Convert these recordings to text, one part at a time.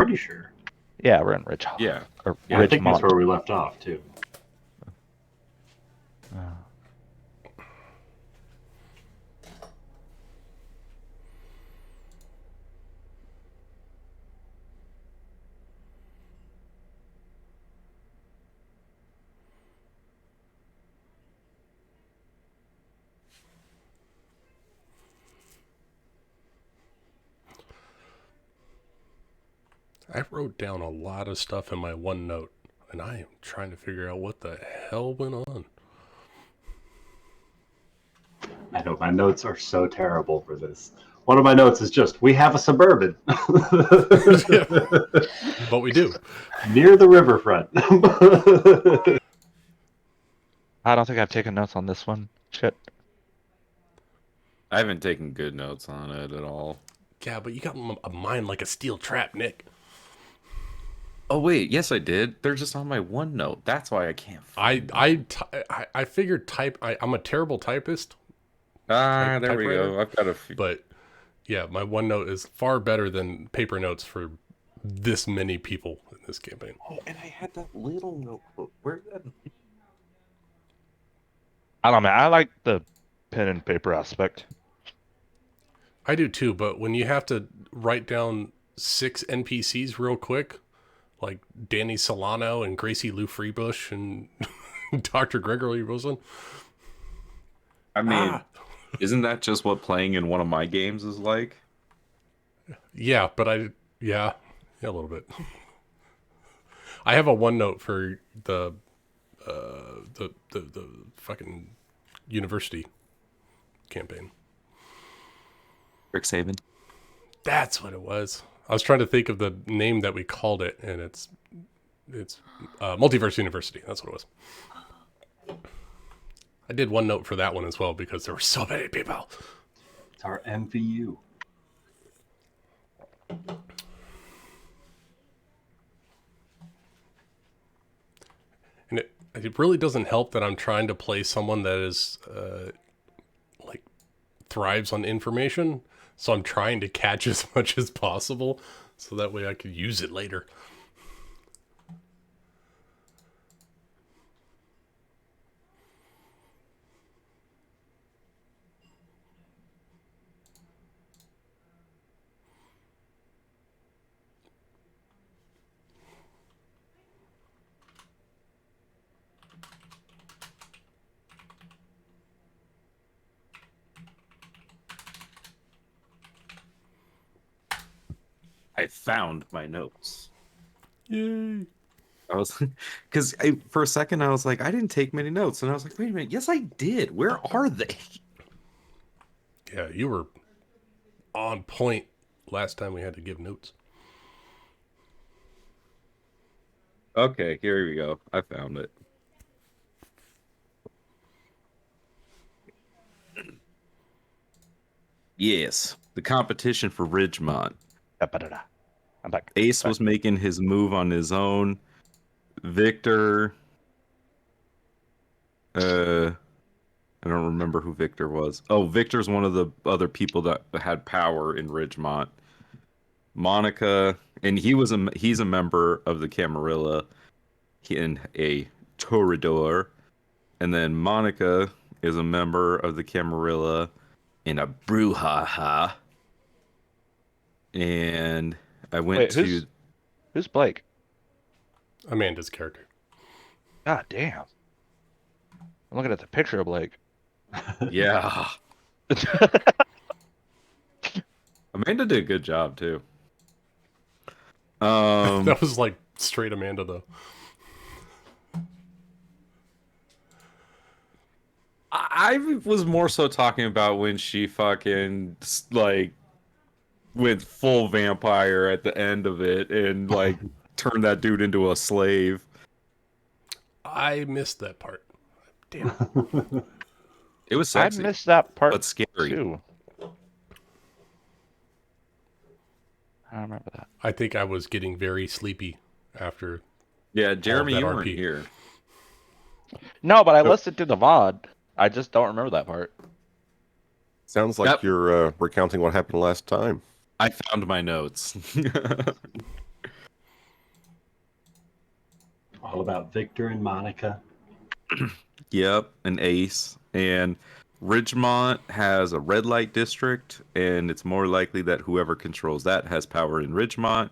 pretty sure. Yeah, we're in Ridge. Yeah. Or Yeah, I think that's Ridgemont. where we left off, too. I wrote down a lot of stuff in my OneNote, and I am trying to figure out what the hell went on. I know my notes are so terrible for this. One of my notes is just, we have a Suburban. But we do. Near the riverfront. I don't think I've taken notes on this one. Shit. I haven't taken good notes on it at all. Yeah, but you got a mind like a steel trap, Nick. Oh wait, yes I did. They're just on my OneNote. That's why I can't. I figured I'm a terrible typist. There we typewriter. go. I've got a few. But yeah, my OneNote is far better than paper notes for this many people in this campaign. Oh, and I had that little notebook. Where's that? I don't know, man. I like the pen and paper aspect. I do too, but when you have to write down 6 NPCs real quick, like Danny Solano and Gracie Lou Freebush and Dr. Gregory Wilson. I mean, isn't that just what playing in one of my games is like? Yeah, but yeah, a little bit. I have a OneNote for the fucking university campaign. Strixhaven. That's what it was. I was trying to think of the name that we called it, and it's Multiverse University. That's what it was. I did OneNote for that one as well because there were so many people. It's our MVU. And it really doesn't help that I'm trying to play someone that is like thrives on information. So I'm trying to catch as much as possible so that way I could use it later. I found my notes. Yay. I was, because for a second I was like, I didn't take many notes, and I was like, wait a minute, yes I did. Where are they? Yeah, you were on point last time we had to give notes. Okay, here we go. I found it. Yes, the competition for Ridgemont. I'm back. Ace was making his move on his own. Victor, I don't remember who Victor was. Oh, Victor's one of the other people that had power in Ridgemont. Monica, and he's a member of the Camarilla in a Toreador. And then Monica is a member of the Camarilla in a Brouhaha. And I went to... Who's Blake? Amanda's character. God damn. I'm looking at the picture of Blake. Yeah. Amanda did a good job, too. That was like straight Amanda, though. I was more so talking about when she fucking, like, went full vampire at the end of it and, like, turned that dude into a slave. I missed that part. Damn. It was sexy. I missed that part, but scary. too. I don't remember that. I think I was getting very sleepy after. Yeah, Jeremy, that you weren't RP. here. No, but I listened to the VOD. I just don't remember that part. Sounds like Yep. you're recounting what happened last time. I found my notes. about Victor and Monica. Yep, an ace. And Ridgemont has a red light district, and it's more likely that whoever controls that has power in Ridgemont.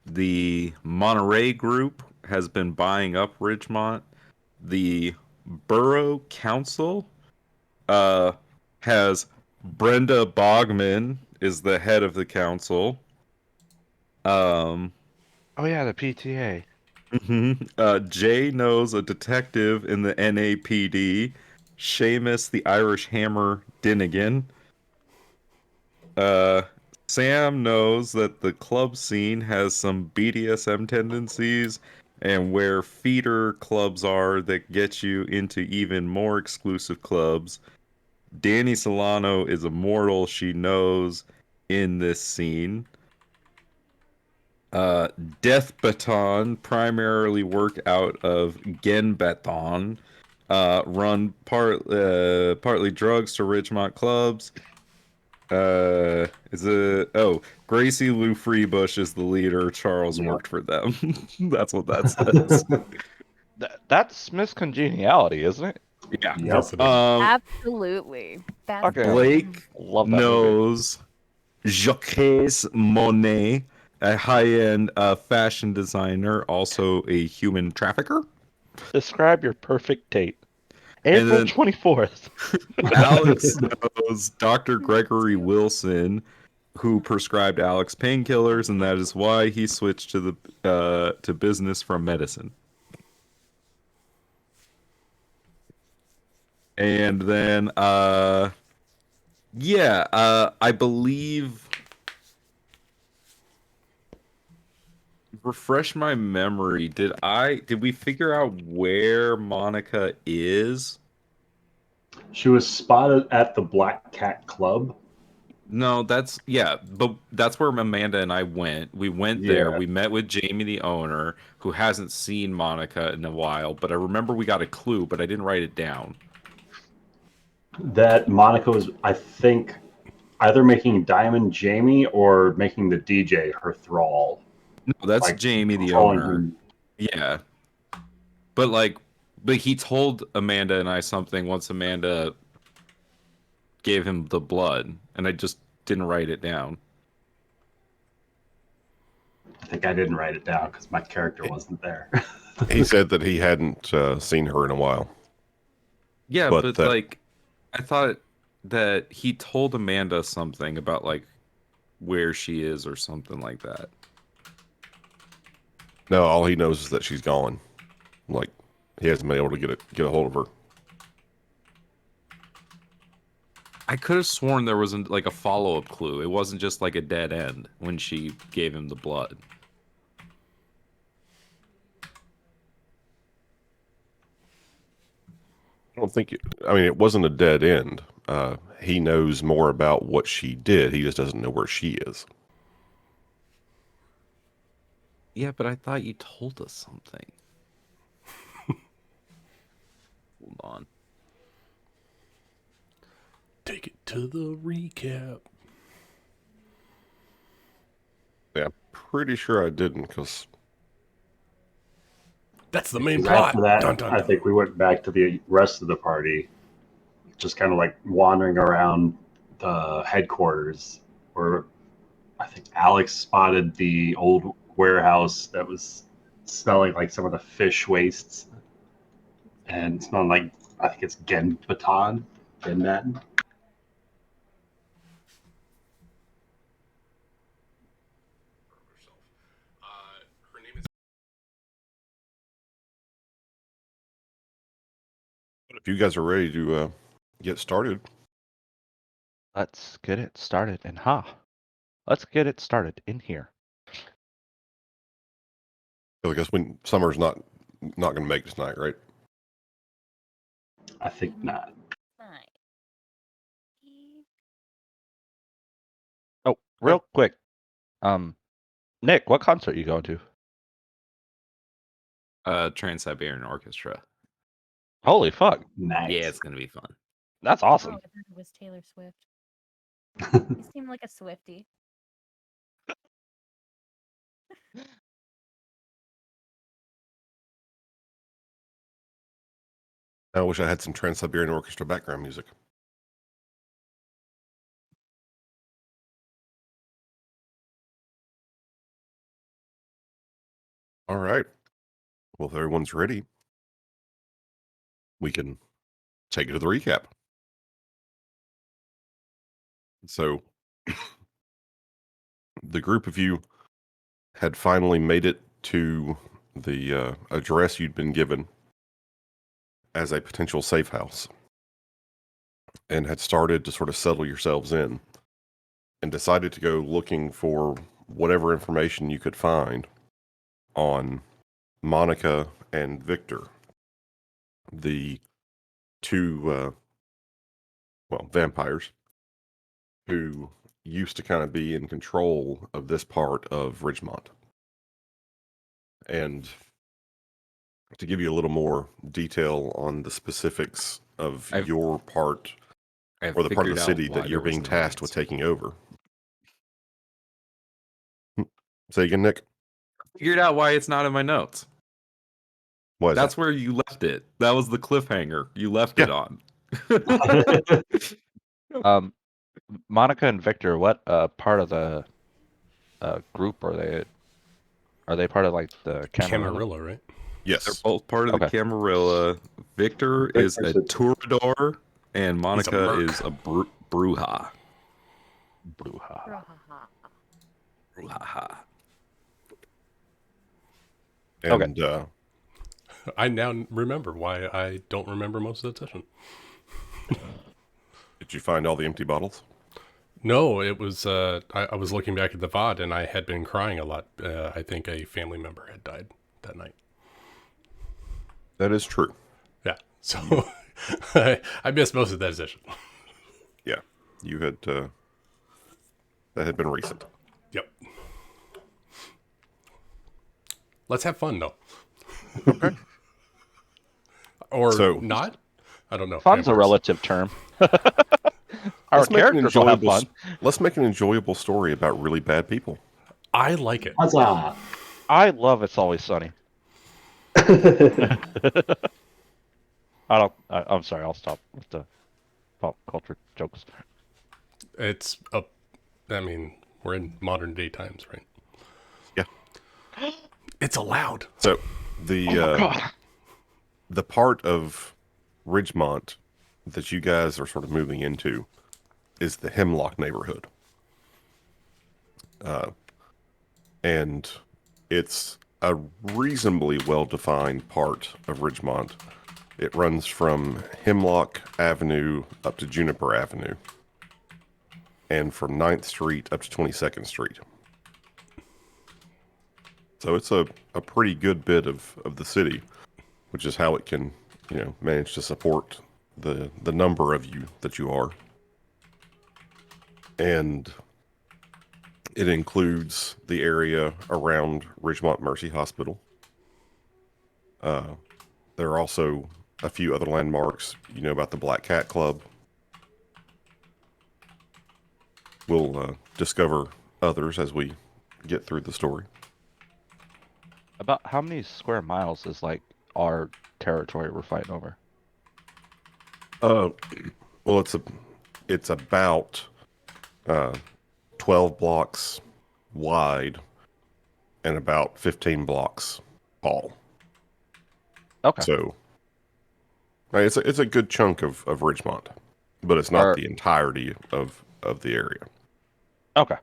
The Monterey group has been buying up Ridgemont. The Borough Council has Brenda Bogman is the head of the council. Oh yeah, the PTA. Jay knows a detective in the NAPD. Seamus the Irish Hammer Dinnigan. Sam knows that the club scene has some BDSM tendencies and where feeder clubs are that get you into even more exclusive clubs. Danny Solano is a mortal she knows in this scene. Death Baton primarily work out of Genbaton, run partly drugs to Ridgemont clubs. Gracie Lou Freebush is the leader. Charles Yep. worked for them. That's what that says. That's miscongeniality, isn't it? Yeah. Yes, it is. Absolutely. That's Okay. Blake Love that movie. knows Jacques Monet, a high-end fashion designer, also a human trafficker. Describe your perfect date. And April then 24th. Alex knows Dr. Gregory Wilson, who prescribed Alex painkillers, and that is why he switched to the to business from medicine. And then I believe, refresh my memory, did we figure out where Monica is? She was spotted at the Black Cat Club. No, but that's where Amanda and I went. We went there. Yeah. We met with Jamie, the owner, who hasn't seen Monica in a while. But I remember we got a clue, but I didn't write it down. That Monica was, I think, either making Diamond Jamie or making the DJ her thrall. No, that's Like, Jamie, the controlling owner. him. Yeah, but he told Amanda and I something once Amanda gave him the blood, and I just didn't write it down. I think I didn't write it down because my character wasn't there. He said that he hadn't seen her in a while. Yeah, But but I thought that he told Amanda something about where she is or something like that. No, all he knows is that she's gone. Like, he hasn't been able to get a hold of her. I could have sworn there wasn't a follow-up clue. It wasn't just a dead end when she gave him the blood. I don't think it wasn't a dead end. He knows more about what she did. He just doesn't know where she is. Yeah, but I thought you told us something. Hold on. Take it to the recap. Yeah, pretty sure I didn't, because That's the main 'Cause plot. after that, Dun, dun, I dun. think we went back to the rest of the party, just kind of wandering around the headquarters, where I think Alex spotted the old warehouse that was smelling like some of the fish wastes, and smelling like, I think it's Genbaton. Her name is. if you guys are ready to get started, Let's get it started. And let's get it started in here. I guess when Summer's not going to make it tonight, right? I think not. Oh, real quick. Nick, what concert are you going to? Trans-Siberian Orchestra. Holy fuck. Nice. Yeah, it's gonna be fun. That's Oh, awesome. I thought it was Taylor Swift. You seem like a Swiftie. I wish I had some Trans-Siberian Orchestra background music. All right. Well, if everyone's ready, we can take it to the recap. So, the group of you had finally made it to the address you'd been given as a potential safe house and had started to sort of settle yourselves in and decided to go looking for whatever information you could find on Monica and Victor, the two, vampires who used to kind of be in control of this part of Ridgemont. And to give you a little more detail on the specifics of your part or the part of the city that you're being tasked with taking over. Say again, Nick? Figured out why it's not in my notes. What is That's where you left it. That was the cliffhanger you left it on. Monica and Victor, what part of the group are they? Are they part of like the Camarilla? Camarilla, right? Yes. They're both part of the Camarilla. Victor is a Tourador, and Monica is a Bruja. Bruja. Bruja. And I now remember why I don't remember most of the session. did you find all the empty bottles? No, it was, I was looking back at the VOD and I had been crying a lot. I think a family member had died that night. That is true. Yeah. So I missed most of that session. Yeah. You had, that had been recent. Yep. Let's have fun though. Okay. Or So- not? I don't know. Fun's a Vampires. relative term. Our characters will have fun. Let's make an enjoyable story about really bad people. I like it. Huzzah! I love It's Always Sunny. I'm sorry. I'll stop with the pop culture jokes. It's a, I mean, we're in modern day times, right? Yeah. It's allowed. So God. the part of Ridgemont that you guys are sort of moving into is the Hemlock neighborhood. And it's a reasonably well-defined part of Ridgemont. It runs from Hemlock Avenue up to Juniper Avenue, and from 9th Street up to 22nd Street. So it's a pretty good bit of the city, which is how it can, manage to support the number of you that you are. And it includes the area around Ridgemont Mercy Hospital. There are also a few other landmarks. You know about the Black Cat Club. We'll discover others as we get through the story. About how many square miles is like our territory we're fighting over? Well, it's about 12 blocks wide and about 15 blocks tall. Okay. So it's a good chunk of Ridgemont, but it's not the entirety of the area. Okay.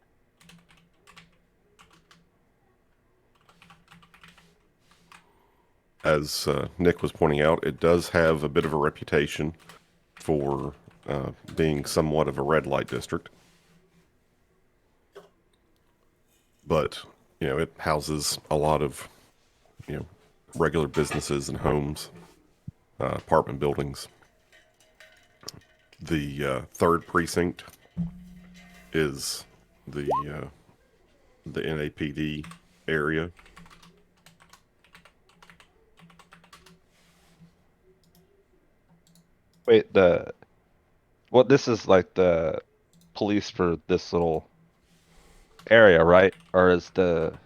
As Nick was pointing out, it does have a bit of a reputation for being somewhat of a red light district. But, it houses a lot of, regular businesses and homes, apartment buildings. The 3rd precinct is the NAPD area. Wait, this is like the police for this little area, right? Or is I'm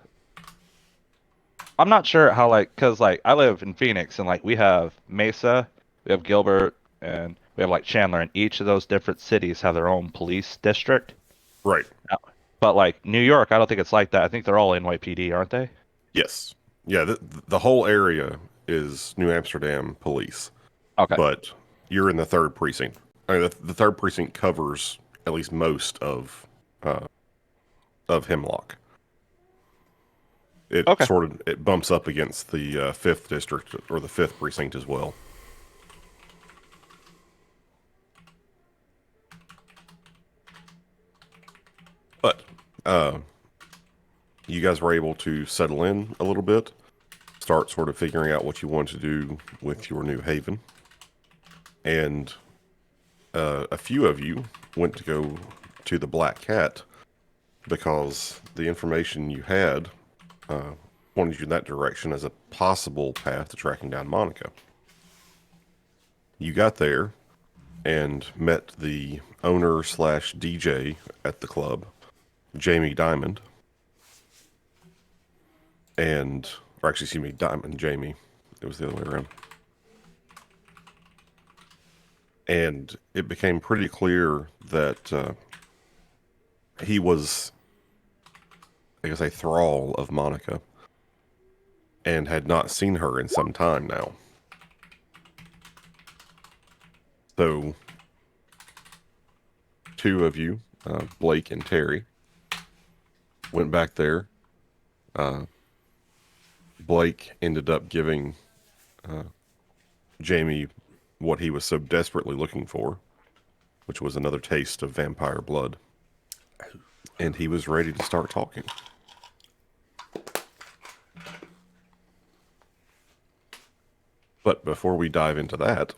not sure how, cause I live in Phoenix and we have Mesa we have Gilbert, and we have like Chandler, and each of those different cities have their own police district. Right. But like New York, I don't think it's like that. I think they're all NYPD, aren't they? Yes. Yeah. The whole area is New Amsterdam police, Okay. but you're in the third precinct. I mean, the third precinct covers at least most of Hemlock. It Okay. sort of it bumps up against the fifth district or the fifth precinct as well. But you guys were able to settle in a little bit, start sort of figuring out what you want to do with your new haven, and a few of you went to go to the Black Cat because the information you had pointed you in that direction as a possible path to tracking down Monica. You got there and met the owner slash DJ at the club, Jamie Diamond, or actually, excuse me, Diamond Jamie. It was the other way around. And it became pretty clear that he was, I guess, a thrall of Monica and had not seen her in some time now. So, two of you, Blake and Terry, went back there. Blake ended up giving Jamie what he was so desperately looking for, which was another taste of vampire blood. And he was ready to start talking. But before we dive into that,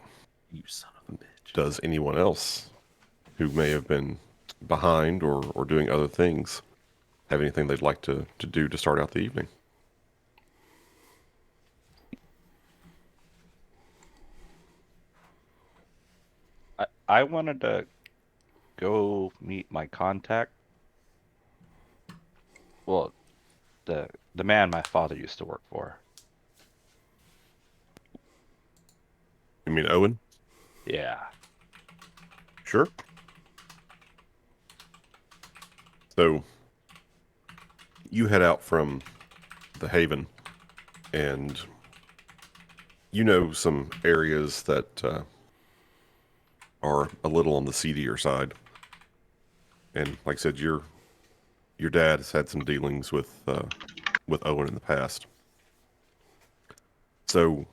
You son of a bitch. does anyone else who may have been behind or doing other things have anything they'd like to do to start out the evening? I wanted to go meet my contact. Well, the man my father used to work for. You mean Owen? Yeah. Sure. So, you head out from the Haven, and you know some areas that are a little on the seedier side. And like I said, your dad has had some dealings with Owen in the past. So,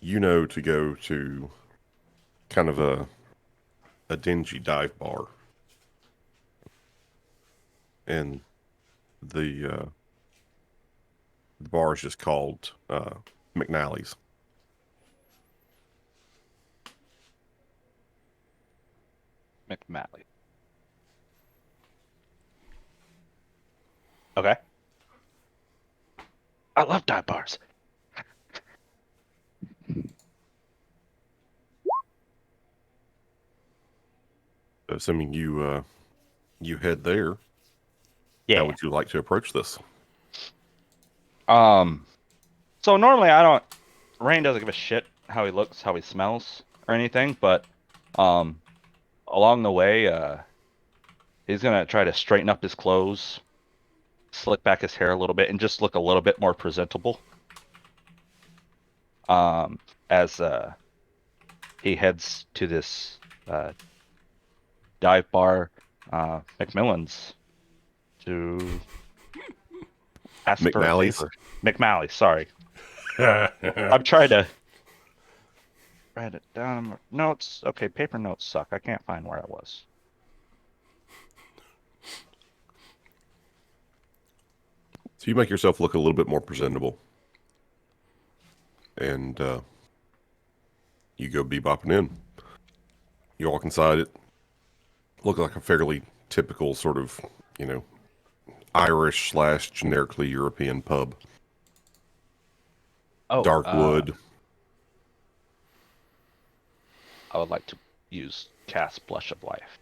you know to go to kind of a dingy dive bar. And the bar is just called McNally's. McMalley. Okay. I love dive bars. Assuming you head there, Yeah. how would you like to approach this? So normally I don't. Rain doesn't give a shit how he looks, how he smells, or anything. But along the way, he's gonna try to straighten up his clothes, slick back his hair a little bit, and just look a little bit more presentable. As he heads to this dive bar, McMillan's, to ask for a McNally's? favor. McMalley, sorry. I'm trying to write it down. Notes. Okay, paper notes suck. I can't find where I was. So you make yourself look a little bit more presentable. And you go bebopping in. You walk inside it. Look like a fairly typical sort of, Irish / generically European pub. Oh, Dark wood. I would like to use cast Blush of Life.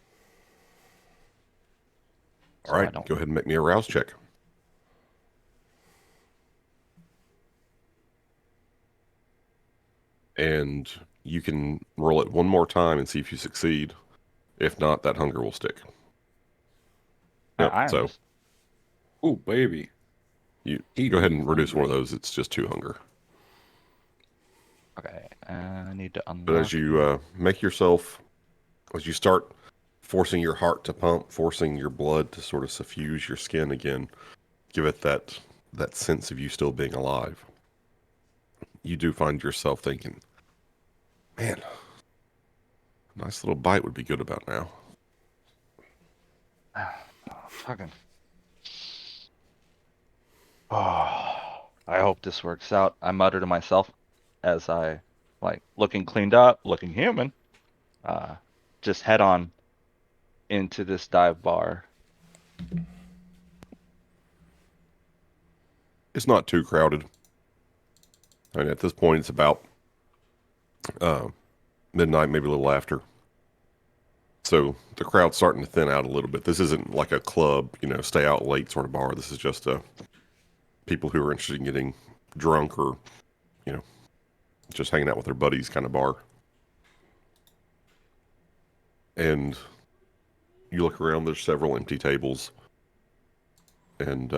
All right, go ahead and make me a rouse check. and you can roll it one more time and see if you succeed. If not, that hunger will stick. Yep. I am So just Oh, baby. you He go ahead be and reduce one of hungry. those. It's just 2 hunger. okay. I need to unlock. But as you make yourself, as you start forcing your heart to pump, forcing your blood to sort of suffuse your skin again, give it that sense of you still being alive, you do find yourself thinking, man, a nice little bite would be good about now. Fucking. Oh, I hope this works out. I mutter to myself as I, like, looking cleaned up, looking human. Just head on into this dive bar. It's not too crowded. I mean, at this point, it's about midnight, maybe a little after. So the crowd's starting to thin out a little bit. This isn't like a club, stay out late sort of bar. This is just people who are interested in getting drunk or, just hanging out with their buddies kind of bar. And you look around, there's several empty tables. And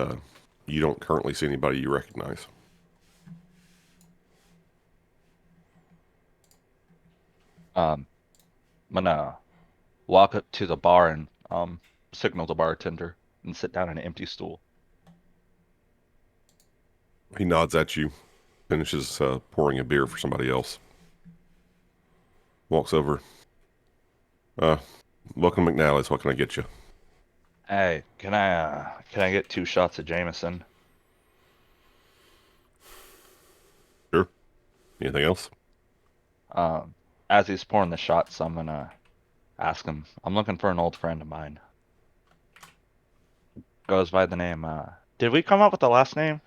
you don't currently see anybody you recognize. I'm gonna walk up to the bar and signal the bartender and sit down on an empty stool. He nods at you, finishes pouring a beer for somebody else. Walks over. Welcome to McNally's. What can I get you? Hey, can I get 2 shots of Jameson? Sure. Anything else? As he's pouring the shots, I'm gonna ask him. I'm looking for an old friend of mine. Goes by the name. Did we come up with the last name?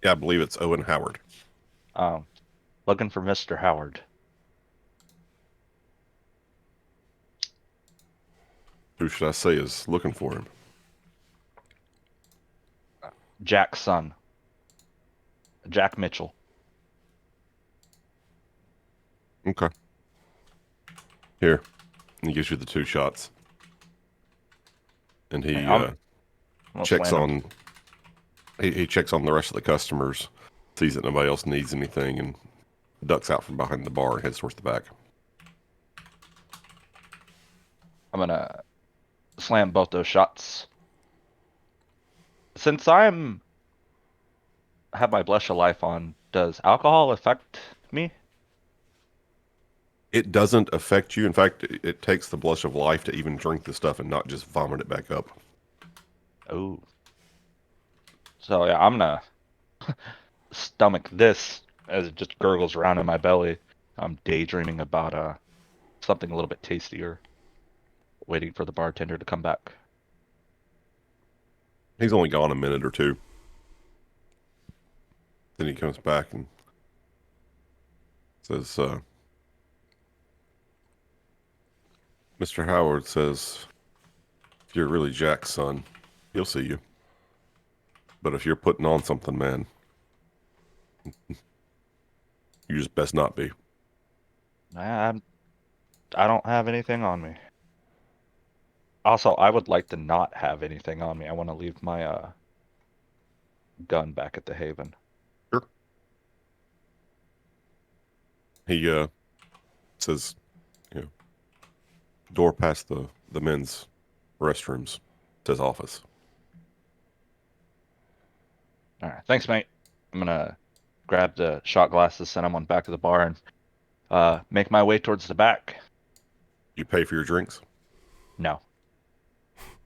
Yeah, I believe it's Owen Howard. Looking for Mr. Howard. Who should I say is looking for him? Jack's son. Jack Mitchell. Okay. Here. And he gives you the 2 shots. And he Hey, I'm gonna checks slam him. on he checks on the rest of the customers, sees that nobody else needs anything, and ducks out from behind the bar and heads towards the back. I'm gonna slam both those shots. Since have my blush of life on, does alcohol affect me? It doesn't affect you. In fact, it takes the blush of life to even drink the stuff and not just vomit it back up. Oh. So yeah, I'm gonna stomach this as it just gurgles around in my belly. I'm daydreaming about something a little bit tastier, waiting for the bartender to come back. He's only gone a minute or two. Then he comes back and says, Mr. Howard says, if you're really Jack's son, he'll see you. But if you're putting on something, man, you just best not be. I don't have anything on me. Also, I would like to not have anything on me. I want to leave my gun back at the Haven. Sure. He says, door past the men's restrooms says office. All right, thanks, mate. I'm gonna grab the shot glasses, send them on back of the bar, and make my way towards the back. You pay for your drinks? No.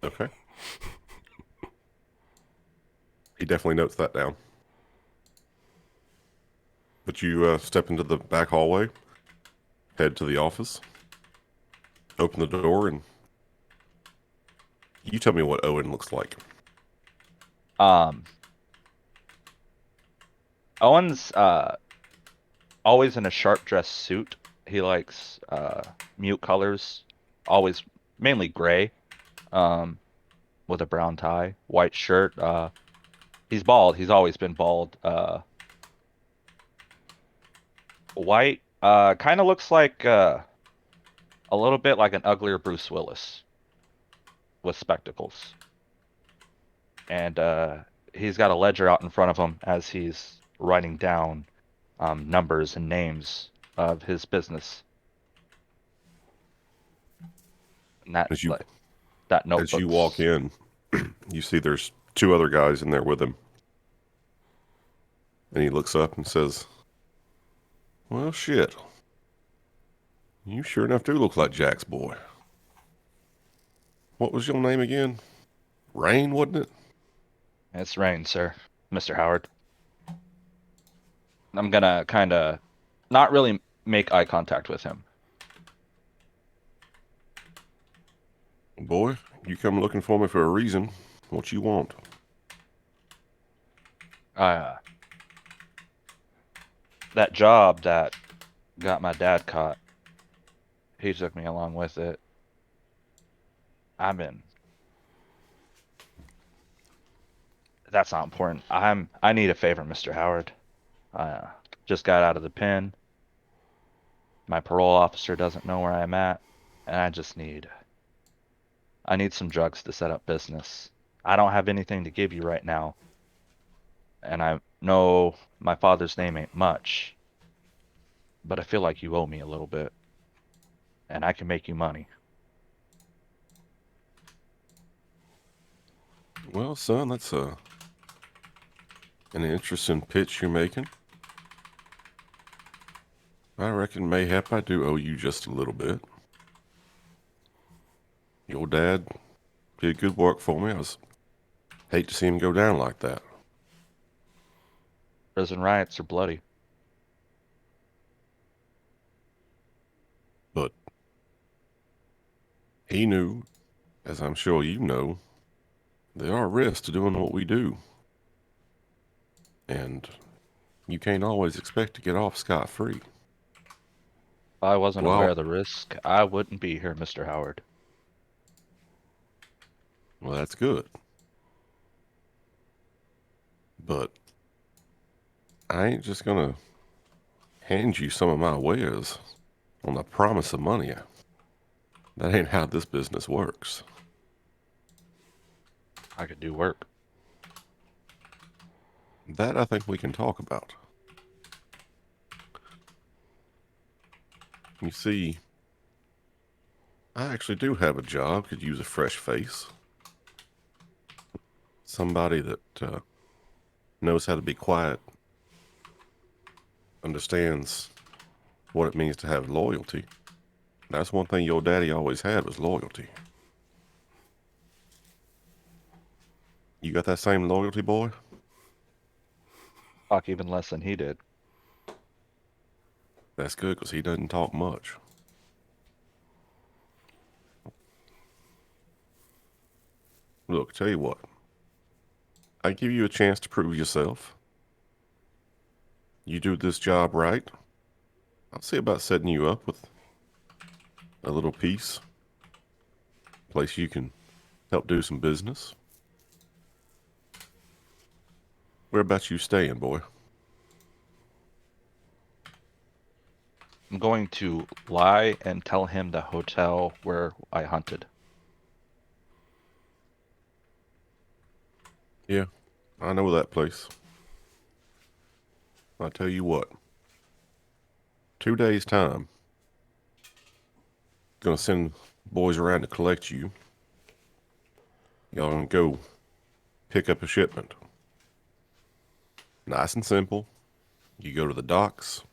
Okay. He definitely notes that down. But you step into the back hallway, head to the office, open the door, and you tell me what Owen looks like. Owen's always in a sharp dress suit. He likes mute colors, always mainly gray, with a brown tie, white shirt. He's bald. He's always been bald. White, kind of looks like a little bit like an uglier Bruce Willis with spectacles. And he's got a ledger out in front of him as he's writing down numbers and names of his business. And that As you that as you walk notebook's in, you see there's two other guys in there with him. And he looks up and says, "Well, shit. You sure enough do look like Jack's boy. What was your name again? Rain, wasn't it?" It's Rain, sir, Mr. Howard. I'm gonna kind of not really make eye contact with him. "Boy, you come looking for me for a reason. What you want?" That job that got my dad caught, he took me along with it. That's not important. I need a favor, Mr. Howard. I just got out of the pen. My parole officer doesn't know where I'm at, and I need some drugs to set up business. I don't have anything to give you right now, and I know my father's name ain't much, but I feel like you owe me a little bit, and I can make you money. "Well, son, that's an interesting pitch you're making. I reckon mayhap I do owe you just a little bit. Your dad did good work for me. Hate to see him go down like that. Prison riots are bloody. But he knew, as I'm sure you know, there are risks to doing what we do. And you can't always expect to get off scot-free." If I wasn't aware Well, of the risk, I wouldn't be here, Mr. Howard. well, that's good. But I ain't just gonna hand you some of my wares on the promise of money. That ain't how this business works. I could do work. That I think we can talk about. You see, I actually do have a job, could use a fresh face. Somebody that knows how to be quiet, understands what it means to have loyalty. That's one thing your daddy always had was loyalty. You got that same loyalty, boy? Talk even less than he did. That's good, because he doesn't talk much. Look, tell you what. I give you a chance to prove yourself. You do this job right, I'll see about setting you up with a little piece. Place you can help do some business. Where about you staying, boy? I'm going to lie and tell him the hotel where I hunted. Yeah, I know that place. I'll tell you what. 2 days' time. Gonna send boys around to collect you. Y'all gonna go pick up a shipment. Nice and simple. You go to the docks.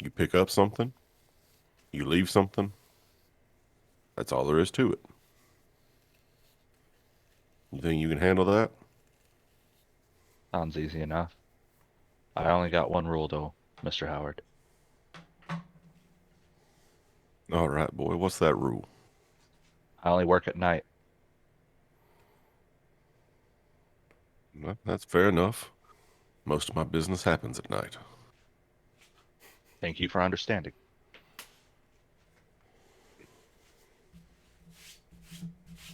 You pick up something. You leave something. That's all there is to it. You think you can handle that? Sounds easy enough. I only got one rule, though, Mr. Howard. All right, boy. What's that rule? I only work at night. Well, that's fair enough. Most of my business happens at night. Thank you for understanding.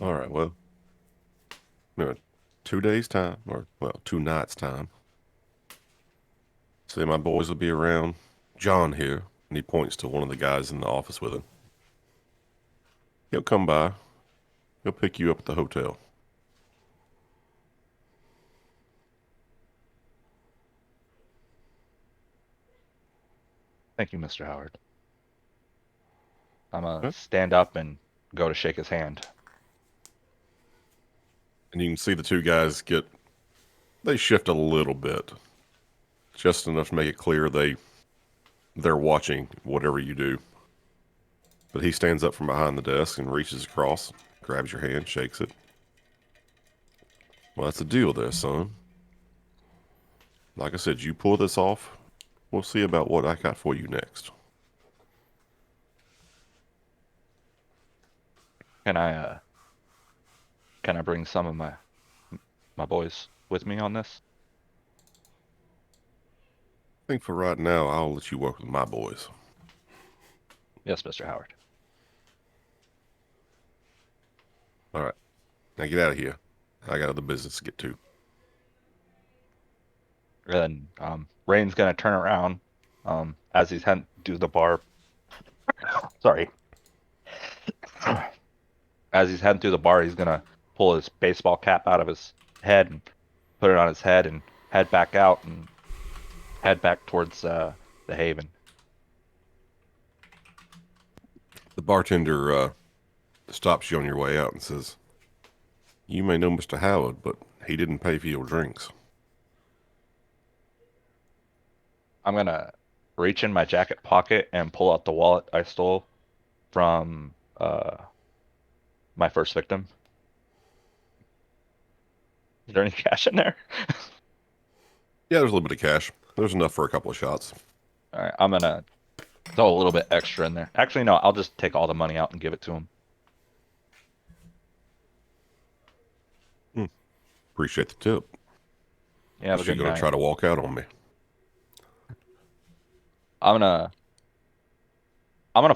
All right, well, 2 days' time, or, well, 2 nights' time. Say my boys will be around. John here, and he points to one of the guys in the office with him. He'll come by. He'll pick you up at the hotel. Thank you, Mr. Howard. I'm gonna stand up and go to shake his hand. And you can see the two guys they shift a little bit. Just enough to make it clear they're watching whatever you do. But he stands up from behind the desk and reaches across, grabs your hand, shakes it. Well, that's the deal there, son. Like I said, you pull this off, we'll see about what I got for you next. Can I bring some of my boys with me on this? I think for right now, I'll let you work with my boys. Yes, Mr. Howard. All right. Now get out of here. I got other business to get to. And then Rain's gonna turn around as he's heading to the bar. Sorry. As he's heading through the bar, he's gonna pull his baseball cap out of his head and put it on his head and head back out and head back towards the Haven. The bartender stops you on your way out and says, "You may know Mr. Howard, but he didn't pay for your drinks." I'm gonna reach in my jacket pocket and pull out the wallet I stole from my first victim. Is there any cash in there? Yeah, there's a little bit of cash. There's enough for a couple of shots. All right, I'm gonna throw a little bit extra in there. Actually, no, I'll just take all the money out and give it to him. Appreciate the tip. Yeah, have a You're good going night. to try to walk out on me. I'm gonna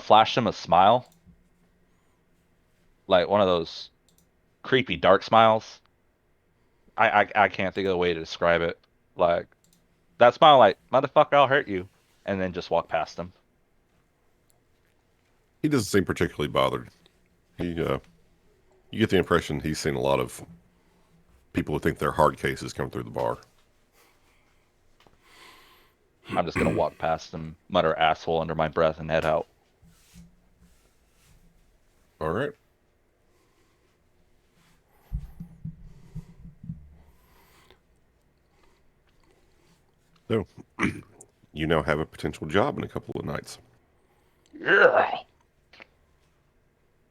flash him a smile, like one of those creepy dark smiles. I can't think of a way to describe it. Like that smile, like motherfucker, I'll hurt you, and then just walk past him. He doesn't seem particularly bothered. You get the impression he's seen a lot of people who think they're hard cases come through the bar. I'm just gonna walk past him, mutter asshole under my breath, and head out. All right. So, you now have a potential job in a couple of nights. Yeah.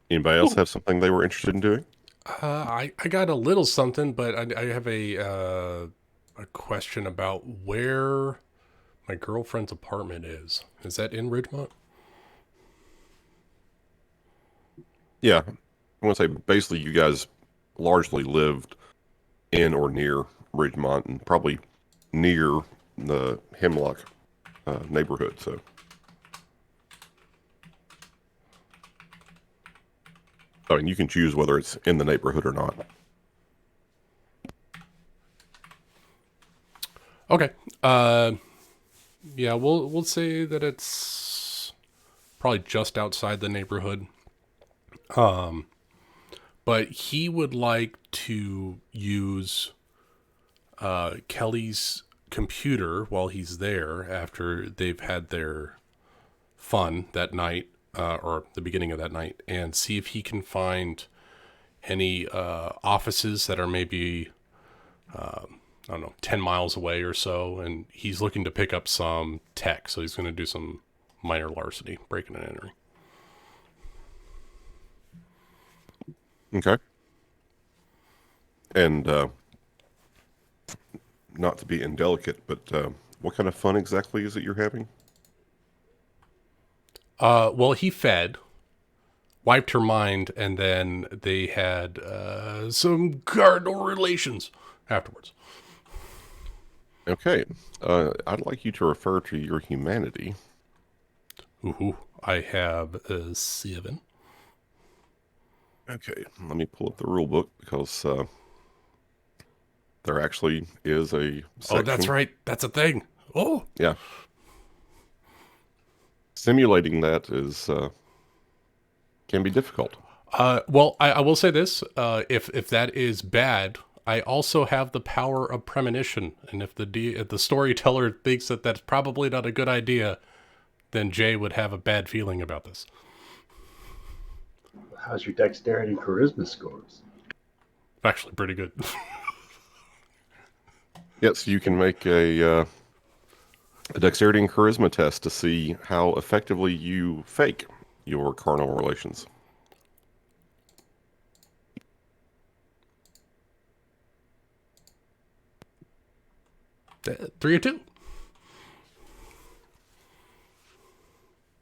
Anybody else have something they were interested in doing? I got a little something, but I have a question about where my girlfriend's apartment is. Is that in Ridgemont? Yeah. I want to say basically you guys largely lived in or near Ridgemont and probably near the Hemlock neighborhood. So, I mean, you can choose whether it's in the neighborhood or not. Okay. Yeah, we'll say that it's probably just outside the neighborhood. But he would like to use Kelly's computer while he's there after they've had their fun that night, or the beginning of that night, and see if he can find any offices that are maybe, I don't know, 10 miles away or so. And he's looking to pick up some tech, so he's going to do some minor larceny, breaking and entering. Okay. And not to be indelicate, but what kind of fun exactly is it you're having? Well, he fed, wiped her mind, and then they had some cardinal relations afterwards. Okay. I'd like you to refer to your humanity. Ooh, I have a 7. Okay, let me pull up the rule book because there actually is a section. Oh, that's right. That's a thing. Oh, Yeah. Simulating that is can be difficult. well, I will say this: if that is bad, I also have the power of premonition, and if the storyteller thinks that that's probably not a good idea, then Jay would have a bad feeling about this. How's your dexterity and charisma scores? Actually, pretty good. Yes, you can make a dexterity and charisma test to see how effectively you fake your carnal relations. Three or two.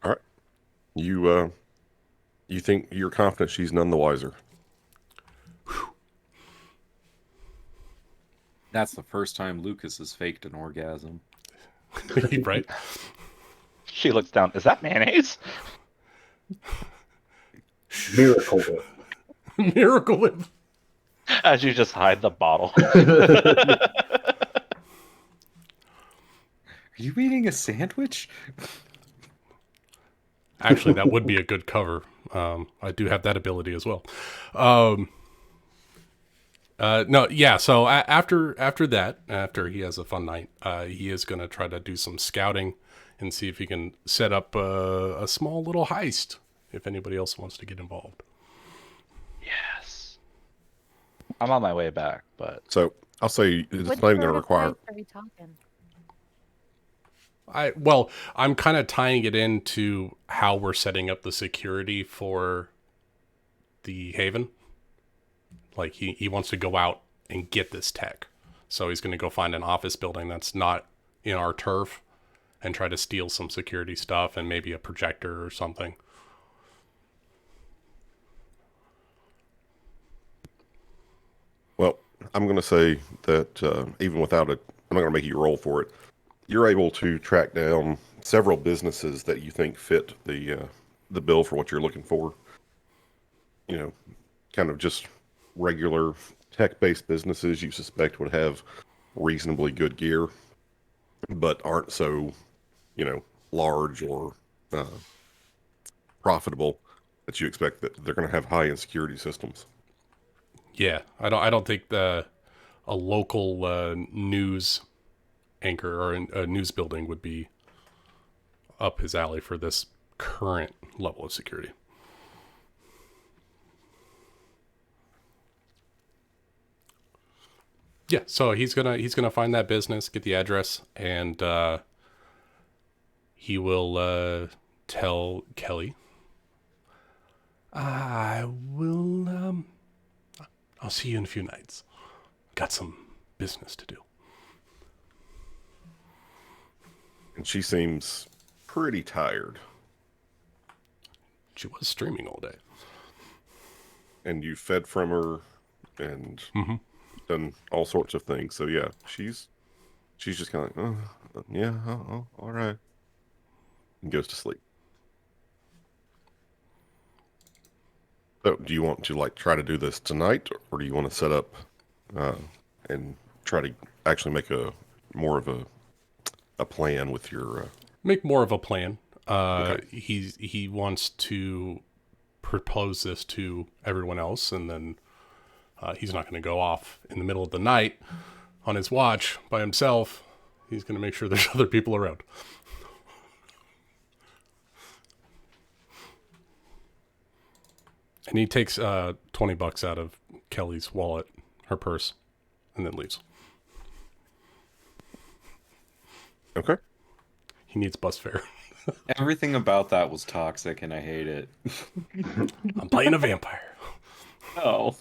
All right. You think you're confident she's none the wiser. That's the first time Lucas has faked an orgasm. Right? She looks down. Is that mayonnaise? Miracle Whip. Miracle Whip. As you just hide the bottle. Are you eating a sandwich? Actually, that would be a good cover. I do have that ability as well. No, yeah. So after that, after he has a fun night, he is going to try to do some scouting and see if he can set up a small little heist. If anybody else wants to get involved. Yes. I'm on my way back, but So I'll say it's What not even going sort to of require. heist are we talking? I'm kind of tying it into how we're setting up the security for the Haven. Like he wants to go out and get this tech. So he's going to go find an office building that's not in our turf and try to steal some security stuff and maybe a projector or something. Well, I'm going to say that even without it, I'm not going to make you roll for it. You're able to track down several businesses that you think fit the bill for what you're looking for. You know, kind of just regular tech-based businesses you suspect would have reasonably good gear, but aren't so, large or profitable that you expect that they're going to have high-end security systems. Yeah, I don't think a local news anchor or a news building would be up his alley for this current level of security. Yeah, so he's gonna find that business, get the address, and he will tell Kelly. I'll see you in a few nights. Got some business to do. And she seems pretty tired. She was streaming all day. And you fed from her and done all sorts of things. So yeah, she's just kind of like, oh, yeah, all right, and goes to sleep. So do you want to try to do this tonight, or do you want to set up and try to actually make more of a plan with your Make more of a plan. Okay. He wants to propose this to everyone else, and then he's not going to go off in the middle of the night on his watch by himself. He's going to make sure there's other people around. And he takes $20 out of Kelly's wallet, her purse, and then leaves. Okay. He needs bus fare. Everything about that was toxic, and I hate it. I'm playing a vampire. Oh.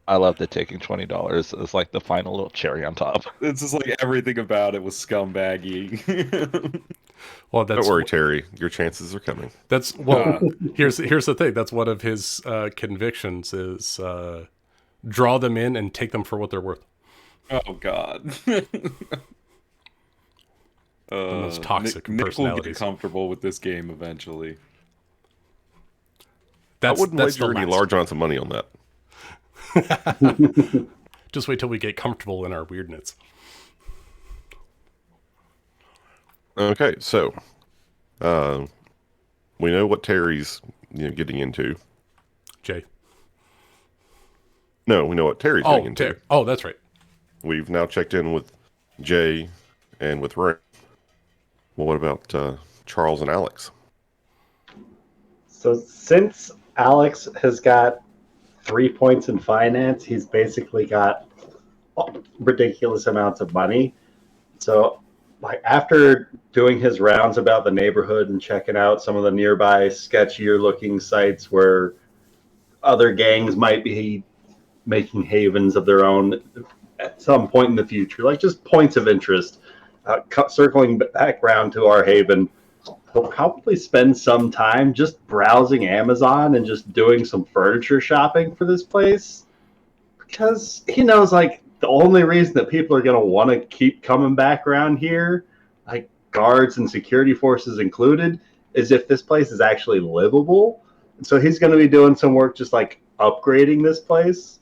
I love that taking $20 is like the final little cherry on top. It's just like everything about it was scumbaggy. Well, Don't worry, Terry. Your chances are coming. That's here's the thing. That's one of his convictions is draw them in and take them for what they're worth. Oh God. The most toxic Nick will personalities. get comfortable with this game eventually. I wouldn't that's wager the any last. large amounts of money on that. Just wait till we get comfortable in our weirdness. Okay, so we know what Terry's getting into. Jay. No, we know what Terry's getting into. Oh, that's right. We've now checked in with Jay and with Ray. Well, what about Charles and Alex? So since Alex has got 3 points in finance, he's basically got ridiculous amounts of money. So, like after doing his rounds about the neighborhood and checking out some of the nearby sketchier looking sites where other gangs might be making havens of their own at some point in the future, like just points of interest, circling back around to our haven, he'll probably spend some time just browsing Amazon and just doing some furniture shopping for this place because he knows like the only reason that people are going to want to keep coming back around here, like guards and security forces included, is if this place is actually livable. And so he's going to be doing some work just like upgrading this place,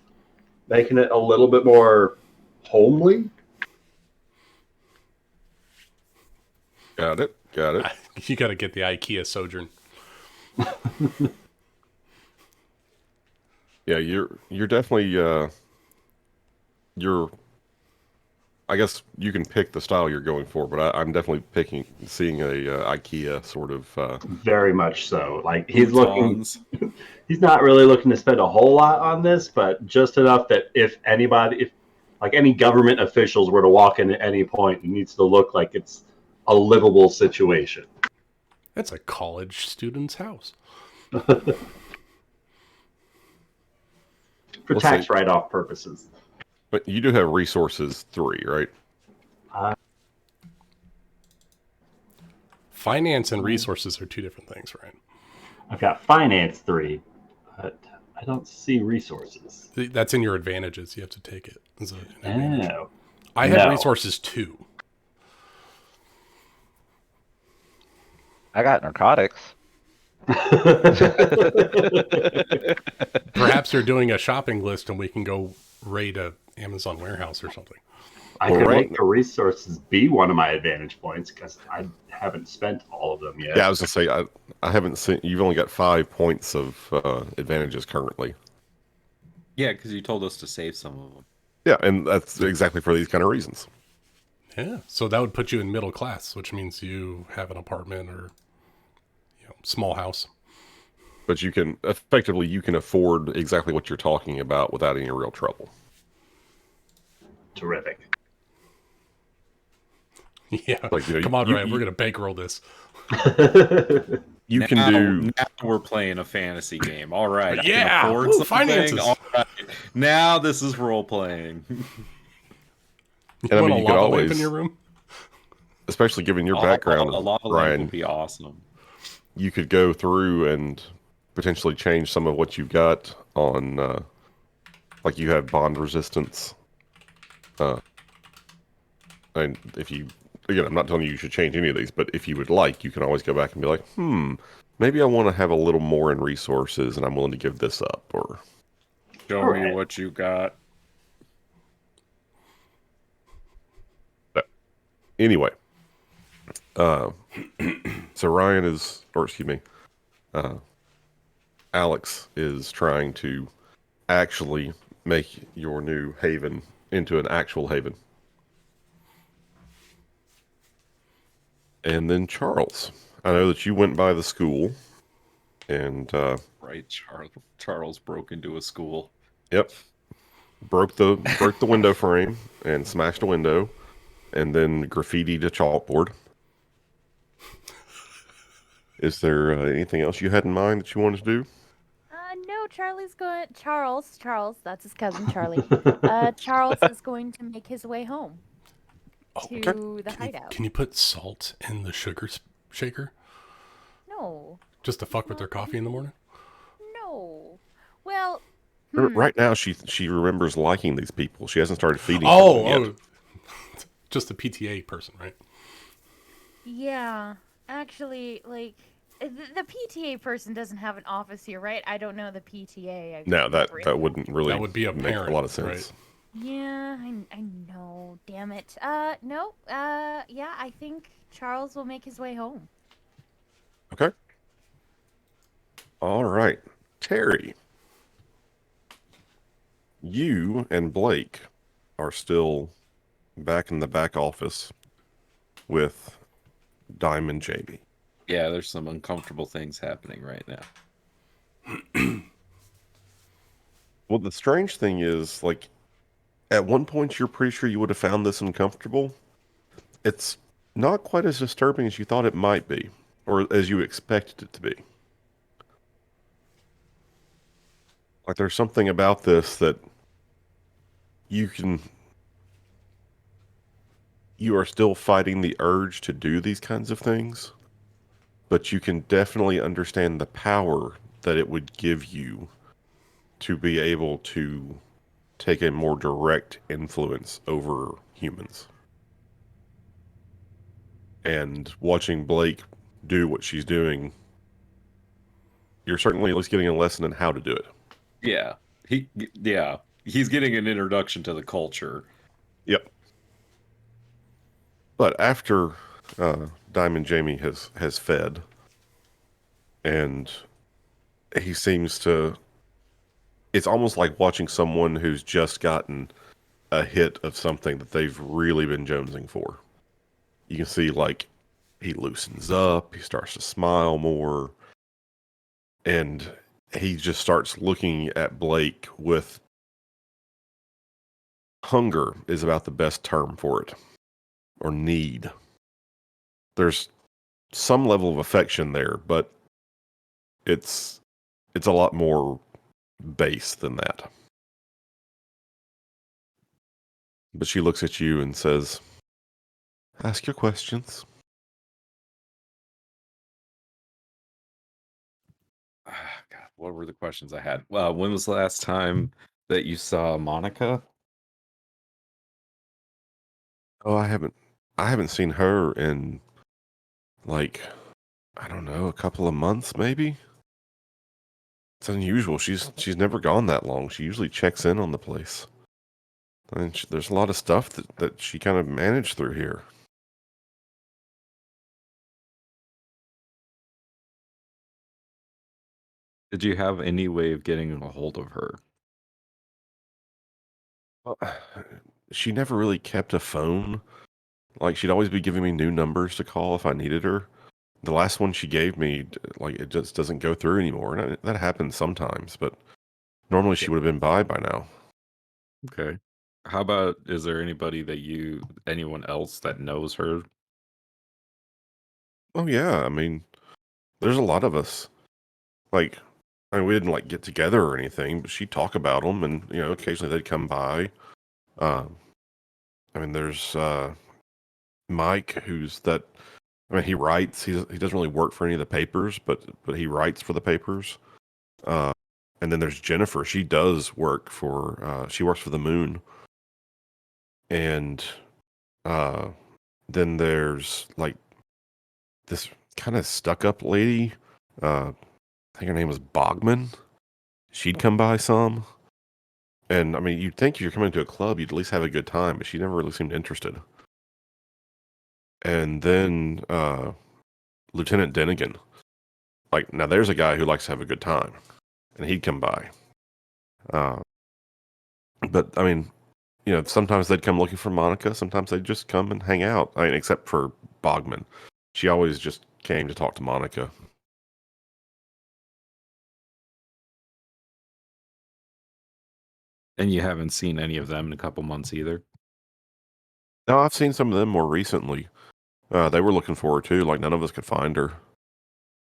making it a little bit more homely. Got it. You got to get the IKEA Sojourn. Yeah, you're definitely you're. I guess you can pick the style you're going for, but I'm definitely seeing a IKEA sort of. Very much so. Like he's looking, Futons. he's not really looking to spend a whole lot on this, but just enough that if like any government officials were to walk in at any point, it needs to look like it's a livable situation. That's a college student's house. For We'll tax see. write-off purposes. But you do have resources 3, right? Finance and resources are two different things, right? I've got finance 3, but I don't see resources. That's in your advantages. You have to take it as an advantage. Oh. I have No. resources 2. I got narcotics. Perhaps you're doing a shopping list and we can go raid a Amazon warehouse or something. I Well, could right- make the resources be one of my advantage points because I haven't spent all of them yet. Yeah, I was gonna say I haven't seen. You've only got 5 points of advantages currently. Yeah, because you told us to save some of them. Yeah, and that's exactly for these kind of reasons. Yeah. So that would put you in middle class, which means you have an apartment or small house. But you can afford exactly what you're talking about without any real trouble. Terrific. Yeah. Like, Come on, Ryan. We're going to bankroll this. You can do. Now we're playing a fantasy game. All right. Yeah, I can afford woo, something. finances. All right. Now this is role playing. You And I want mean, a you could lava lamp always- in your room? Especially given your background, a lava lamp Ryan, would be awesome. you could go through and potentially change some of what you've got on, like you have bond resistance. And if you, again, I'm not telling you should change any of these, but if you would like, you can always go back and be like, maybe I want to have a little more in resources and I'm willing to give this up. Or Show All right. me what you got. anyway, so Ryan is, or excuse me, Alex is trying to actually make your new haven into an actual haven. And then Charles, I know that you went by the school, and Right, Charles broke into a school. yep, broke the window frame and smashed a window, and then graffitied a chalkboard. Is there anything else you had in mind that you wanted to do? No, Charlie's going. Charles, that's his cousin Charlie. Charles is going to make his way home to the hideout. Can you put salt in the sugar shaker? No, Just to fuck with their coffee in the morning? no. Well, Right now, she remembers liking these people. She hasn't started feeding. Oh, them yet. just a PTA person, right? yeah. Actually, like, the PTA person doesn't have an office here, right? I don't know the PTA. No, that wouldn't really That would be a make parent, a lot of right? sense. Yeah, I know. Damn it. No. Yeah, I think Charles will make his way home. Okay. All right. Terry, you and Blake are still back in the back office with Diamond Jamie. Yeah, there's some uncomfortable things happening right now. Well, the strange thing is, like, at one point you're pretty sure you would have found this uncomfortable. It's not quite as disturbing as you thought it might be, or as you expected it to be. Like, there's something about this that you are still fighting the urge to do these kinds of things, but you can definitely understand the power that it would give you to be able to take a more direct influence over humans. And watching Blake do what she's doing, you're certainly at least getting a lesson in how to do it. Yeah. He's getting an introduction to the culture. Yep. But after Diamond Jamie has fed, and he seems to, it's almost like watching someone who's just gotten a hit of something that they've really been jonesing for. You can see, like, he loosens up, he starts to smile more, and he just starts looking at Blake with hunger is about the best term for it, or need. There's some level of affection there, but it's a lot more base than that. But she looks at you and says, "Ask your questions." God, what were the questions I had? When was the last time that you saw Monica? Oh, I haven't seen her in, like, I don't know, a couple of months maybe. It's unusual. She's never gone that long. She usually checks in on the place. And there's a lot of stuff that she kind of managed through here. Did you have any way of getting a hold of her? Well, she never really kept a phone. Like, she'd always be giving me new numbers to call if I needed her. The last one she gave me, like, it just doesn't go through anymore. And that happens sometimes, but normally she would have been by now. Okay. How about, is there anyone else that knows her? Oh yeah, I mean, there's a lot of us. Like, I mean, we didn't like get together or anything, but she'd talk about them, and occasionally they'd come by. Um, I mean, there's Mike, who's that. I mean, he writes. He doesn't really work for any of the papers, but he writes for the papers. Uh, and then there's Jennifer. She does work for. She works for the Moon. And uh, then there's, like, this kind of stuck up lady. I think her name was Bogman. She'd come by some. And I mean, you'd think if you're coming to a club, you'd at least have a good time, but she never really seemed interested. And then Lieutenant Denigan. Like, now there's a guy who likes to have a good time, and he'd come by. But I mean, sometimes they'd come looking for Monica. Sometimes they'd just come and hang out. I mean, except for Bogman. She always just came to talk to Monica. And you haven't seen any of them in a couple months either? No, I've seen some of them more recently. They were looking for her too. Like, none of us could find her.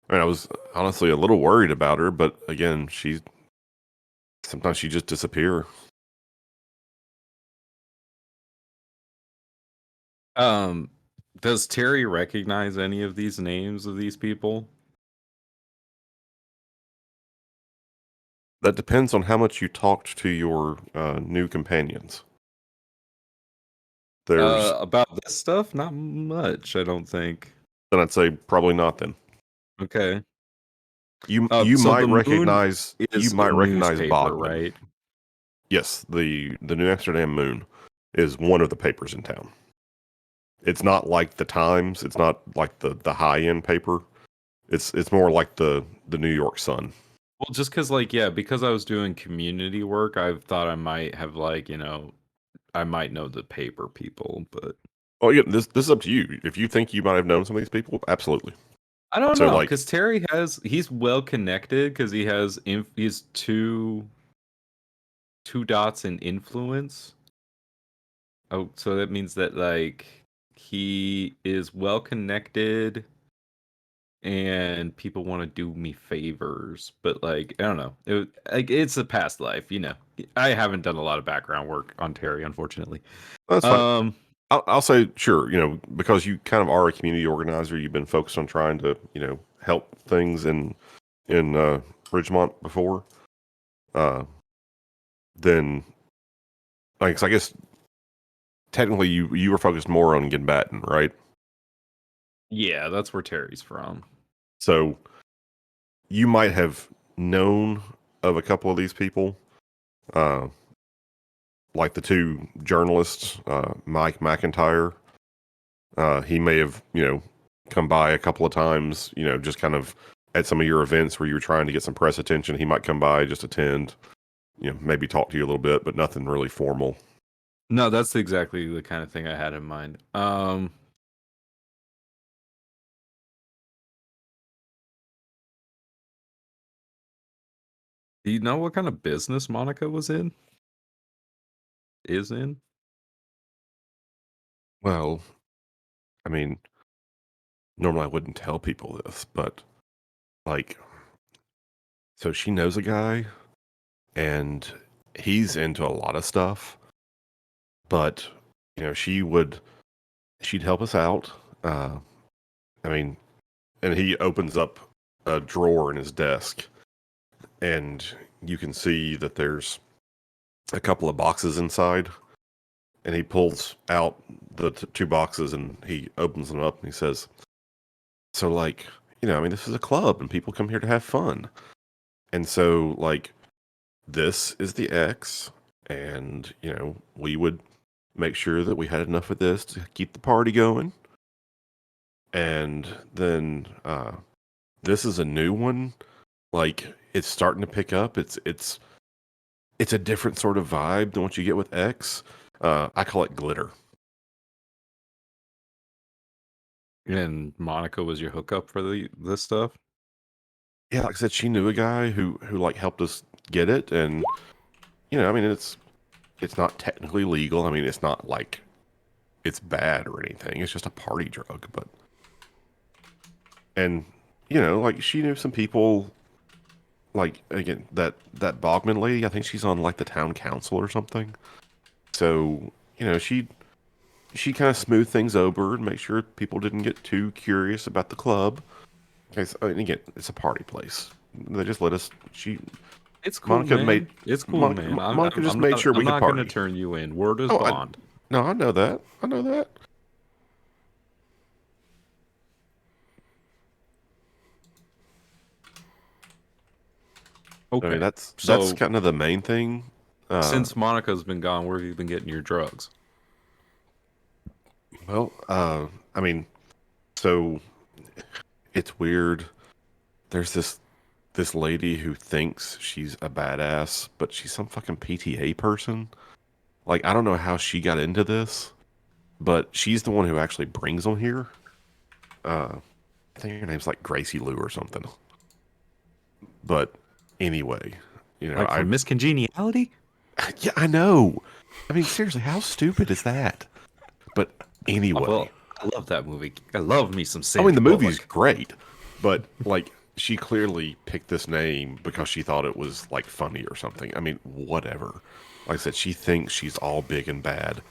I mean, I was honestly a little worried about her, but again, sometimes she just disappear. Does Terry recognize any of these names of these people? That depends on how much you talked to your new companions. There's, About this stuff? Not much, I don't think. then I'd say probably not. Then Okay. you So might the Moon recognize is a Bogman. newspaper, right? yes, the New Amsterdam Moon is one of the papers in town. It's not like the Times. It's not like the high end paper. It's more like the New York Sun. Well, just because, like, yeah, because I was doing community work, I thought I might have, like, I might know the paper people, but Oh yeah, this is up to you. If you think you might have known some of these people, absolutely. I don't So, know, like- because he's well connected because he's two dots in influence. Oh, so that means that, like, he is well connected and people want to do me favors, but, like, I don't know. It's a past life, I haven't done a lot of background work on Terry, unfortunately. That's fine. I'll say sure. Because you kind of are a community organizer, you've been focused on trying to help things in Ridgemont before. Then, like, 'cause I guess technically you were focused more on Ginbatten, right? Yeah, that's where Terry's from. So you might have known of a couple of these people, like the two journalists, Mike McIntyre. He may have, come by a couple of times, just kind of at some of your events where you were trying to get some press attention. He might come by, just attend, maybe talk to you a little bit, but nothing really formal. No, that's exactly the kind of thing I had in mind. Do you know what kind of business Monica was in? Is in? Well, I mean, normally I wouldn't tell people this, but like, so she knows a guy and he's into a lot of stuff, but she'd help us out. I mean, and he opens up a drawer in his desk and you can see that there's a couple of boxes inside, and he pulls out the two boxes and he opens them up and he says, so, like, I mean, this is a club and people come here to have fun. And so, like, this is the X, and, we would make sure that we had enough of this to keep the party going. And then this is a new one. Like, it's starting to pick up. It's a different sort of vibe than what you get with X. I call it glitter. And Monica was your hookup for this stuff? Yeah, like I said, she knew a guy who like helped us get it, and I mean, it's not technically legal. I mean, it's not like it's bad or anything. It's just a party drug, but and like she knew some people. Like, again, that Bogman lady, I think she's on like the town council or something. So she kind of smoothed things over and make sure people didn't get too curious about the club. Okay, so, and again, it's a party place. They just let us. It's cool, Monica man. It's cool, man. Monica just made sure we could party. I'm not going to turn you in. Word is Oh, bond. No, I know that. I know that. Okay. I mean, that's So- kind of the main thing. Since Monica's been gone, where have you been getting your drugs? Well, I mean, so it's weird. There's this lady who thinks she's a badass, but she's some fucking PTA person. Like, I don't know how she got into this, but she's the one who actually brings them here. I think her name's like Gracie Lou or something. But anyway, Like from Miss Congeniality? Yeah, I know. I mean, seriously, how stupid is that? But anyway, Well, I love that movie. I love me some I Sandra mean, the movie's Bullock. great, but like, she clearly picked this name because she thought it was like funny or something. I mean, whatever. Like I said, she thinks she's all big and bad.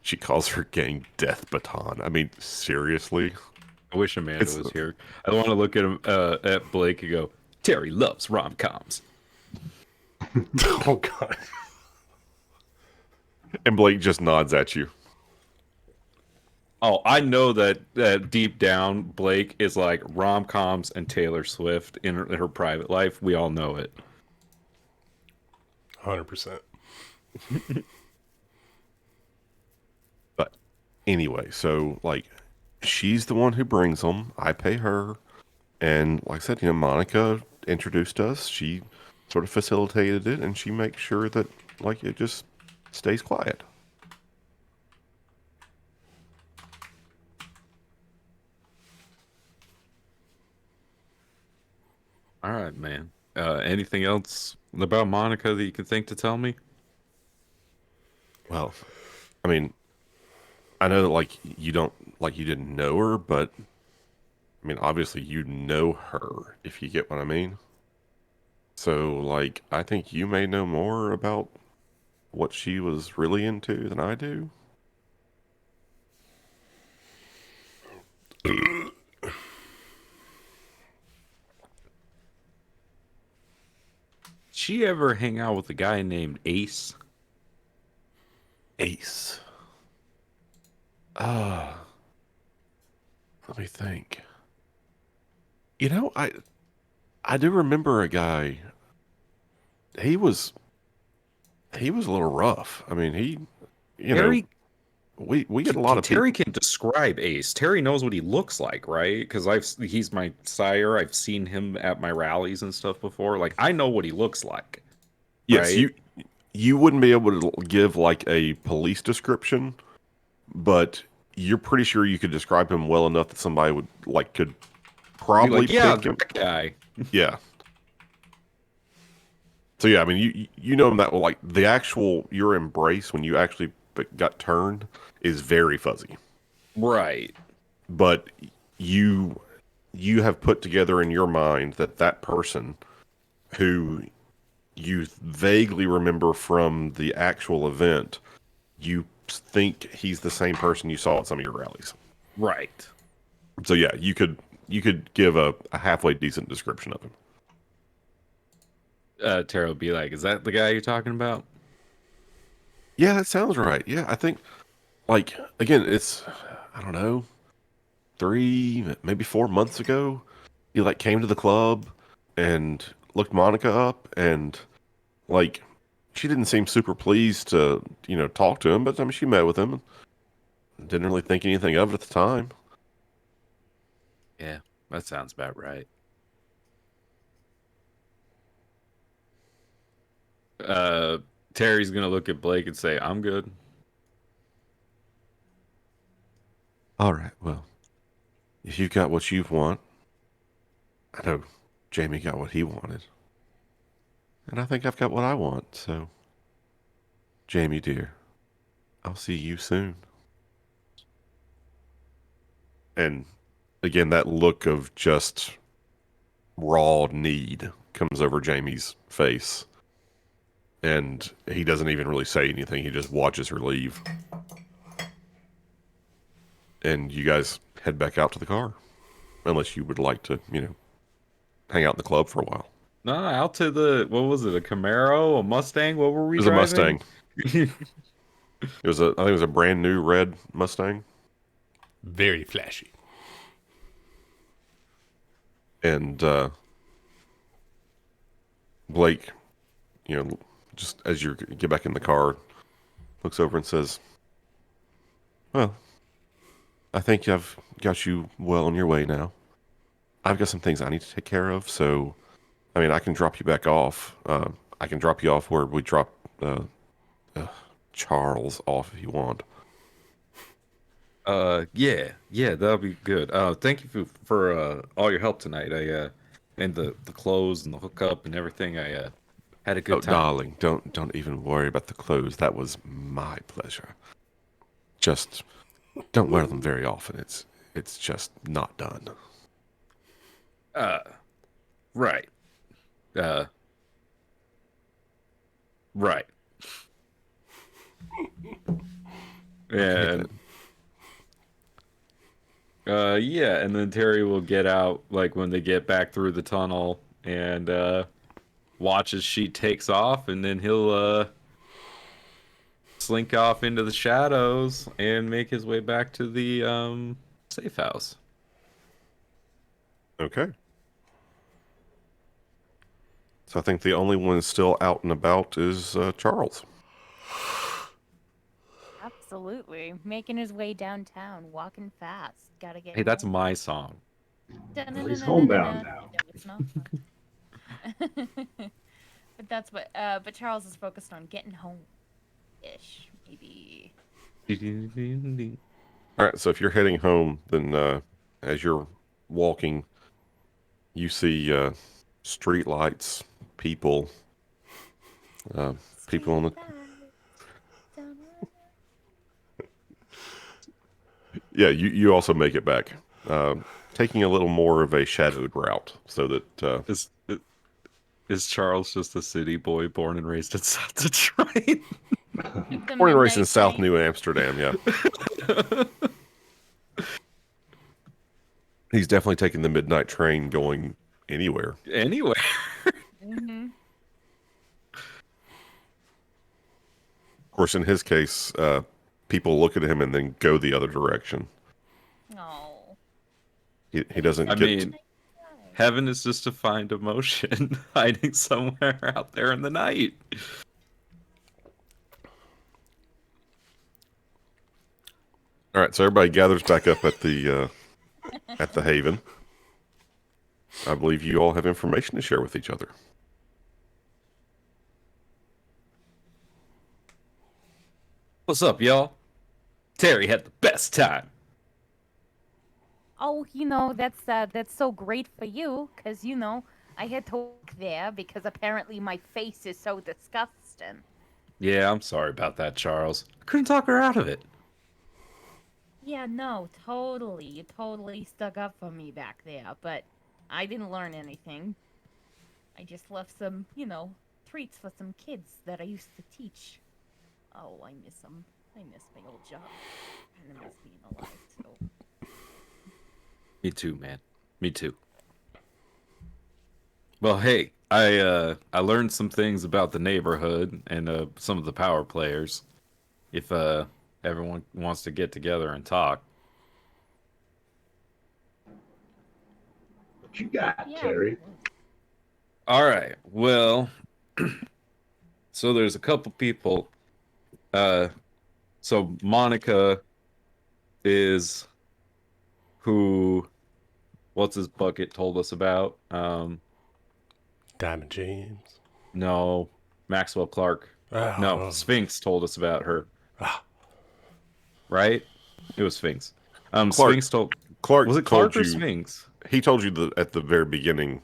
She calls her gang Death Baton. I mean, seriously. I wish Amanda was here. I want to look at him at Blake and go, Terry loves rom-coms. Oh god. And Blake just nods at you. Oh, I know that deep down, Blake is like rom-coms and Taylor Swift in her private life. We all know it. 100%. But anyway, so like she's the one who brings them. I pay her. And like I said, Monica introduced us. She sort of facilitated it, and she makes sure that like it just stays quiet. All right, man. Anything else about Monica that you can think to tell me? Well, I mean, I know that like you didn't know her, but I mean, obviously you know her, if you get what I mean. So like, I think you may know more about what she was really into than I do. She ever hang out with a guy named Ace? Ace. Ah, let me think. I do remember a guy. He was he was a little rough. I mean, Terry, we get a lot of Terry people. can describe Ace. Terry knows what he looks like, right? Because he's my sire. I've seen him at my rallies and stuff before. Like I know what he looks like, Yes, right? you wouldn't be able to give like a police description, but you're pretty sure you could describe him well enough that somebody could Be probably like, yeah, pick him. that guy. Yeah. So yeah, I mean, you know him that well. Like the actual your embrace when you actually got turned is very fuzzy, Right. but you you have put together in your mind that that person who you vaguely remember from the actual event, you think he's the same person you saw at some of your rallies. Right. So yeah, you could give a halfway decent description of him. Terry would be like, is that the guy you're talking about? Yeah, that sounds right. Yeah, I think like again, it's I don't know, 3 maybe 4 months ago. He like came to the club and looked Monica up and like she didn't seem super pleased to, talk to him, but I mean she met with him and didn't really think anything of it at the time. Yeah, that sounds about right. Uh, Terry's gonna look at Blake and say, I'm good. All right, well, if you've got what you want, I know Jamie got what he wanted. And I think I've got what I want, so Jamie dear, I'll see you soon. And again, that look of just raw need comes over Jamie's face. And he doesn't even really say anything. He just watches her leave. And you guys head back out to the car. Unless you would like to, hang out in the club for a while. No, out to what was it, a Camaro, a Mustang? What were we It was a driving? Mustang. I think it was a brand new red Mustang. Very flashy. And Blake, just as you get back in the car, looks over and says, well, I think I've got you well on your way now. I've got some things I need to take care of, so, I mean, I can drop you back off. I can drop you off where we drop Charles off if you want. Yeah, that'll be good. Thank you for all your help tonight. And the clothes and the hookup and everything. I had a good Oh, time. darling, don't even worry about the clothes. That was my pleasure. Just don't wear them very often. It's just not done. Right. Right. And yeah, and then Terry will get out like when they get back through the tunnel and watch as she takes off, and then he'll slink off into the shadows and make his way back to the safe house. Okay. So I think the only one still out and about is Charles. Absolutely. Making his way downtown, walking fast. Gotta get Hey, that's home. my song. Well, he's homebound now. No, it's not. But that's what. But Charles is focused on getting home, ish, maybe. All right, so if you're heading home, then as you're walking, you see street lights, people, people on the. Yeah, you also make it back, taking a little more of a shadowed route, so that Is Charles just a city boy born and raised in South Detroit? born and raised in South New Amsterdam. Yeah, he's definitely taking the midnight train going anywhere. Anyway. Mm-hmm. Of course, in his case, people look at him and then go the other direction. Oh. He doesn't I get. mean, heaven is just a find emotion hiding somewhere out there in the night. All right, so everybody gathers back up at the Haven. I believe you all have information to share with each other. What's up, y'all? Terry had the best time. Oh, that's so great for you, cause I had to work there because apparently my face is so disgusting. Yeah, I'm sorry about that, Charles. I couldn't talk her out of it. Yeah, no, totally. You totally stuck up for me back there, but I didn't learn anything. I just left some, treats for some kids that I used to teach. Oh, I miss them. I miss my old job. And I miss being alive, too. Me too, man. Me too. Well, hey, I learned some things about the neighborhood and some of the power players. If everyone wants to get together and talk. What you got, Yeah. Terry? All right. Well, so there's a couple people. So Monica is who what's his bucket told us about. Diamond James. No, Maxwell Clark. No, Oh. Sphinx told us about her. Ah. Right? It was Sphinx. Clark- Sphinx told Clark was it told Clark or you. Sphinx? He told you at the very beginning,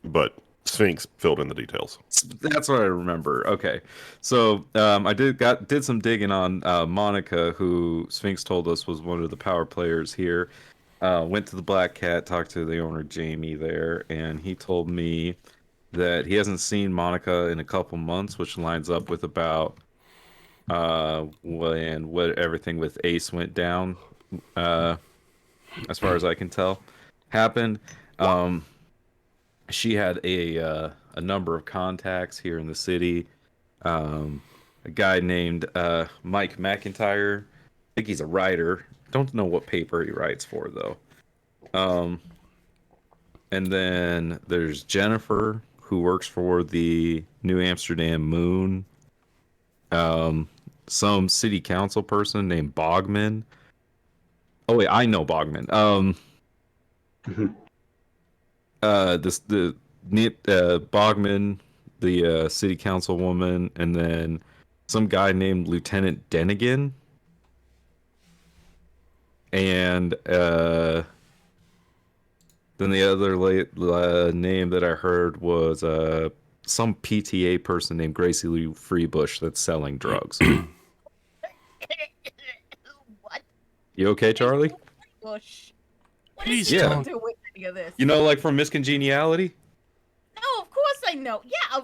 but Sphinx filled in the details. That's what I remember. Okay, so I did some digging on Monica, who Sphinx told us was one of the power players here. Went to the Black Cat, talked to the owner Jamie there, and he told me that he hasn't seen Monica in a couple months, which lines up with about when what everything with Ace went down, as far as I can tell, happened. She had a number of contacts here in the city. A guy named Mike McIntyre. I think he's a writer. Don't know what paper he writes for though. And then there's Jennifer, who works for the New Amsterdam Moon. Some city council person named Bogman. Oh wait, I know Bogman. Bogman, the city councilwoman, and then some guy named Lieutenant Denigan, and then the other name that I heard was some PTA person named Gracie Lee Freebush that's selling drugs. What? You okay, Charlie? Bush. What Please does don't. he do with any of this? You know, like from Miss Congeniality? No, of course I know. Yeah,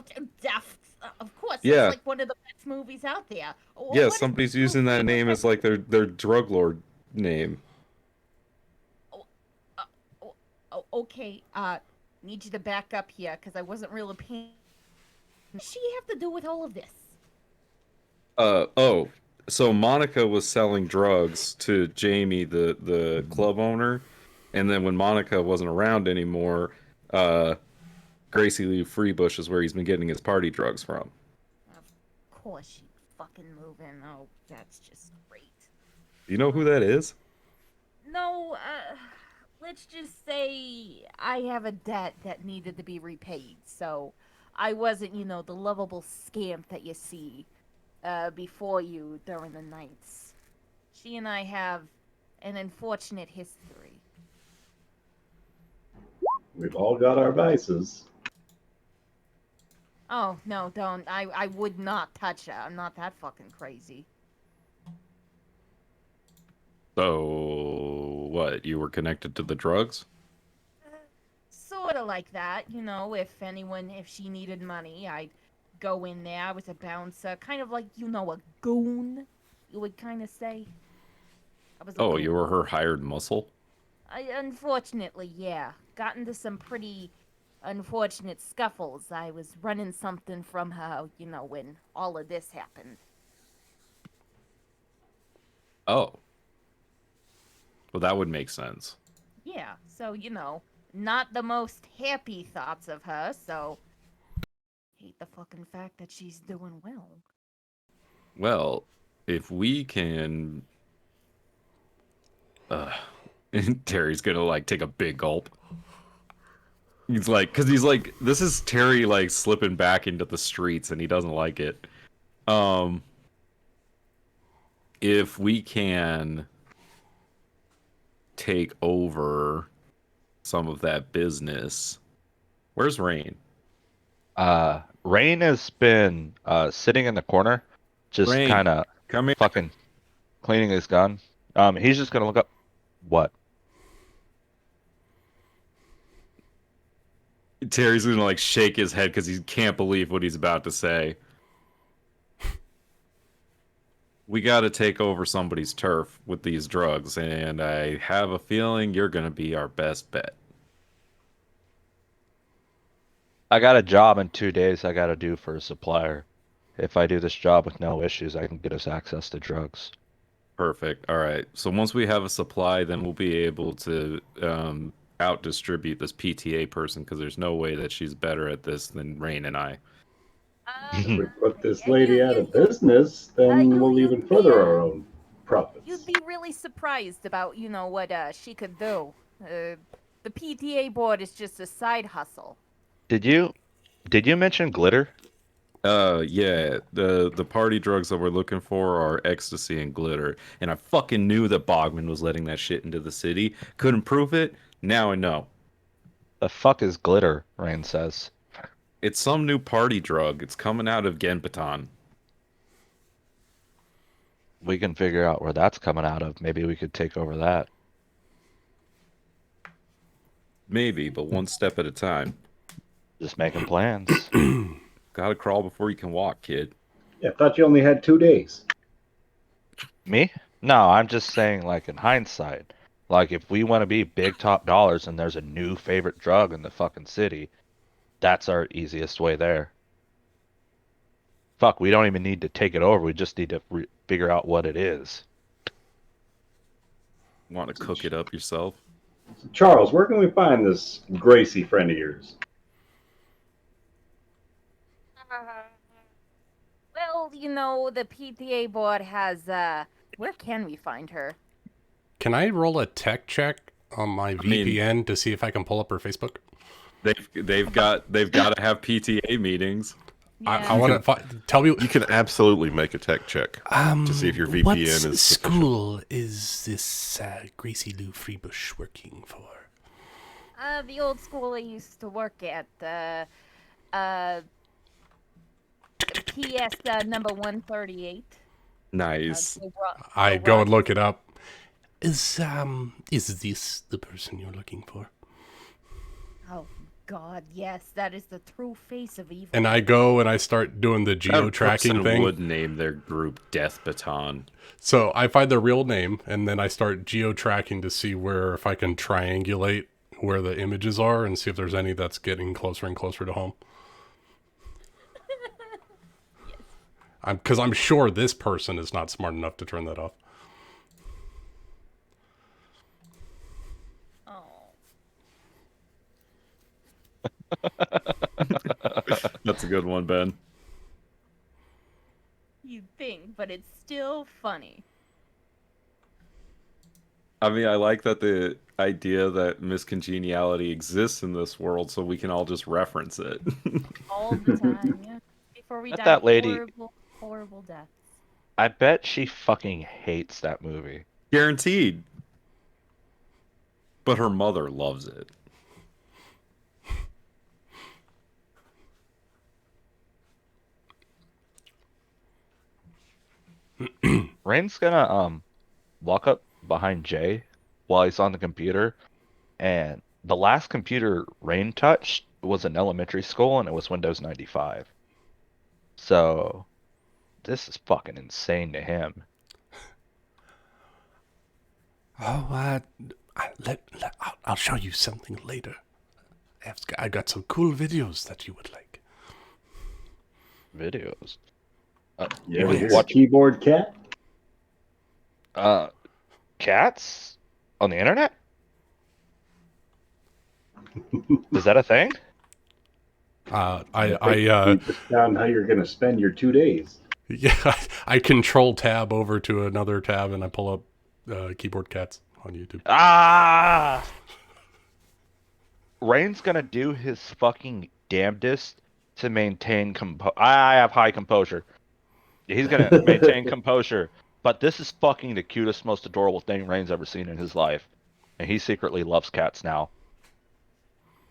of course. Yeah. It's like one of the best movies out there. Yeah, What is somebody's this using that movie? name as like their drug lord name. Okay, need you to back up here because I wasn't really paying. What does she have to do with all of this? So Monica was selling drugs to Jamie, the club owner, and then when Monica wasn't around anymore, Gracie Lee Freebush is where he's been getting his party drugs from. Of course she'd fucking move in. Oh, that's just great. Do you know who that is? No, let's just say I have a debt that needed to be repaid, so I wasn't, the lovable scamp that you see before you during the nights. She and I have an unfortunate history. We've all got our vices. Oh, no, don't. I would not touch her. I'm not that fucking crazy. So, what? You were connected to the drugs? Sort of like that, if she needed money, I'd go in there. I was a bouncer, kind of like, a goon, you would kind of say. I was a Oh, goon. you were her hired muscle? Unfortunately, yeah. Got into some pretty unfortunate scuffles. I was running something from her, when all of this happened. Oh. Well, that would make sense. Yeah, so, not the most happy thoughts of her, so hate the fucking fact that she's doing well. Well, if we can... Terry's gonna, like, take a big gulp. He's like, this is Terry, like, slipping back into the streets, and he doesn't like it. If we can take over some of that business... Where's Rain? Rain has been sitting in the corner, just Rain, kind of come here. fucking cleaning his gun. He's just gonna look up. What? Terry's gonna, like, shake his head because he can't believe what he's about to say. We gotta take over somebody's turf with these drugs, and I have a feeling you're gonna be our best bet. I got a job in 2 days I gotta do for a supplier. If I do this job with no issues, I can get us access to drugs. Perfect. All right. So once we have a supply, then we'll be able to out distribute this PTA person because there's no way that she's better at this than Rain and I. If we put this Yeah, lady out of business, then we'll even further our own profits. You'd be really surprised about, what she could do. The PTA board is just a side hustle. Did you mention glitter? Yeah. The party drugs that we're looking for are ecstasy and glitter, and I fucking knew that Bogman was letting that shit into the city. Couldn't prove it. Now I know. The fuck is glitter? Rain says. It's some new party drug. It's coming out of Genpatan. We can figure out where that's coming out of. Maybe we could take over that. Maybe, but one step at a time. Just making plans. Gotta crawl before you can walk, kid. Yeah, I thought you only had 2 days. Me? No, I'm just saying, like, in hindsight. Like, if we want to be big top dollars and there's a new favorite drug in the fucking city, that's our easiest way there. Fuck, we don't even need to take it over. We just need to figure out what it is. Want to cook it up yourself? So Charles, where can we find this Gracie friend of yours? Well, the PTA board has, where can we find her? Can I roll a tech check on my VPN to see if I can pull up her Facebook? They've got to have PTA meetings. I want to tell me. You can absolutely make a tech check to see if your VPN what is sufficient. school is this Gracie Lou Freebush working for? The old school I used to work at, PS number 138. Nice. I go and look it up. Is this the person you're looking for? Oh God, yes, that is the true face of evil. And I go and I start doing the geo-tracking thing. Would name their group Death Baton. So I find their real name and then I start geo-tracking to see where, if I can triangulate where the images are and see if there's any that's getting closer and closer to home. Because I'm sure this person is not smart enough to turn that off. That's a good one, Ben. You'd think, but it's still funny. I mean, I like that the idea that miscongeniality exists in this world, so we can all just reference it. All the time, yeah. Before we Let die that lady- horrible, horrible deaths. I bet she fucking hates that movie. Guaranteed. But her mother loves it. Rain's gonna walk up behind Jay while he's on the computer, and the last computer Rain touched was in elementary school, and it was Windows 95. So this is fucking insane to him. Oh, I'll show you something later. I got some cool videos that you would like. Videos. You ever hear Watch- keyboard cat? Cats on the internet? Is that a thing? You just found how you're gonna spend your 2 days. Yeah, I control tab over to another tab and I pull up keyboard cats on YouTube. Ah! Rain's gonna do his fucking damnedest to maintain I have high composure. He's gonna maintain composure, but this is fucking the cutest, most adorable thing Rain's ever seen in his life, and he secretly loves cats now.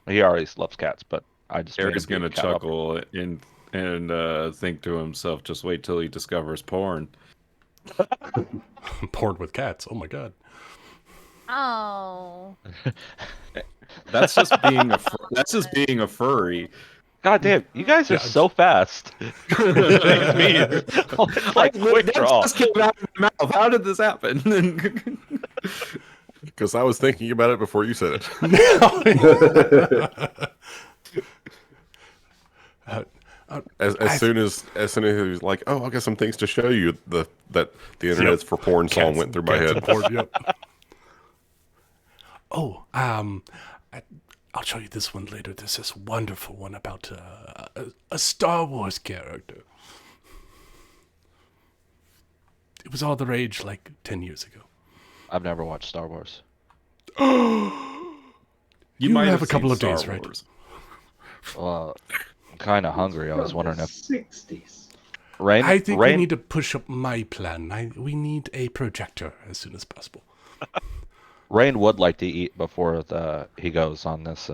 He already loves cats, but I just made Eric's him be a gonna cat lover. chuckle and think to himself, just wait till he discovers porn. Porn with cats. Oh my god. Oh. That's just being being a furry. God damn, you guys are Yeah, so fast. like quick That draw. just came out of my mouth. How did this happen? Because I was thinking about it before you said it. As soon as he was like, "Oh, I got some things to show you," that the internet's for porn song Cats- went through my cats head. and porn, yep. Oh, I'll show you this one later. There's this wonderful one about a Star Wars character. It was all the rage like 10 years ago. I've never watched Star Wars. You might have a couple seen of days, Star right? Wars. Well, I'm kind of hungry. I was wondering if 60s. Rain. I think we Rain, need to push up my plan. We need a projector as soon as possible. Rain would like to eat before he goes on this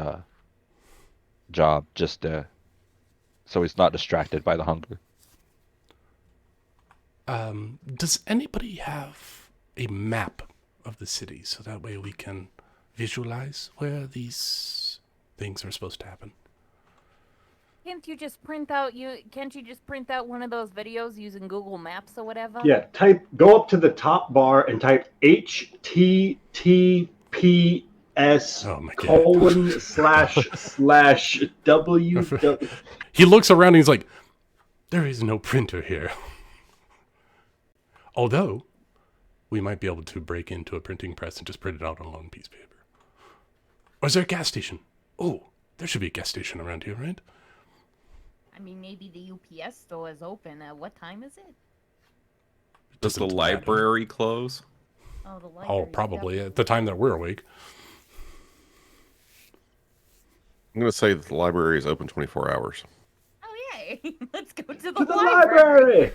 job, just so he's not distracted by the hunger. Does anybody have a map of the city so that way we can visualize where these things are supposed to happen? Can't you just print out one of those videos using Google Maps or whatever? Yeah, go up to the top bar and type HTTPS Oh my God. //www. He looks around and he's like, there is no printer here. Although, we might be able to break into a printing press and just print it out on a long piece of paper. Or is there a gas station? Oh, there should be a gas station around here, right? I mean, maybe the UPS store is open. What time is it? Does the Doesn't matter. library close? Oh, the library. Oh, probably at the time that we're awake. I'm going to say that the library is open 24 hours. Oh, yay! Let's go to To the the library. library.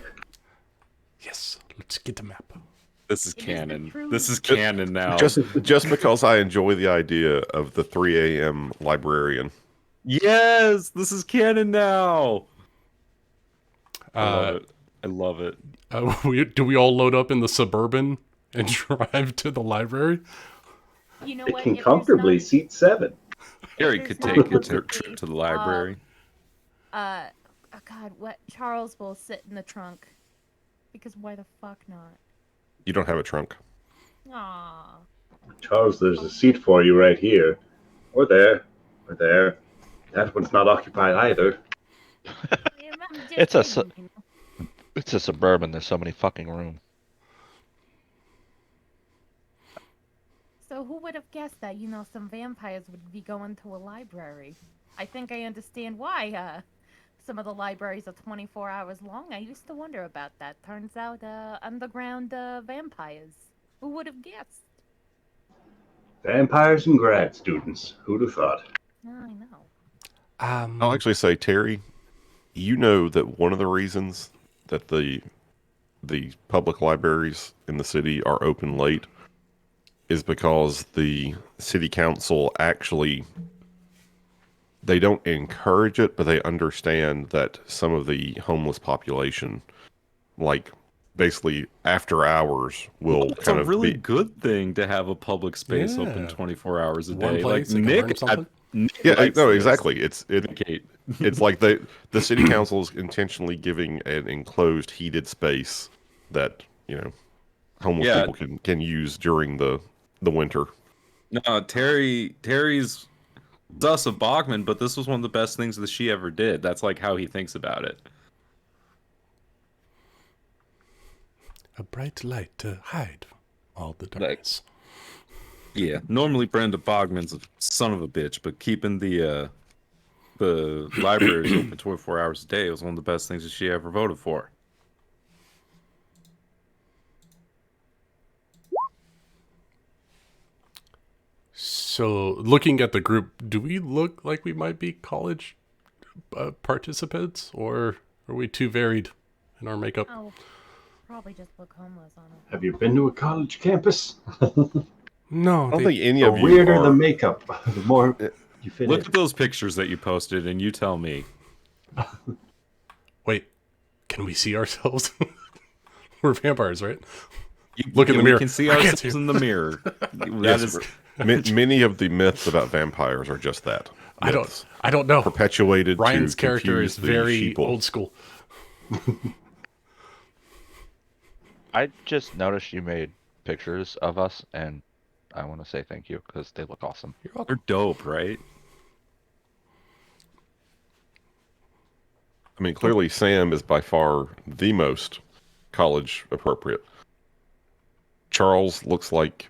Yes, let's get the map. This is It is the canon. truth. This is canon now. Just because I enjoy the idea of the 3 a.m. librarian. Yes, this is canon now. I love Uh, it. I love it. do we all load up in the Suburban and drive to the librry? You know It what? can If there's comfortably not- seat 7. Gary there's could not take a going to trip be, to the library. Oh God, what? Charles will sit in the trunk. Because why the fuck not? You don't have a trunk. Aww. Charles, there's a seat for you right here. Or there. Or there. That one's not occupied either. I'm just It's a kidding, you know? It's a Suburban. There's so many fucking room. So who would have guessed that, some vampires would be going to a library? I think I understand why some of the libraries are 24 hours long. I used to wonder about that. Turns out, underground vampires. Who would have guessed? Vampires and grad students. Who'd have thought? I know. I'll actually say, Terry, you know that one of the reasons that the public libraries in the city are open late is because the city council actually, they don't encourage it, but they understand that some of the homeless population, like basically after hours, will It's kind a of really be. good thing to have a public space open Yeah. 24 hours a One day. place Like they can learn Nick, something. Nick Yeah, likes no, this. exactly. Kate. It's like the city council is intentionally giving an enclosed, heated space that homeless Yeah. people can use during the winter. No, Terry's sus of Bachman, but this was one of the best things that she ever did. That's like how he thinks about it. A bright light to hide all the Like- darkness. Yeah, normally Brenda Bogman's a son of a bitch, but keeping the libraries open 24 hours a day was one of the best things that she ever voted for. So, looking at the group, do we look like we might be college participants, or are we too varied in our makeup? Oh, probably just look homeless on it. Have you been to a college campus? No, I don't think any The of you weirder are. the makeup, the more you fit Look in. at those pictures that you posted, and you tell me. Wait, can we see ourselves? We're vampires, right? Look in the We mirror. can see I can't ourselves see. in the mirror. That Yes, is many of the myths about vampires are just that. I Myths. don't know. Perpetuated Ryan's to character confuse is the very sheeple. old school. I just noticed you made pictures of us, and I want to say thank you because they look awesome. You're welcome. they're dope, right? I mean, clearly Sam is by far the most college appropriate. Charles looks like,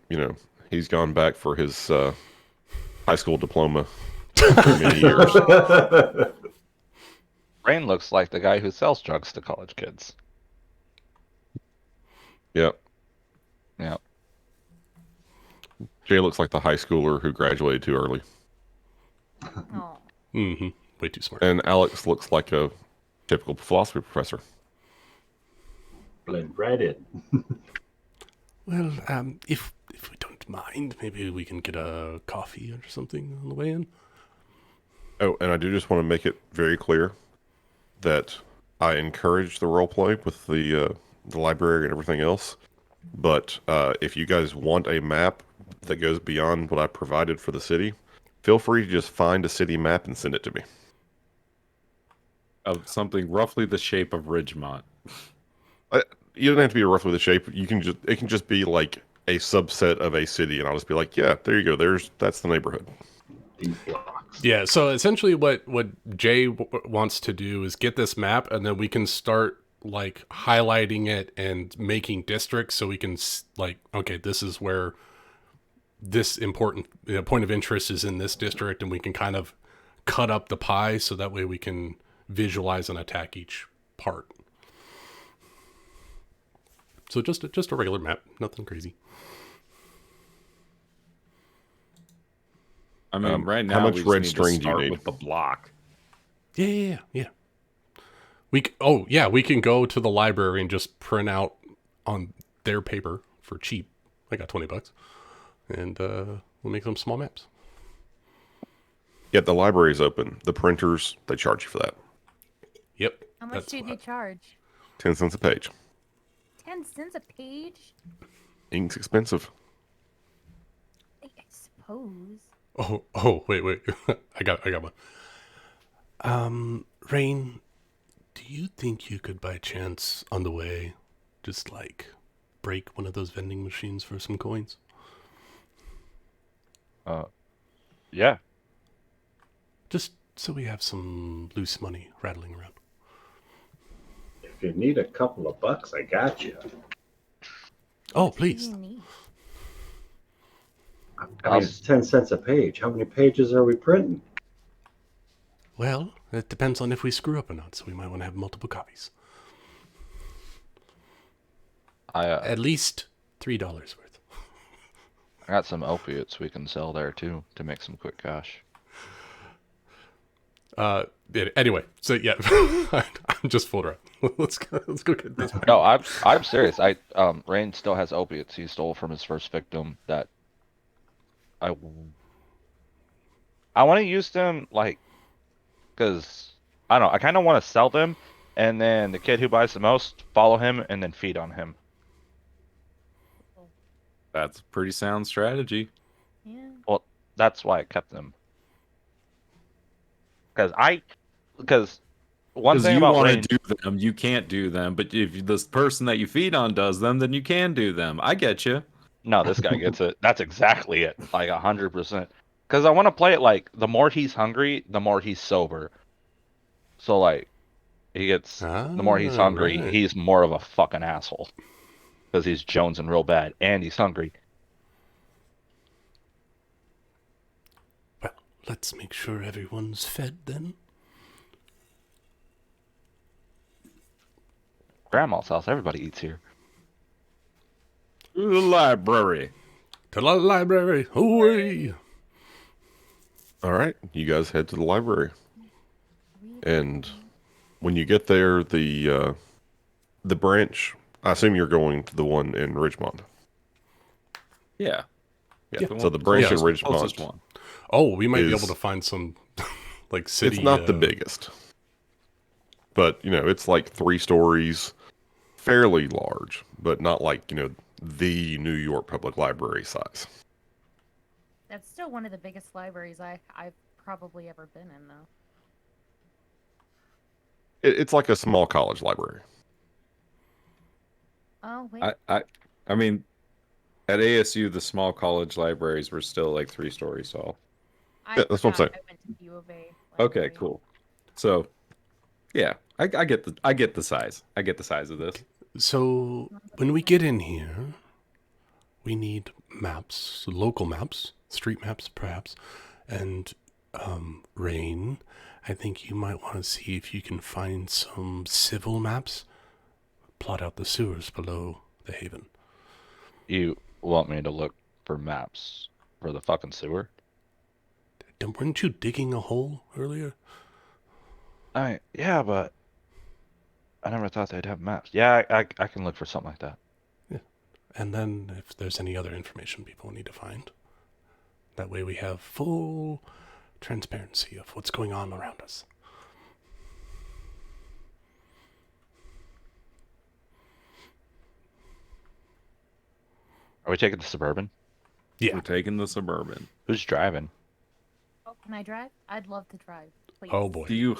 he's gone back for his high school diploma for many years. Rain looks like the guy who sells drugs to college kids. Yep. Yeah. Jay looks like the high schooler who graduated too early. Oh, Mm-hmm. Way too smart. And Alex looks like a typical philosophy professor. Blend right in. Well, if we don't mind, maybe we can get a coffee or something on the way in. Oh, and I do just want to make it very clear that I encourage the role play with the library and everything else. But if you guys want a map that goes beyond what I provided for the city, feel free to just find a city map and send it to me. Of something roughly the shape of Ridgemont. You don't have to be roughly the shape. It can just be like a subset of a city, and I'll just be like, yeah, there you go. That's the neighborhood. These blocks. Yeah, so essentially what Jay wants to do is get this map, and then we can start like highlighting it and making districts so we can like, okay, this is where this important point of interest is in this district, and we can kind of cut up the pie so that way we can visualize and attack each part. So just a regular map, nothing crazy. I mean, right now how much we just red need string to do you start need? with the block. Yeah. We can go to the library and just print out on their paper for cheap. I got $20, and we'll make some small maps. Yeah, the library's open. The printers, they charge you for that. Yep. how much that's did you charge? 10 cents a page. 10 cents a page? Ink's expensive. I suppose. Oh, wait. I got one. Rain, do you think you could by chance on the way just like break one of those vending machines for some coins? Yeah. Just so we have some loose money rattling around. If you need a couple of bucks, I got you. Oh, What do please. you need? I mean, it's 10 cents a page. How many pages are we printing? Well, it depends on if we screw up or not, so we might want to have multiple copies. At least $3 worth. I got some opiates we can sell there too to make some quick cash. Anyway, so yeah, I'm just full around. Let's go get this. No, I'm serious. Rain still has opiates he stole from his first victim that I want to use them like, because I don't know, I kind of want to sell them, and then the kid who buys the most follow him and then feed on him. That's a pretty sound strategy. Yeah. Well, that's why I kept them. Because one Because thing you about want Rain, to do them, you can't do them. But if this person that you feed on does them, then you can do them. I get you. no, this guy gets it. That's exactly it, like 100%. Because I want to play it like the more he's hungry, the more he's sober. So like, the more he's hungry, right. he's more of a fucking asshole. Because he's jonesing real bad and he's hungry. Well, let's make sure everyone's fed then. Grandma's house, everybody eats here. To the library. To the library. Away. All right, you guys head to the library, and when you get there, the branch. I assume you're going to the one in Ridgemont. Yeah. Yeah. So the branch in closest Ridgemont. one. Oh, we might be is- able to find some, like city. It's not the biggest, but it's like 3 stories, fairly large, but not like the New York Public Library size. That's still one of the biggest libraries I've probably ever been in, though. It's like a small college library. Oh, wait. I mean, at ASU, the small college libraries were still like 3 stories tall. Yeah, that's what I'm saying. I went to U of A Okay, library. cool. So, yeah, I get the size. I get the size of this. So when we get in here, we need maps, local maps, street maps perhaps, and Rain. I think you might want to see if you can find some civil maps. Plot out the sewers below the haven. You want me to look for maps for the fucking sewer? Weren't you digging a hole earlier? Yeah, but I never thought they'd have maps. Yeah, I can look for something like that. Yeah. And then if there's any other information people need to find, that way we have full transparency of what's going on around us. Are we taking the Suburban? Yeah. We're taking the Suburban. Who's driving? Oh, can I drive? I'd love to drive. Please. Oh boy. Do you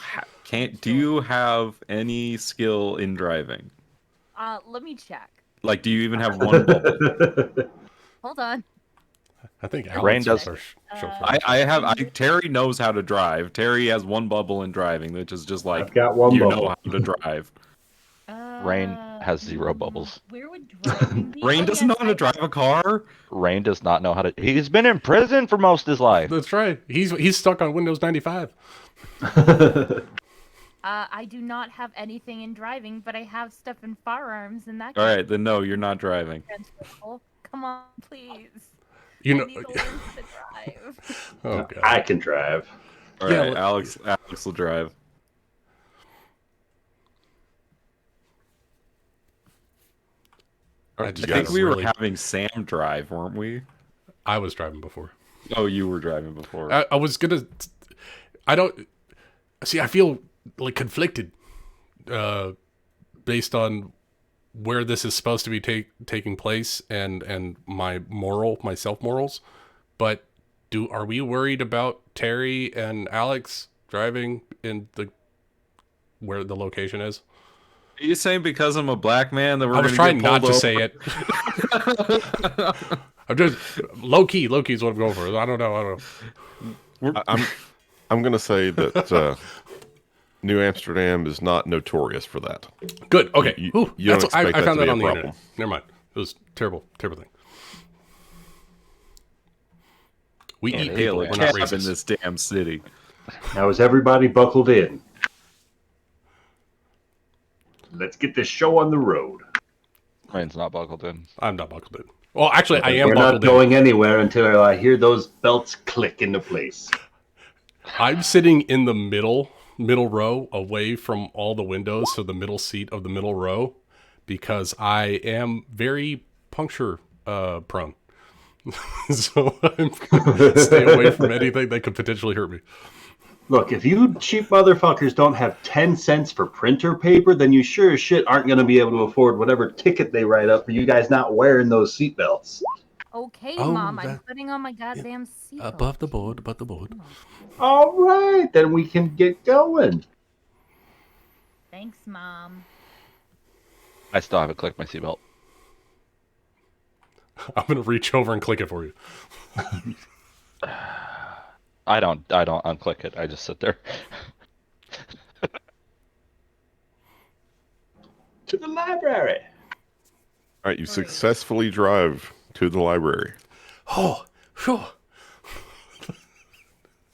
have any skill in driving? Let me check. Like, do you even have one bubble? Hold on. I think Rain Alex does- is our chauffeur. Terry knows how to drive. Terry has one bubble in driving, which is just like I've got one you bubble. know how to drive. Rain has 0 bubbles. Where would driving be? Rain Oh, doesn't know how to drive a car. Rain does not know how to. He's been in prison for most of his life. That's right. He's stuck on Windows 95. I do not have anything in driving, but I have stuff in firearms, and that. All right, then no, you're not driving. Transferable. Come on, please. You I know. need to learn to drive. Oh god. I can drive. All Yeah, right, well- Alex will drive. I I just think got we were really- having Sam drive, weren't we? I was driving before. Oh, you were driving before. I was gonna. I don't see. I feel like conflicted, based on where this is supposed to be taking place and my self morals. But are we worried about Terry and Alex driving in where the location is? Are you saying because I'm a black man that we're I was gonna trying get not pulled to say over? it. I'm just low key is what I'm going for. I don't know. I'm going to say that New Amsterdam is not notorious for that. Good. Okay. You Ooh, don't that's I expect that found to that be a on the problem. internet. Never mind. It was terrible thing. We Can't eat hail people. a We're not cab in racist. this damn city. Now is everybody buckled in? Let's get this show on the road. Rain's not buckled in. I'm not buckled in. Well, actually, I am We're buckled not in. going anywhere until I hear those belts click into place. I'm sitting in the middle row, away from all the windows, so the middle seat of the middle row, because I am very puncture prone. So I'm gonna stay away from anything that could potentially hurt me. Look, if you cheap motherfuckers don't have 10 cents for printer paper, then you sure as shit aren't going to be able to afford whatever ticket they write up for you guys not wearing those seatbelts. Okay, Oh, Mom, I'm that- putting on my goddamn seatbelt. Above the board, above the board. All right, then we can get going. Thanks, Mom. I still haven't clicked my seatbelt. I'm gonna reach over and click it for you. I don't unclick it. I just sit there. To the library. All right, you successfully drive to the library. Oh, phew.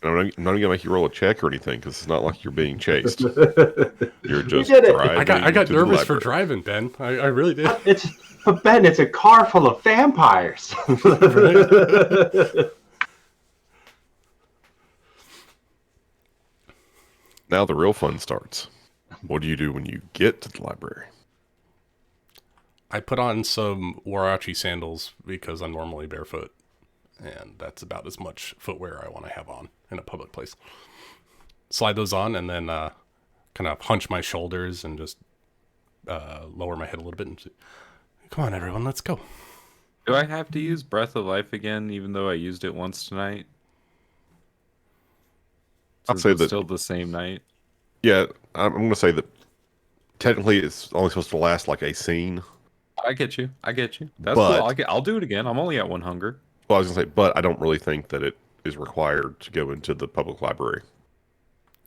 I'm not even gonna make you roll a check or anything because it's not like you're being chased. You're just did it. driving. I got to the nervous for library. driving, Ben. I really did. But Ben, it's a car full of vampires. Now the real fun starts. What do you do when you get to the library? I put on some Warachi sandals because I'm normally barefoot, and that's about as much footwear I want to have on in a public place. Slide those on, and then kind of hunch my shoulders and just lower my head a little bit and say, "Come on, everyone, let's go." Do I have to use Breath of Life again, even though I used it once tonight? I'd Since say it's that. still the same night. Yeah, I'm going to say that technically it's only supposed to last like a scene. I get you. That's But- cool. I'll do it again. I'm only at 1 hunger. Well, I was going to say, but I don't really think that it is required to go into the public library.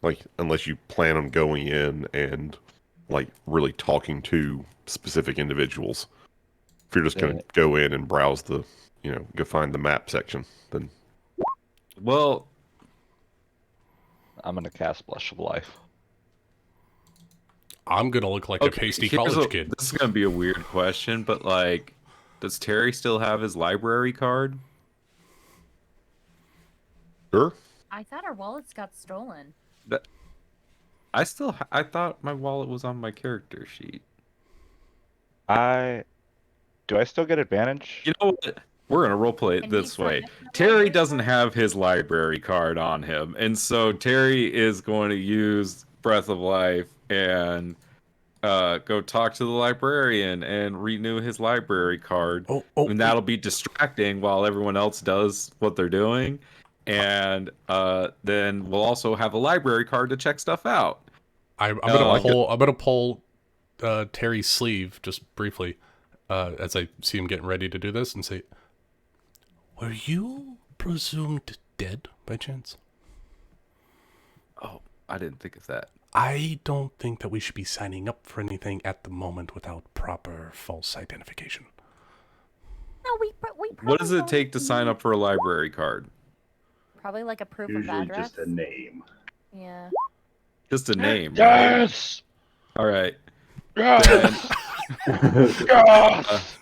Like, unless you plan on going in and, like, really talking to specific individuals. If you're just going to go in and browse the, go find the map section, then Well, I'm gonna cast Blush of Life. I'm gonna look like a pasty here's college kid. This is gonna be a weird question, but like, does Terry still have his library card? sure. I thought our wallets got stolen. I thought my wallet was on my character sheet. Do I still get advantage? You know what? We're gonna roleplay it Can this we way. sign up for the Terry library doesn't card? have his library card on him, and so Terry is going to use Breath of Life and go talk to the librarian and renew his library card. And that'll be distracting while everyone else does what they're doing. And then we'll also have a library card to check stuff out. I'm like gonna pull Terry's sleeve just briefly as I see him getting ready to do this and say, "Were you presumed dead by chance?" Oh, I didn't think of that. I don't think that we should be signing up for anything at the moment without proper false identification. No, we What does probably it take to sign up for a library card? Probably like a proof of Usually address. just a name. Yeah. Just a name, right? Yes. All right. Yes. Then, Yes.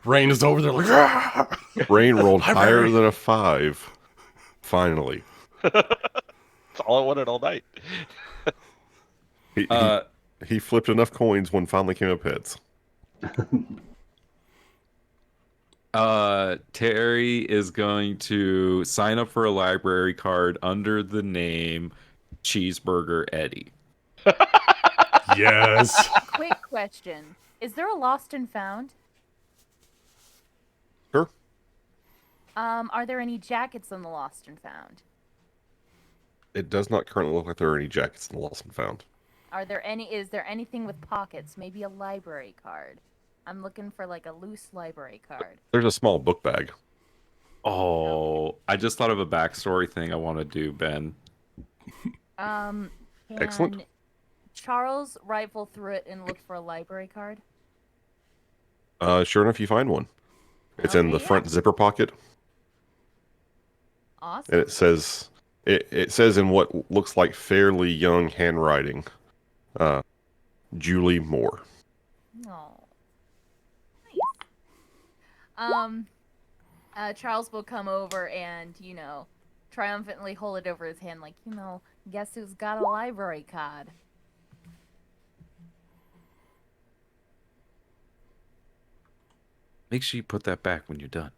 Rain is over there like, "Ah!" Rain rolled higher Library. than a 5. Finally. That's all I wanted all night. He flipped enough coins when finally came up heads. Terry is going to sign up for a library card under the name Cheeseburger Eddie. Yes. Quick question: is there a lost and found? Sure. Are there any jackets on the lost and found? It does not currently look like there are any jackets in the lost and found. Are there any? Is there anything with pockets? Maybe a library card. I'm looking for like a loose library card. There's a small book bag. Oh, I just thought of a backstory thing I want to do, Ben. Can Excellent. Charles rifle through it and look for a library card? Sure enough, you find one. It's in the Okay. front zipper pocket, Awesome. and it says It says in what looks like fairly young handwriting, Julie Moore. Oh, nice. Charles will come over and, triumphantly hold it over his hand, like, guess who's got a library card? Make sure you put that back when you're done.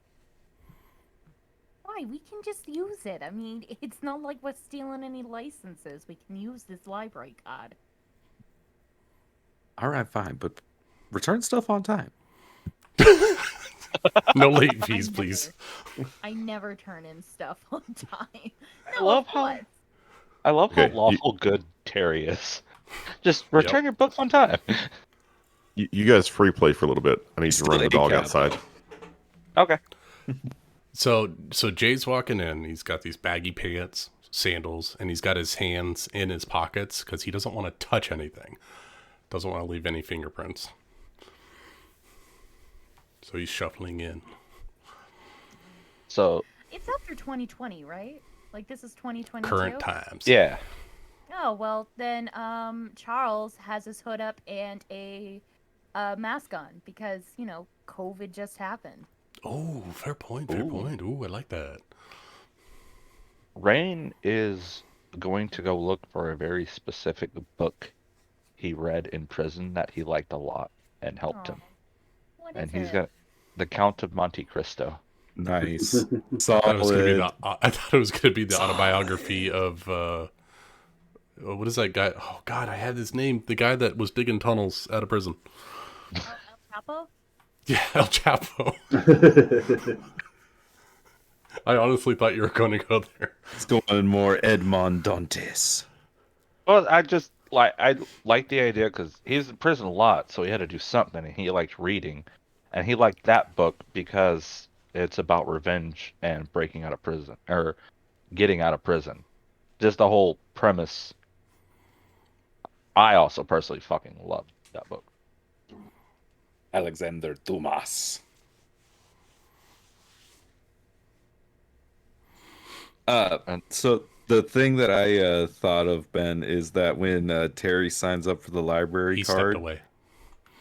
Why? We can just use it. I mean, it's not like we're stealing any licenses. We can use this library card. All right, fine, but return stuff on time. No late fees, please. I never turn in stuff on time. I love how Okay, lawful good Terry is. Just return your books on time. You guys free play for a little bit. I need to run the dog outside. Okay. So Jay's walking in. He's got these baggy pants, sandals, and he's got his hands in his pockets because he doesn't want to touch anything. Doesn't want to leave any fingerprints. So he's shuffling in. So it's after 2020, right? Like this is 2022. Current times. yeah. Oh well, then Charles has his hood up and a mask on because COVID just happened. Oh, fair point. Fair point. Ooh, I like that. Rain is going to go look for a very specific book he read in prison that he liked a lot and helped him. What And is he's it? got The Count of Monte Cristo. Nice. I thought it was gonna be Solid. I thought it was going to be the autobiography of what is that guy? Oh God, I had his name. The guy that was digging tunnels out of prison. El Chapo? Yeah, El Chapo. I honestly thought you were going to go there. It's going more Edmond Dantes. Well, I like the idea because he was in prison a lot, so he had to do something, and he liked reading, and he liked that book because it's about revenge and breaking out of prison or getting out of prison. Just the whole premise. I also personally fucking love that book. Alexander Dumas. So the thing that I thought of, Ben, is that when Terry signs up for the library He card. stepped away.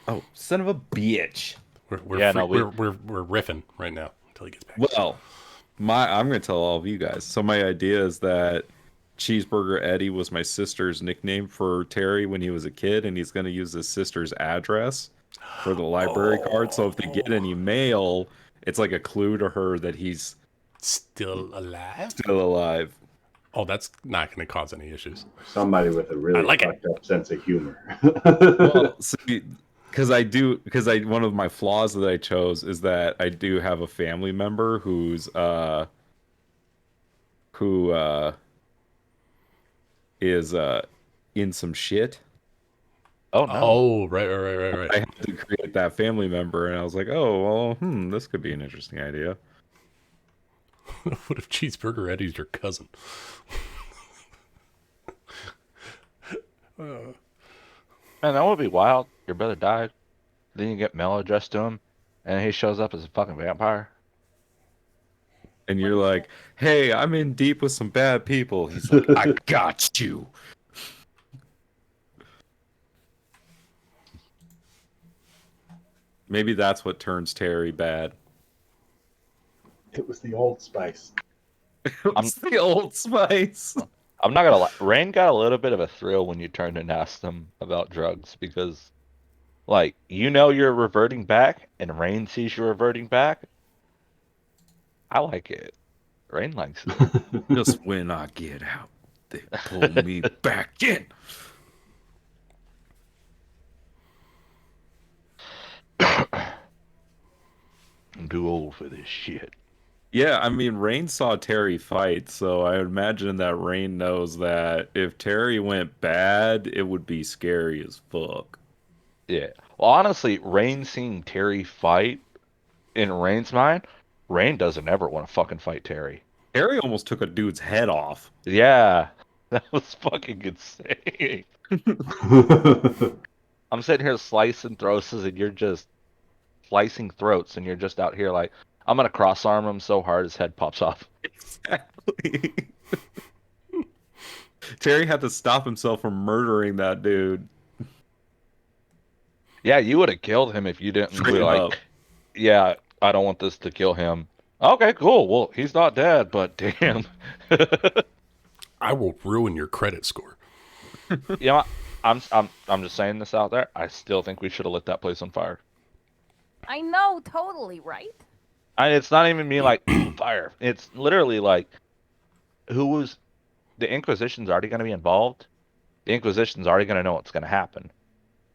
Oh, son of a bitch! We're riffing right now until he gets back. Well, I'm going to tell all of you guys. So my idea is that Cheeseburger Eddie was my sister's nickname for Terry when he was a kid, and he's going to use his sister's address for the library card. So if they get any mail, it's like a clue to her that he's Still alive? still alive. Oh, that's not going to cause any issues. Somebody with a really like it. fucked up sense of humor. Well, because one of my flaws that I chose is that I do have a family member who is in some shit. Oh no! Oh, right. I had to create that family member, and I was like, oh well, this could be an interesting idea. What if Cheeseburger Eddie's your cousin? Man, that would be wild. Your brother died, then you get mail addressed to him, and he shows up as a fucking vampire. And you're like, hey, I'm in deep with some bad people. He's like, I got you. Maybe that's what turns Terry bad. It was the Old Spice. It's the Old Spice. I'm not gonna lie. Rain got a little bit of a thrill when you turned and asked him about drugs because, like, you're reverting back, and Rain sees you reverting back. I like it. Rain likes it. Just when I get out, they pull me back in. I'm too old for this shit. Yeah, I mean, Rain saw Terry fight, so I imagine that Rain knows that if Terry went bad, it would be scary as fuck. Yeah. Well, honestly, Rain seeing Terry fight, in Rain's mind, Rain doesn't ever want to fucking fight Terry. Terry almost took a dude's head off. Yeah, that was fucking insane. I'm sitting here slicing throats, and you're just slicing throats, and you're just out here like, I'm gonna cross arm him so hard his head pops off. Exactly. Terry had to stop himself from murdering that dude. Yeah, you would have killed him if you didn't be Straight up. like, yeah, I don't want this to kill him. Okay, cool. Well, he's not dead, but damn. I will ruin your credit score. You know, what? I'm just saying this out there. I still think we should have lit that place on fire. I know, totally, right? It's not even me like fire. It's literally like, the Inquisition's already going to be involved. The Inquisition's already going to know what's going to happen.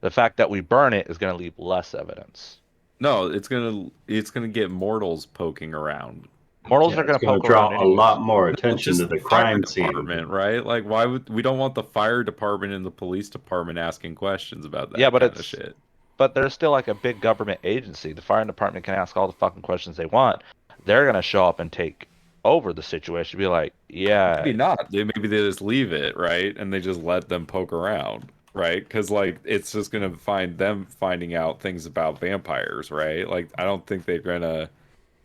The fact that we burn it is going to leave less evidence. No, it's gonna get mortals poking around. Mortals Yeah, are going it's to going poke to draw around a anyways. lot more Well, attention just to the fire crime scene. department, right? Like, why would we don't want the fire department and the police department asking questions about that Yeah, but kind of it's shit? but there's still like a big government agency. The fire department can ask all the fucking questions they want. They're going to show up and take over the situation. Be like, yeah, Maybe not. Maybe they just leave it, right? And they just let them poke around, right? Because like it's just gonna find them finding out things about vampires, right? Like I don't think they're gonna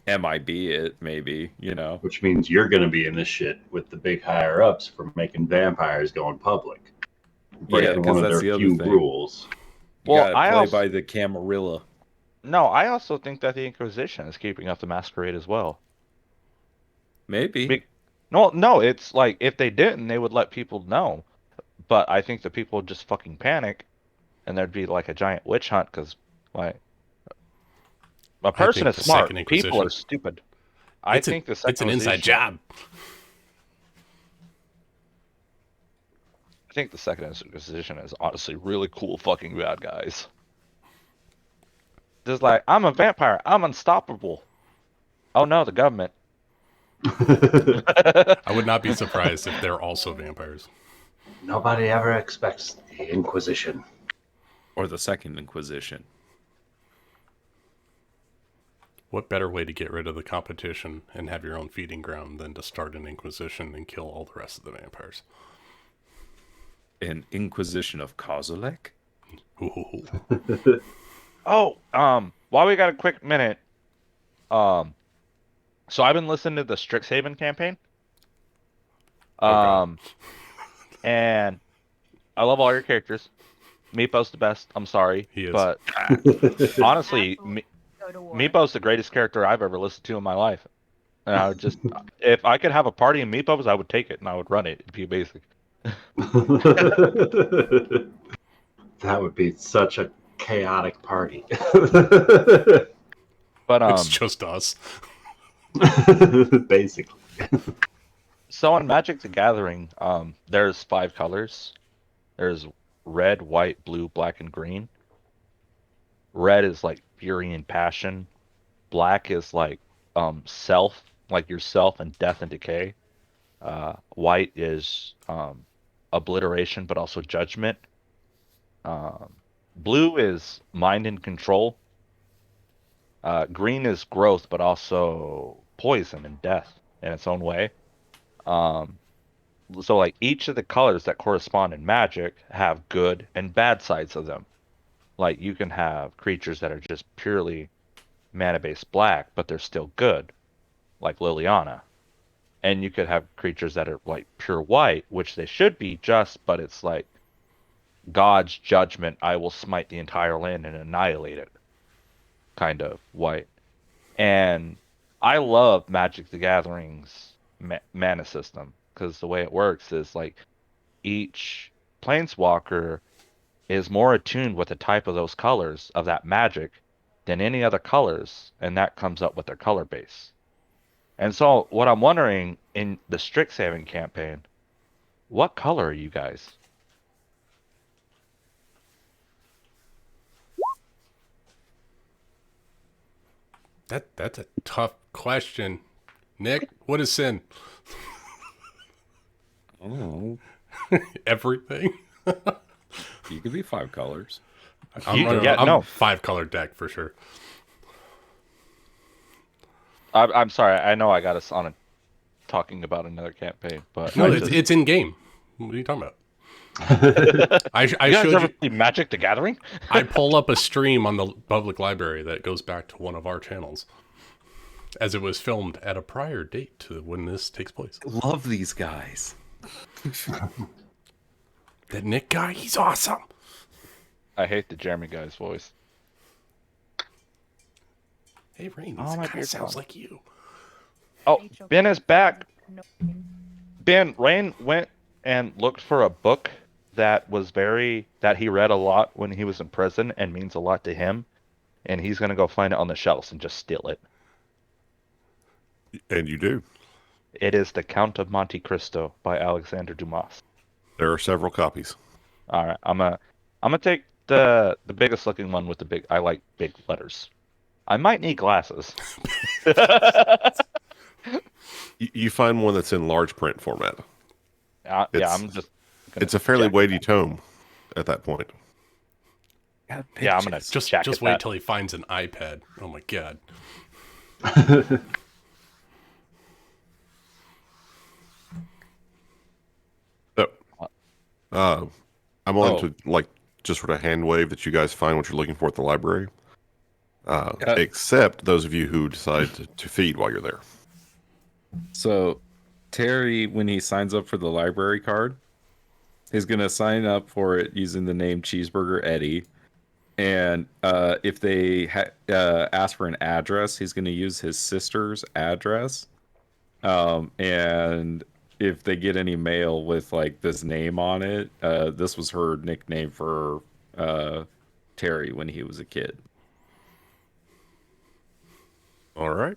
MIB it, maybe, you know. Which means you're going to be in this shit with the big higher ups for making vampires going public. Yeah, Breaking one because of that's their the other few thing. rules. You Well, gotta I play also by the Camarilla. no, I also think that the Inquisition is keeping up the masquerade as well. Maybe. No, it's like if they didn't, they would let people know. But I think the people would just fucking panic, and there'd be like a giant witch hunt because, like, a I person think is the smart, Second people Inquisition. are stupid. I think the It's Second an inside Inquisition. job. I think the Second Inquisition is honestly really cool fucking bad guys. Just like, I'm a vampire, I'm unstoppable. Oh no, the government. I would not be surprised if they're also vampires. Nobody ever expects the Inquisition. Or the Second Inquisition. What better way to get rid of the competition and have your own feeding ground than to start an Inquisition and kill all the rest of the vampires? An Inquisition of Kozilek? Ooh. Oh, while we got a quick minute, so I've been listening to the Strixhaven campaign. God. And I love all your characters. Meepo's the best. I'm sorry, He is. but honestly, Go to war. Meepo's the greatest character I've ever listened to in my life. And I would just, if I could have a party in Meepo's, I would take it and I would run it. It'd be basic. That would be such a chaotic party. But It's just us. Basically. so in Magic the Gathering, there's 5 colors. There's red, white, blue, black, and green. Red is like fury and passion. Black is like self, like yourself and death and decay. White is obliteration, but also judgment. Blue is mind and control. Green is growth, but also poison and death in its own way. So like each of the colors that correspond in Magic have good and bad sides of them. Like you can have creatures that are just purely mana-based black, but they're still good, like Liliana. And you could have creatures that are like pure white, which they should be just, but it's like God's judgment, I will smite the entire land and annihilate it, kind of white. And I love Magic the Gathering's mana system because the way it works is like each planeswalker is more attuned with the type of those colors of that magic than any other colors, and that comes up with their color base. And so what I'm wondering in the Strixhaven campaign, what color are you guys? That's a tough question. Nick, what is sin? Oh, Everything. you could be 5 colors. I'm running. yeah, I'm no. 5-color deck for sure. I'm sorry, I know I got us on a talking about another campaign, but No, I it's in game. What are you talking about? I you guys showed ever you. see Magic the Gathering? I pull up a stream on the public library that goes back to one of our channels, as it was filmed at a prior date to when this takes place. Love these guys. That Nick guy, he's awesome. I hate the Jeremy guy's voice. Hey, Rain, Oh, he my kind of beard's sounds gone. like you. Oh, Rachel Ben is Green back. said no. Ben, Rain went and looked for a book that he read a lot when he was in prison and means a lot to him, and he's gonna go find it on the shelves and just steal it. And you do. It is The Count of Monte Cristo by Alexander Dumas. There are several copies. All right, I'm gonna take the biggest looking one with the big. I like big letters. I might need glasses. You find one that's in large print format. Yeah, It's- I'm just. Gonna It's a fairly jack- weighty tome at that point. Yeah, I'm gonna Just jacket wait that. till he finds an iPad. Oh my god. So, I'm willing Oh. to like just sort of hand wave that you guys find what you're looking for at the library. Except those of you who decide to feed while you're there. So Terry, when he signs up for the library card, is going to sign up for it using the name Cheeseburger Eddie. And if they ask for an address, he's going to use his sister's address. And if they get any mail with like this name on it, this was her nickname for Terry when he was a kid. All right.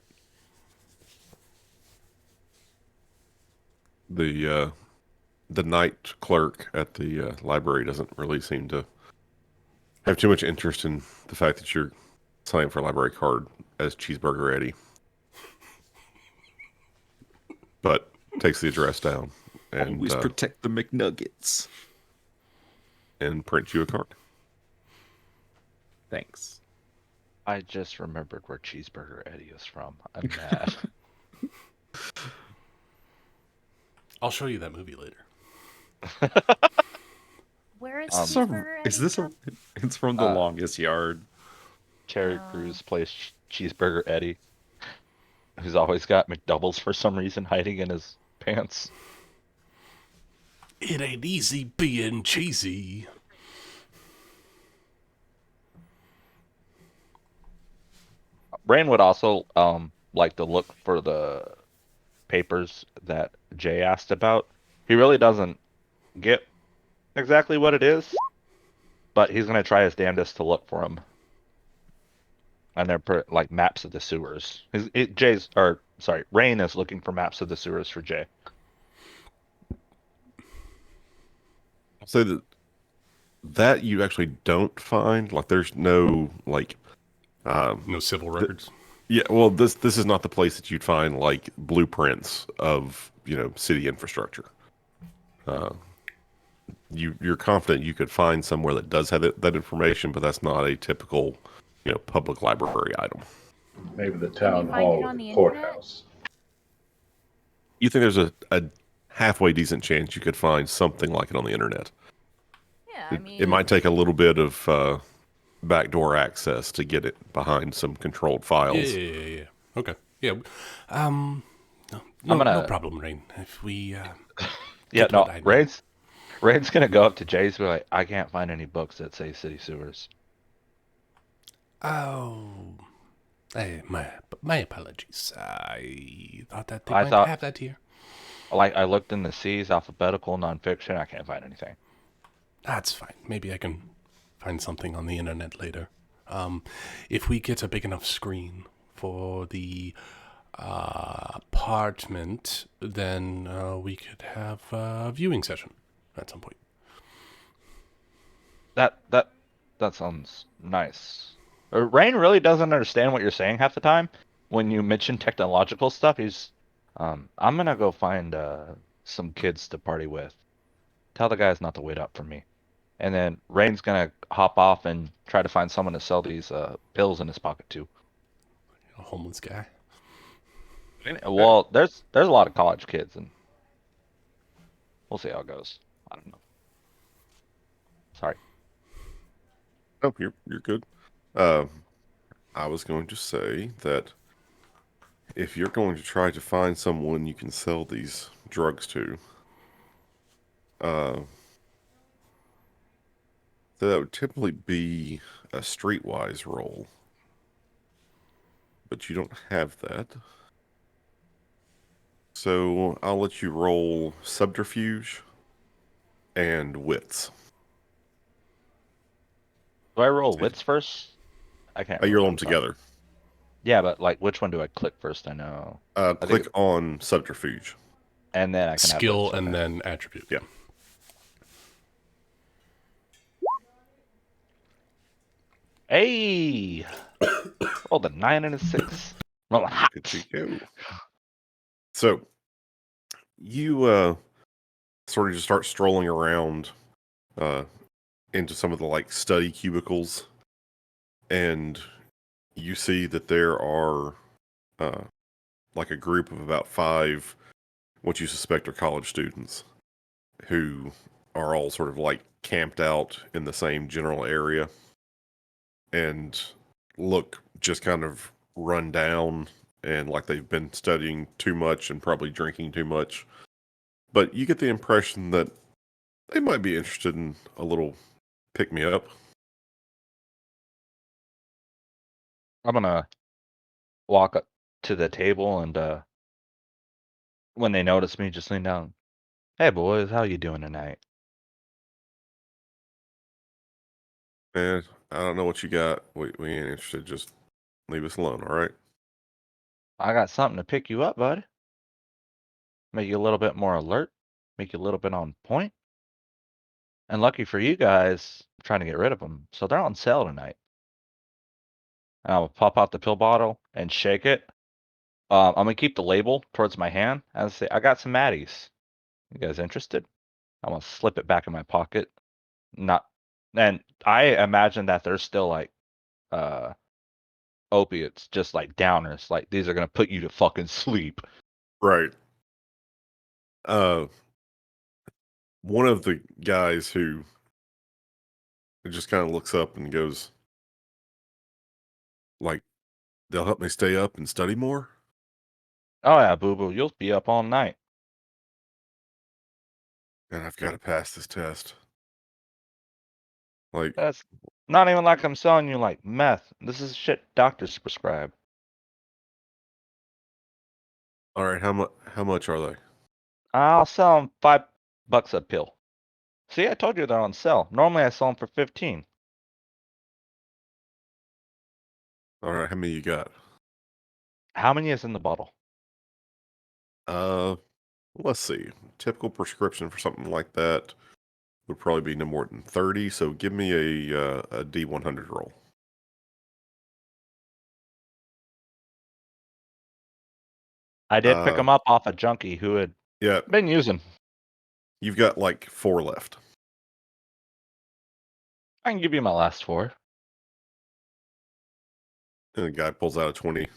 The night clerk at the library doesn't really seem to have too much interest in the fact that you're signing for a library card as Cheeseburger Eddie, but takes the address down and Always protect the McNuggets. and prints you a card. Thanks. I just remembered where Cheeseburger Eddie is from. I'm mad. I'll show you that movie later. Where is Um, Cheeseburger Is Eddie this from? It's from The Longest Yard. Terry Oh. Crews plays Cheeseburger Eddie, who's always got McDoubles for some reason hiding in his pants. It ain't easy being cheesy. Brain would also like to look for the papers that Jay asked about. He really doesn't get exactly what it is, but he's gonna try his damnedest to look for them. And they're like maps of the sewers. Rain is looking for maps of the sewers for Jay. I'll say that you actually don't find. Like, there's no like. No civil records. Yeah, well, this is not the place that you'd find like blueprints of city infrastructure. You're confident you could find somewhere that does have that information, but that's not a typical public library item. Maybe the Can town you find hall it or on the the internet? courthouse. You think there's a halfway decent chance you could find something like it on the internet. Yeah, I mean, It might take a little bit of backdoor access to get it behind some controlled files. Yeah. Okay. Yeah. I'm No gonna- problem, Rain. If we Yeah, get no, what I need. Rain's gonna go up to Jay's and be like, I can't find any books that say city sewers. Oh, hey, my apologies. I thought that they I might thought- have that here. Like, I looked in the C's, alphabetical, nonfiction, I can't find anything. That's fine. Maybe I can find something on the internet later. If we get a big enough screen for the apartment, then we could have a viewing session at some point. That sounds nice. Rain really doesn't understand what you're saying half the time. When you mention technological stuff, he's, I'm gonna go find some kids to party with. Tell the guys not to wait up for me. And then Rain's gonna hop off and try to find someone to sell these pills in his pocket too. A homeless guy. Well, there's a lot of college kids, and we'll see how it goes. I don't know. Sorry. Oh, you're good. I was going to say that if you're going to try to find someone you can sell these drugs to, So that would typically be a streetwise roll, but you don't have that. So I'll let you roll subterfuge and wits. Do I roll wits first? I can't You roll them remember. together. Yeah, but like, which one do I click first? I know. I think Click on subterfuge. and then I can have Skill wits. and Okay. then attribute. Yeah. Hey, rolled a 9 and a 6. Roll a hot. Look at you go. So you sort of just start strolling around into some of the like study cubicles, and you see that there are like a group of about 5 what you suspect are college students who are all sort of like camped out in the same general area and look just kind of run down and like they've been studying too much and probably drinking too much. But you get the impression that they might be interested in a little pick me up. I'm gonna walk up to the table and when they notice me, just lean down. Hey boys, how you doing tonight? Man, I don't know what you got. We ain't interested. Just leave us alone, all right? I got something to pick you up, bud. Make you a little bit more alert, make you a little bit on point. And lucky for you guys, I'm trying to get rid of them, so they're on sale tonight. And I'll pop out the pill bottle and shake it. I'm gonna keep the label towards my hand and say, I got some Maddies. You guys interested? I'm gonna slip it back in my pocket. Not, and I imagine that they're still like uh opiates, just like downers. Like these are gonna put you to fucking sleep. Right. One of the guys who just kind of looks up and goes, like, they'll help me stay up and study more? Oh yeah, boo boo, you'll be up all night. And I've got to pass this test. Like, That's not even like I'm selling you like meth. This is shit doctors prescribe. all right, how much are they? I'll sell them $5 a pill. See, I told you they're on sale. Normally I sell them for 15. All right, how many you got? How many is in the bottle? Uh, let's see. Typical prescription for something like that would probably be no more than 30. So give me a D100 roll. I did pick them up off a junkie who had Yeah, been using. you've got like 4 left. I can give you my last 4. And the guy pulls out a 20,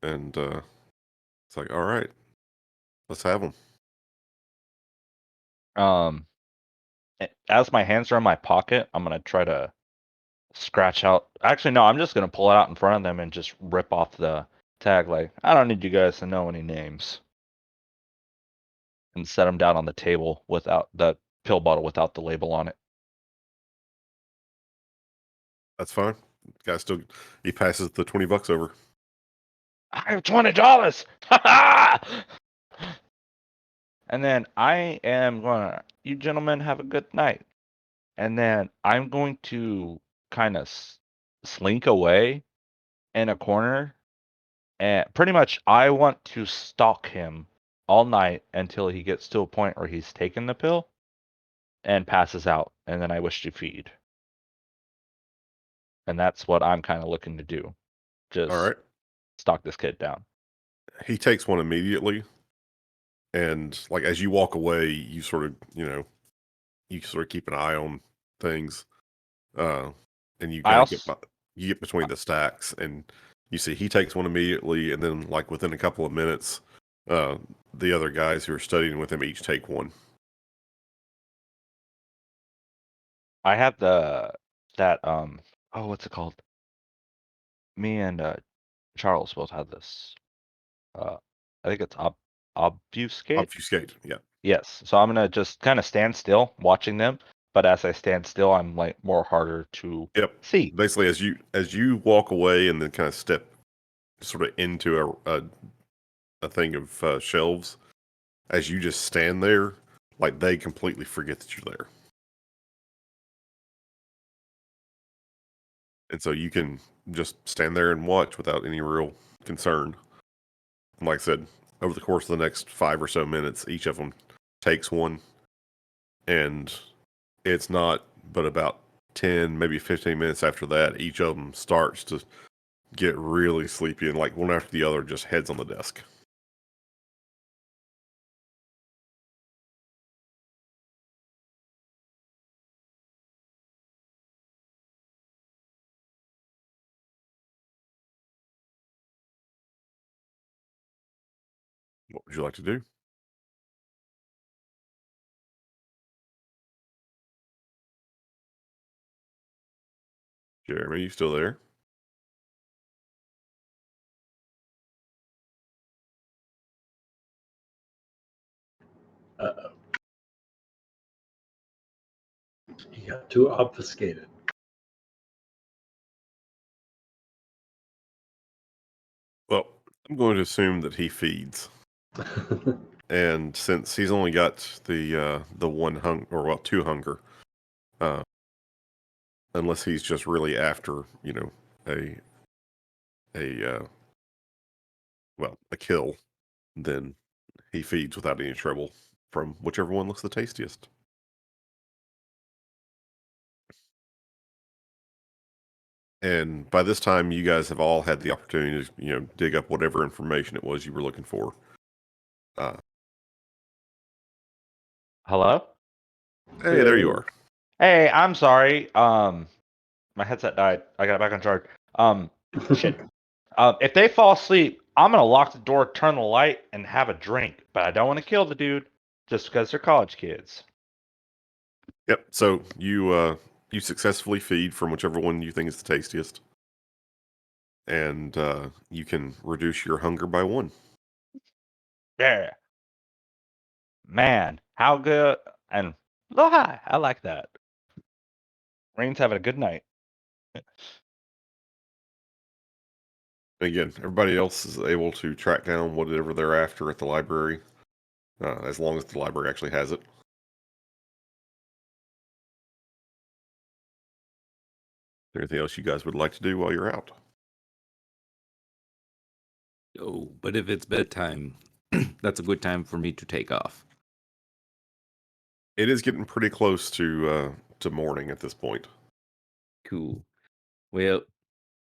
and it's like, all right, let's have them. As my hands are in my pocket, I'm gonna try to scratch out. Actually, no, I'm just gonna pull it out in front of them and just rip off the tag. Like, I don't need you guys to know any names, and set them down on the table without the pill bottle without the label on it. That's fine. Guy still, he passes the $20 over. I have $20. Ha ha! And then I am gonna. You gentlemen have a good night. And then I'm going to kind of slink away in a corner. And pretty much, I want to stalk him all night until he gets to a point where he's taken the pill and passes out. And then I wish to feed. And that's what I'm kind of looking to do. Just All right. stalk this kid down. He takes one immediately. And like as you walk away, you sort of, you sort of keep an eye on things. And you I kind of also, you get between the stacks and you see he takes one immediately, and then like within a couple of minutes, the other guys who are studying with him each take one. I have what's it called? Me and Charles both have this. I think it's obfuscate. Obfuscate, yeah. Yes. So I'm gonna just kind of stand still, watching them. But as I stand still, I'm like more harder to Yep. see. Basically, as you walk away and then kind of step sort of into a thing of shelves, as you just stand there, like they completely forget that you're there. And so you can just stand there and watch without any real concern. And like I said, over the course of the next 5 or so minutes, each of them takes one. And it's not but about 10, maybe 15 minutes after that, each of them starts to get really sleepy and like one after the other just heads on the desk. What would you like to do? Jeremy, you still there? Uh-oh. You got too obfuscated. Well, I'm going to assume that he feeds. And since he's only got the one two hunger, uh, unless he's just really after, a a kill, then he feeds without any trouble from whichever one looks the tastiest. And by this time, you guys have all had the opportunity to, dig up whatever information it was you were looking for. Hello? Hey, there you are. Hey, I'm sorry. My headset died. I got it back on charge. Shit. If they fall asleep, I'm gonna lock the door, turn the light, and have a drink. But I don't want to kill the dude just because they're college kids. Yep. So you successfully feed from whichever one you think is the tastiest, and you can reduce your hunger by 1. Yeah. Man, how good and a little high. I like that. Rain's having a good night. Again, everybody else is able to track down whatever they're after at the library, as long as the library actually has it. Is there anything else you guys would like to do while you're out? Oh, but if it's bedtime, that's a good time for me to take off. It is getting pretty close to morning at this point. Cool. Well,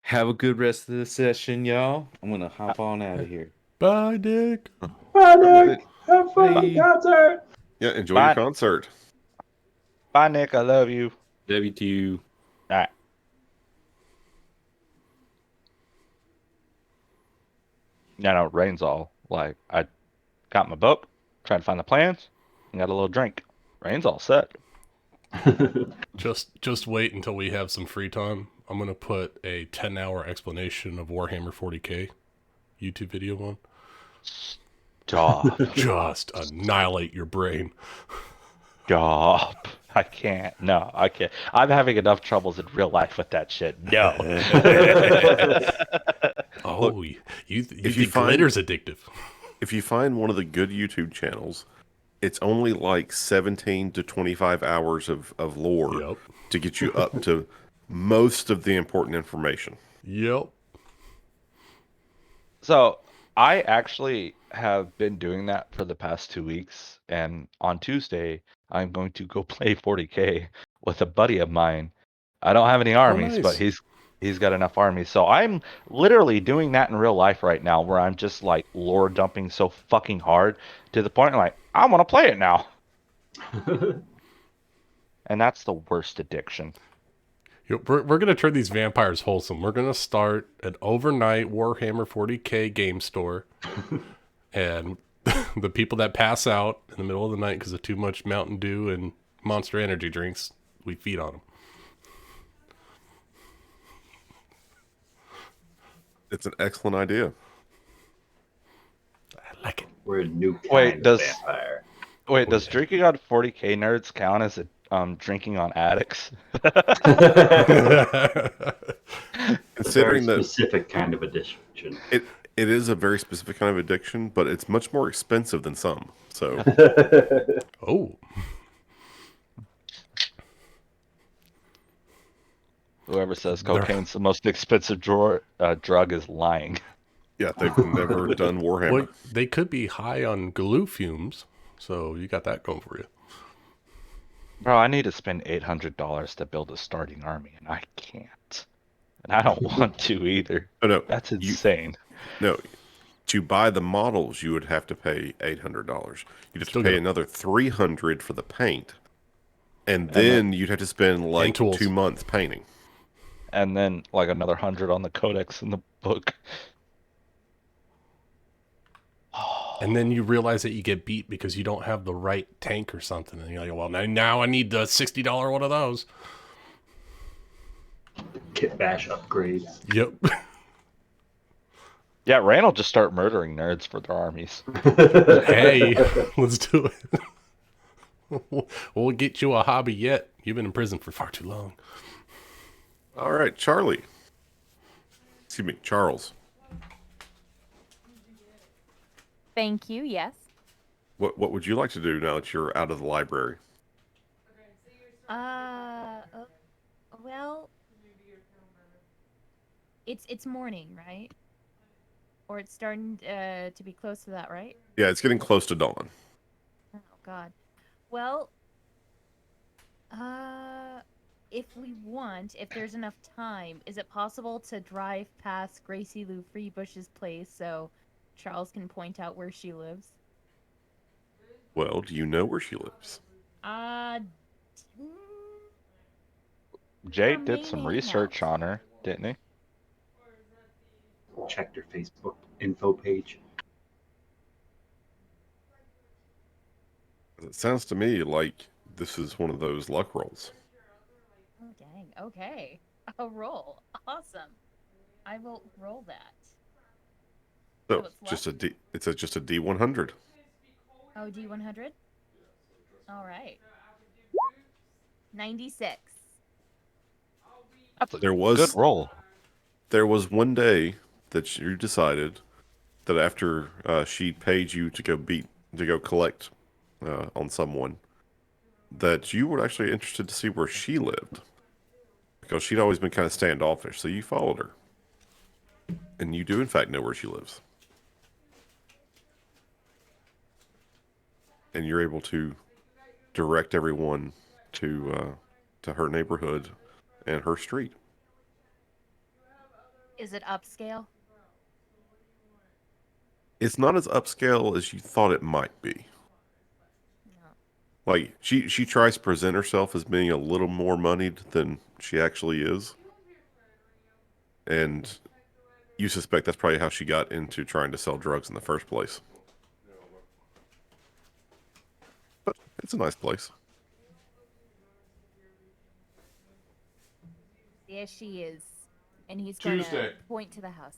have a good rest of the session, y'all. I'm gonna hop on out of here. Bye, Dick. Bye, Nick. Have fun at the Bye. concert. Yeah, enjoy Bye. your concert. Bye, Nick. I love you. W2. All right. Yeah, no, Rain's all like, I got my book, trying to find the plans, and got a little drink. Rain's all set. Just wait until we have some free time. I'm gonna put a 10-hour explanation of Warhammer 40k YouTube video on. Stop. Just annihilate your brain. Stop. I can't. No, I can't. I'm having enough troubles in real life with that shit. No. Oh, you if think you find- glitter's addictive? If you find one of the good YouTube channels, it's only like 17 to 25 hours of lore Yep. to get you up to most of the important information. Yep. So I actually have been doing that for the past 2 weeks, and on Tuesday I'm going to go play 40k with a buddy of mine. I don't have any armies, but nice. he's got enough armies. So I'm literally doing that in real life right now, where I'm just like lore dumping so fucking hard to the point like I want to play it now, and that's the worst addiction. We're gonna turn these vampires wholesome. We're gonna start an overnight Warhammer 40k game store, and the people that pass out in the middle of the night because of too much Mountain Dew and Monster Energy drinks, we feed on them. It's an excellent idea. I like it. We're a new kind Wait, of does vampire. Wait, does drinking on 40K nerds count as drinking on addicts? Very Considering that specific kind of addiction. it is a very specific kind of addiction, but it's much more expensive than some. So Oh, Whoever says They're- cocaine's the most expensive drug is lying. yeah, they've never done Warhammer. well, they could be high on glue fumes, so you got that going for you. Bro, I need to spend $800 to build a starting army, and I can't. And I don't want to either. Oh no, That's you insane. no. To buy the models, you would have to pay $800. You'd have Still to pay gotta- another $300 for the paint, and then- then you'd have to spend like tools. 2 months painting. And then like another 100 on the codex in the book. And then you realize that you get beat because you don't have the right tank or something, and you're like, well, now I need the $60 one of those. Kit bash upgrades. Yep. Yeah, Rand will just start murdering nerds for their armies. Hey, let's do it. We'll get you a hobby yet. You've been in prison for far too long. All right, Charlie. Excuse me, Charles. Thank you. Yes. What would you like to do now that you're out of the library? Well, it's morning, right? Or it's starting to be close to that, right? Yeah, it's getting close to dawn. Oh God. Well, if there's enough time, is it possible to drive past Gracie Lou Freebush's place so Charles can point out where she lives? Well, do you know where she lives? Mm, Jay Her did some main research hangout. on her, didn't he? Check their Facebook info page. It sounds to me like this is one of those luck rolls. Oh dang. Okay. A roll. Awesome. I will roll that. So So it's just a D. It's just a D100. Oh, D100. All right. 96. That's a There was good roll. There was one day that you decided that after she paid you to go collect on someone, that you were actually interested to see where she lived, because she'd always been kind of standoffish. So you followed her, and you do in fact know where she lives, and you're able to direct everyone to her neighborhood and her street. Is it upscale? It's not as upscale as you thought it might be. No. Like she tries to present herself as being a little more moneyed than she actually is, and you suspect that's probably how she got into trying to sell drugs in the first place. But it's a nice place. There she is. And he's going to Tuesday. point to the house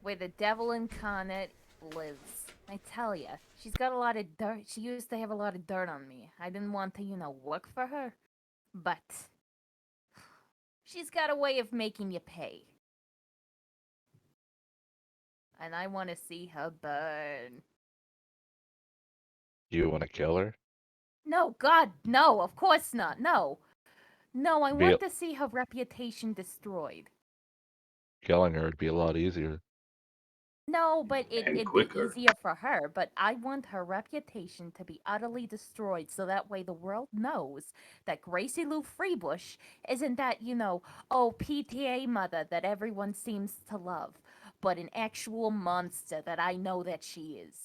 where the devil incarnate lives. I tell ya, she's got a lot of dirt. She used to have a lot of dirt on me. I didn't want to, work for her. But she's got a way of making you pay. And I want to see her burn. You want to kill her? No, God, no, of course not. No. No, I Be want a- to see her reputation destroyed. Killing her would be a lot easier. No, but And it'd quicker. be easier for her. But I want her reputation to be utterly destroyed so that way the world knows that Gracie Lou Freebush isn't that, PTA mother that everyone seems to love, but an actual monster that I know that she is.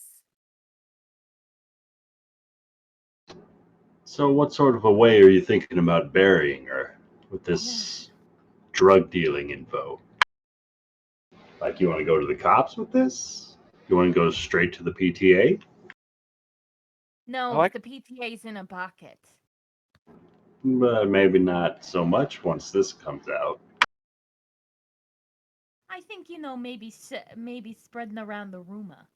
So, what sort of a way are you thinking about burying her with this drug dealing info? Like, you want to go to the cops with this? You want to go straight to the PTA? No, like- the PTA's in a bucket. But maybe not so much once this comes out. I think, maybe spreading around the rumor.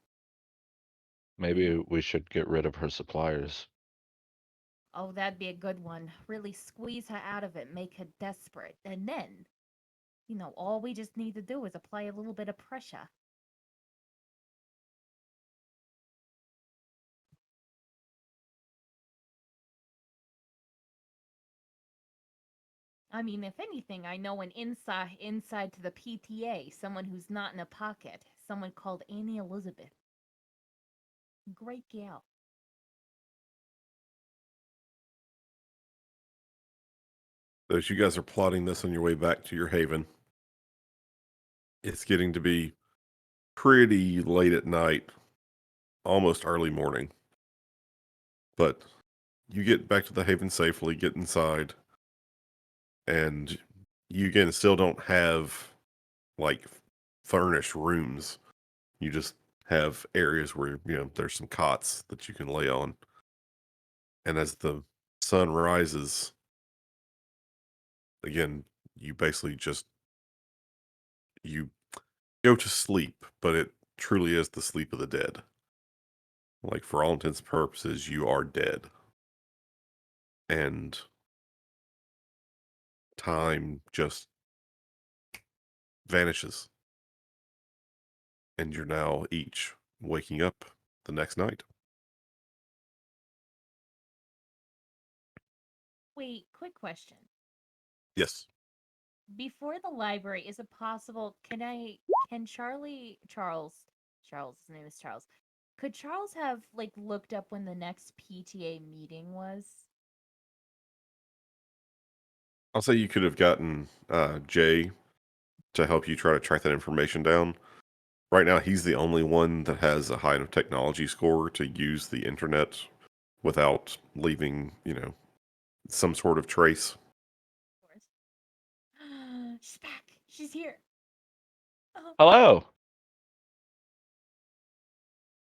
Maybe we should get rid of her suppliers. Oh, that'd be a good one. Really squeeze her out of it, make her desperate. And then, all we just need to do is apply a little bit of pressure. I mean, if anything, I know an inside to the PTA, someone who's not in a pocket, someone called Annie Elizabeth. Great gal. So as you guys are plotting this on your way back to your haven, it's getting to be pretty late at night, almost early morning. But you get back to the haven safely, get inside, and you again still don't have like furnished rooms. You just have areas where there's some cots that you can lay on. And as the sun rises, again, you basically just you go to sleep, but it truly is the sleep of the dead. Like for all intents and purposes, you are dead. And time just vanishes. And you're now each waking up the next night. Wait, quick question. Yes. Before the library, is it possible? Can Charles, his name is Charles. Could Charles have looked up when the next PTA meeting was? I'll say you could have gotten Jay to help you try to track that information down. Right now, he's the only one that has a high enough technology score to use the internet without leaving, some sort of trace. Of course. She's back. She's here. Oh, Hello.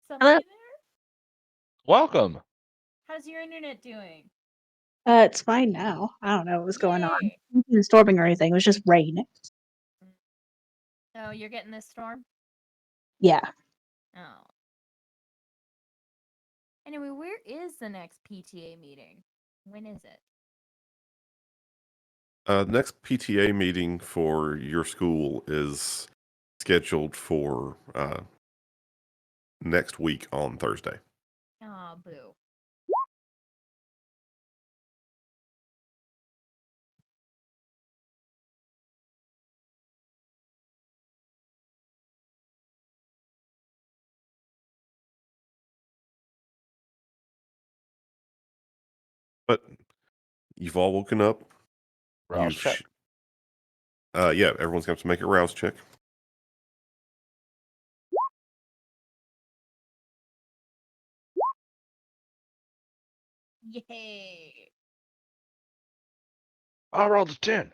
somebody there? Welcome. How's your internet doing? It's fine now. I don't know what was going on. Yay. It wasn't storming or anything. It was just rain. Oh, you're getting this storm? Yeah. Oh. Anyway, where is the next PTA meeting? When is it? The next PTA meeting for your school is scheduled for next week on Thursday. Aw, boo. But you've all woken up. Rouse check. Yeah, everyone's going to have to make a rouse check. Yay. I rolled a 10.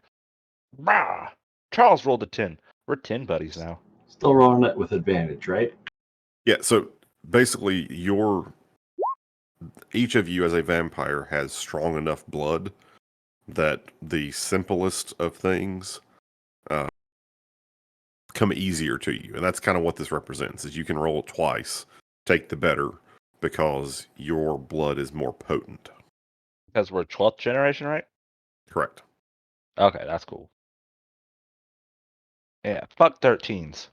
Rah! Charles rolled a 10. We're 10 buddies now. Still rolling it with advantage, right? Yeah, so basically each of you as a vampire has strong enough blood that the simplest of things come easier to you. And that's kind of what this represents, is you can roll it twice, take the better, because your blood is more potent. Because we're 12th generation, right? Correct. Okay, that's cool. Yeah, fuck 13s.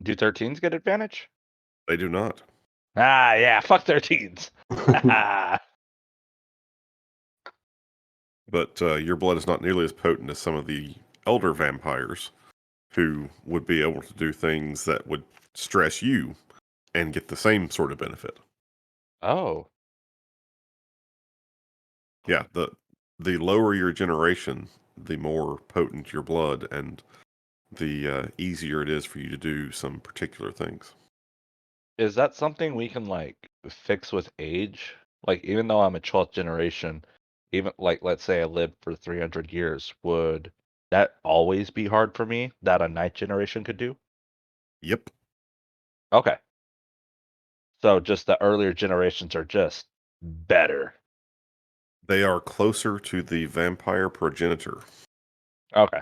Do 13s get advantage? They do not. Ah, yeah, fuck 13s. But your blood is not nearly as potent as some of the elder vampires who would be able to do things that would stress you and get the same sort of benefit. Oh. Yeah, the lower your generation, the more potent your blood, and the easier it is for you to do some particular things. Is that something we can fix with age? Like even though I'm a 12th generation, even let's say I lived for 300 years, would that always be hard for me that a 9th generation could do? Yep. Okay. So just the earlier generations are just better. They are closer to the vampire progenitor. Okay.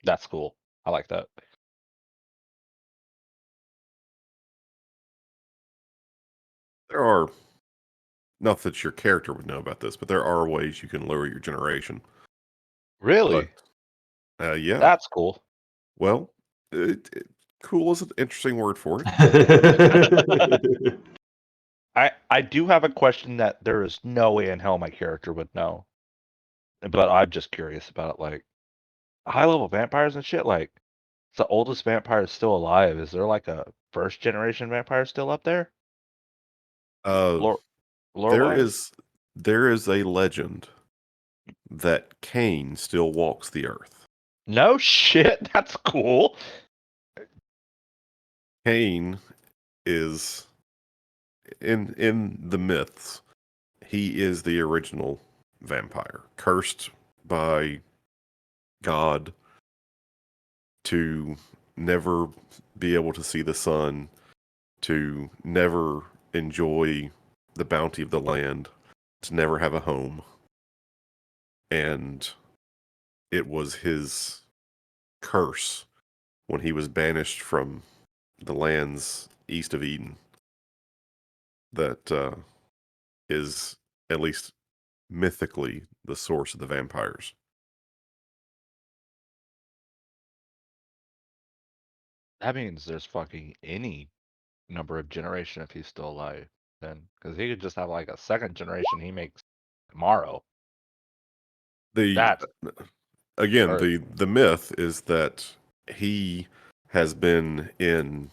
That's cool. I like that. There are, not that your character would know about this, but there are ways you can lower your generation. Really? Yeah. That's cool. Well, cool is an interesting word for it. I do have a question that there is no way in hell my character would know, but I'm just curious about it. Like high level vampires and shit. Like the oldest vampire is still alive. Is there like a first generation vampire still up there? Uh, Lore there wise? is a legend that Cain still walks the earth. No shit. That's cool. Cain is in the myths. He is the original vampire, cursed by God to never be able to see the sun, to never enjoy the bounty of the land, to never have a home. And it was his curse when he was banished from the lands east of Eden that is, at least mythically, the source of the vampires. That means there's fucking any number of generation if he's still alive. Then, because he could just have like a second generation he makes tomorrow. The That's again, or the myth is that he has been in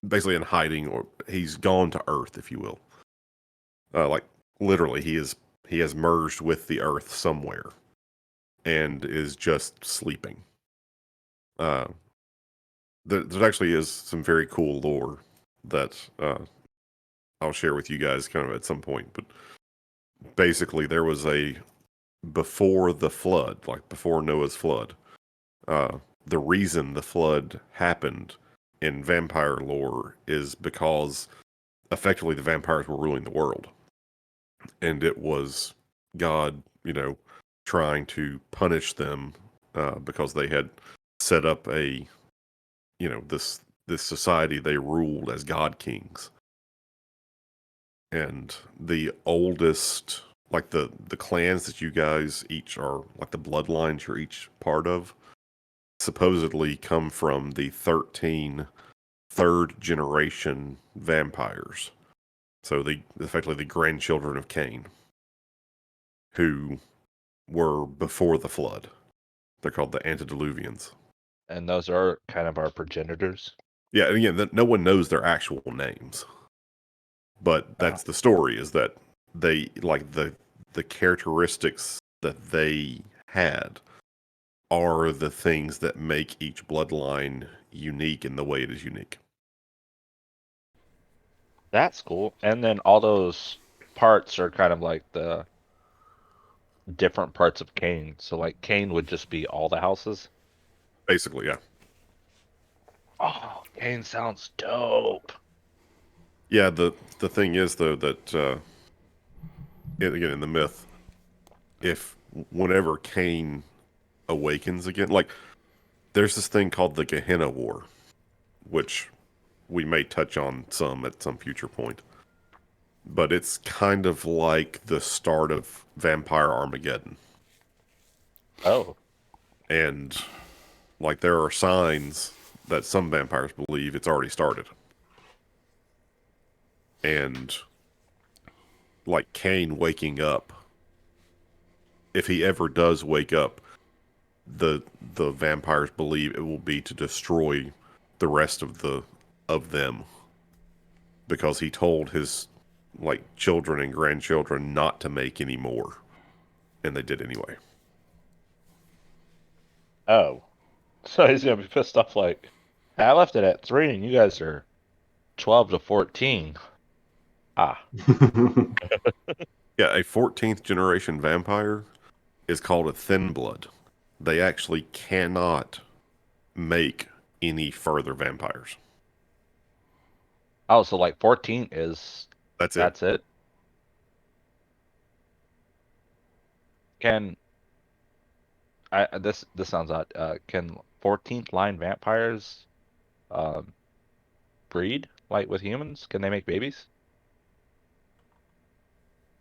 basically in hiding, or he's gone to Earth, if you will. Like literally, he has merged with the Earth somewhere, and is just sleeping. Uh, there actually is some very cool lore that I'll share with you guys kind of at some point. But basically, there was a before the flood, like before Noah's flood. The reason the flood happened in vampire lore is because effectively the vampires were ruling the world, and it was God, trying to punish them because they had set up a, this society they ruled as god kings. And the oldest, like the clans that you guys each are, like the bloodlines you're each part of, supposedly come from the 13 third generation vampires. So effectively the grandchildren of Cain, who were before the flood. They're called the antediluvians. and those are kind of our progenitors. Yeah, and again, no one knows their actual names, but that's the story. Is that they, like, the characteristics that they had are the things that make each bloodline unique in the way it is unique. That's cool. And then all those parts are kind of like the different parts of Cain. So like Cain would just be all the houses. Basically, yeah. Oh, Cain sounds dope. Yeah, the thing is though that again, in the myth, if whenever Cain awakens again, like, there's this thing called the Gehenna War, which we may touch on some at some future point. But it's kind of like the start of Vampire Armageddon. Oh, And like there are signs that some vampires believe it's already started. And like Cain waking up, if he ever does wake up, the vampires believe it will be to destroy the rest of them, because he told his like children and grandchildren not to make any more, and they did anyway. oh. So he's gonna be pissed off like, I left it at 3 and you guys are 12 to 14. Ah. Yeah, a 14th generation vampire is called a thin blood. They actually cannot make any further vampires. Oh, so like 14 is That's it. that's it? Can this sounds odd. Can 14th line vampires um breed like with humans? Can they make babies?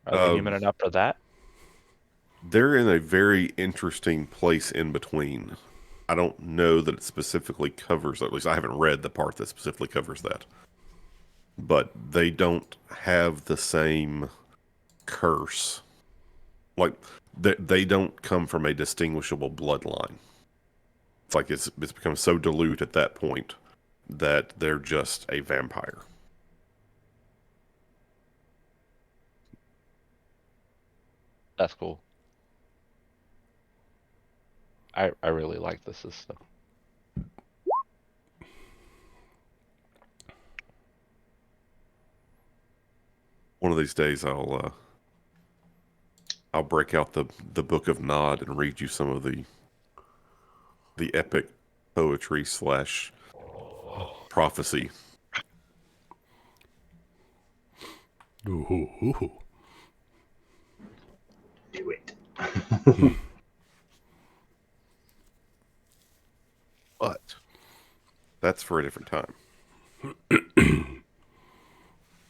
Are they human enough for that? They're in a very interesting place in between. I don't know that it specifically covers, at least I haven't read the part that specifically covers that. But they don't have the same curse. Like, they don't come from a distinguishable bloodline. It's like it's become so dilute at that point that they're just a vampire. That's cool. I really like this system. One of these days, I'll break out the Book of Nod and read you some of the epic poetry / prophecy. Ooh. Do it. But that's for a different time.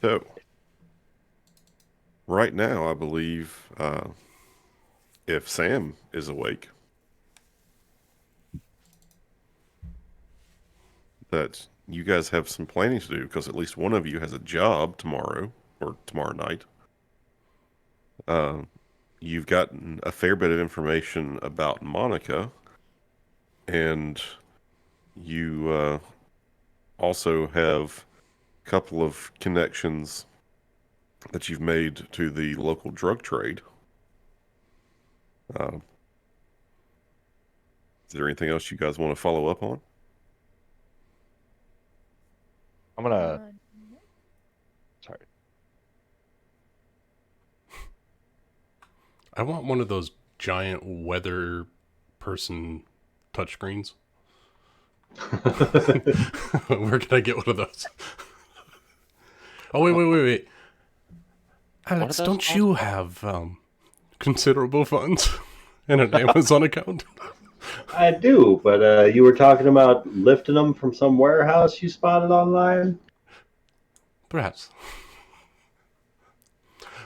So, right now, I believe if Sam is awake, that you guys have some planning to do because at least one of you has a job tomorrow or tomorrow night. You've gotten a fair bit of information about Monica, and you also have a couple of connections that you've made to the local drug trade. Is there anything else you guys want to follow up on? I'm gonna. Sorry. I want one of those giant weather person touchscreens. Where can I get one of those? Oh, wait. Alex, those don't called? you have considerable funds in an Amazon account? I do, but you were talking about lifting them from some warehouse you spotted online? Perhaps.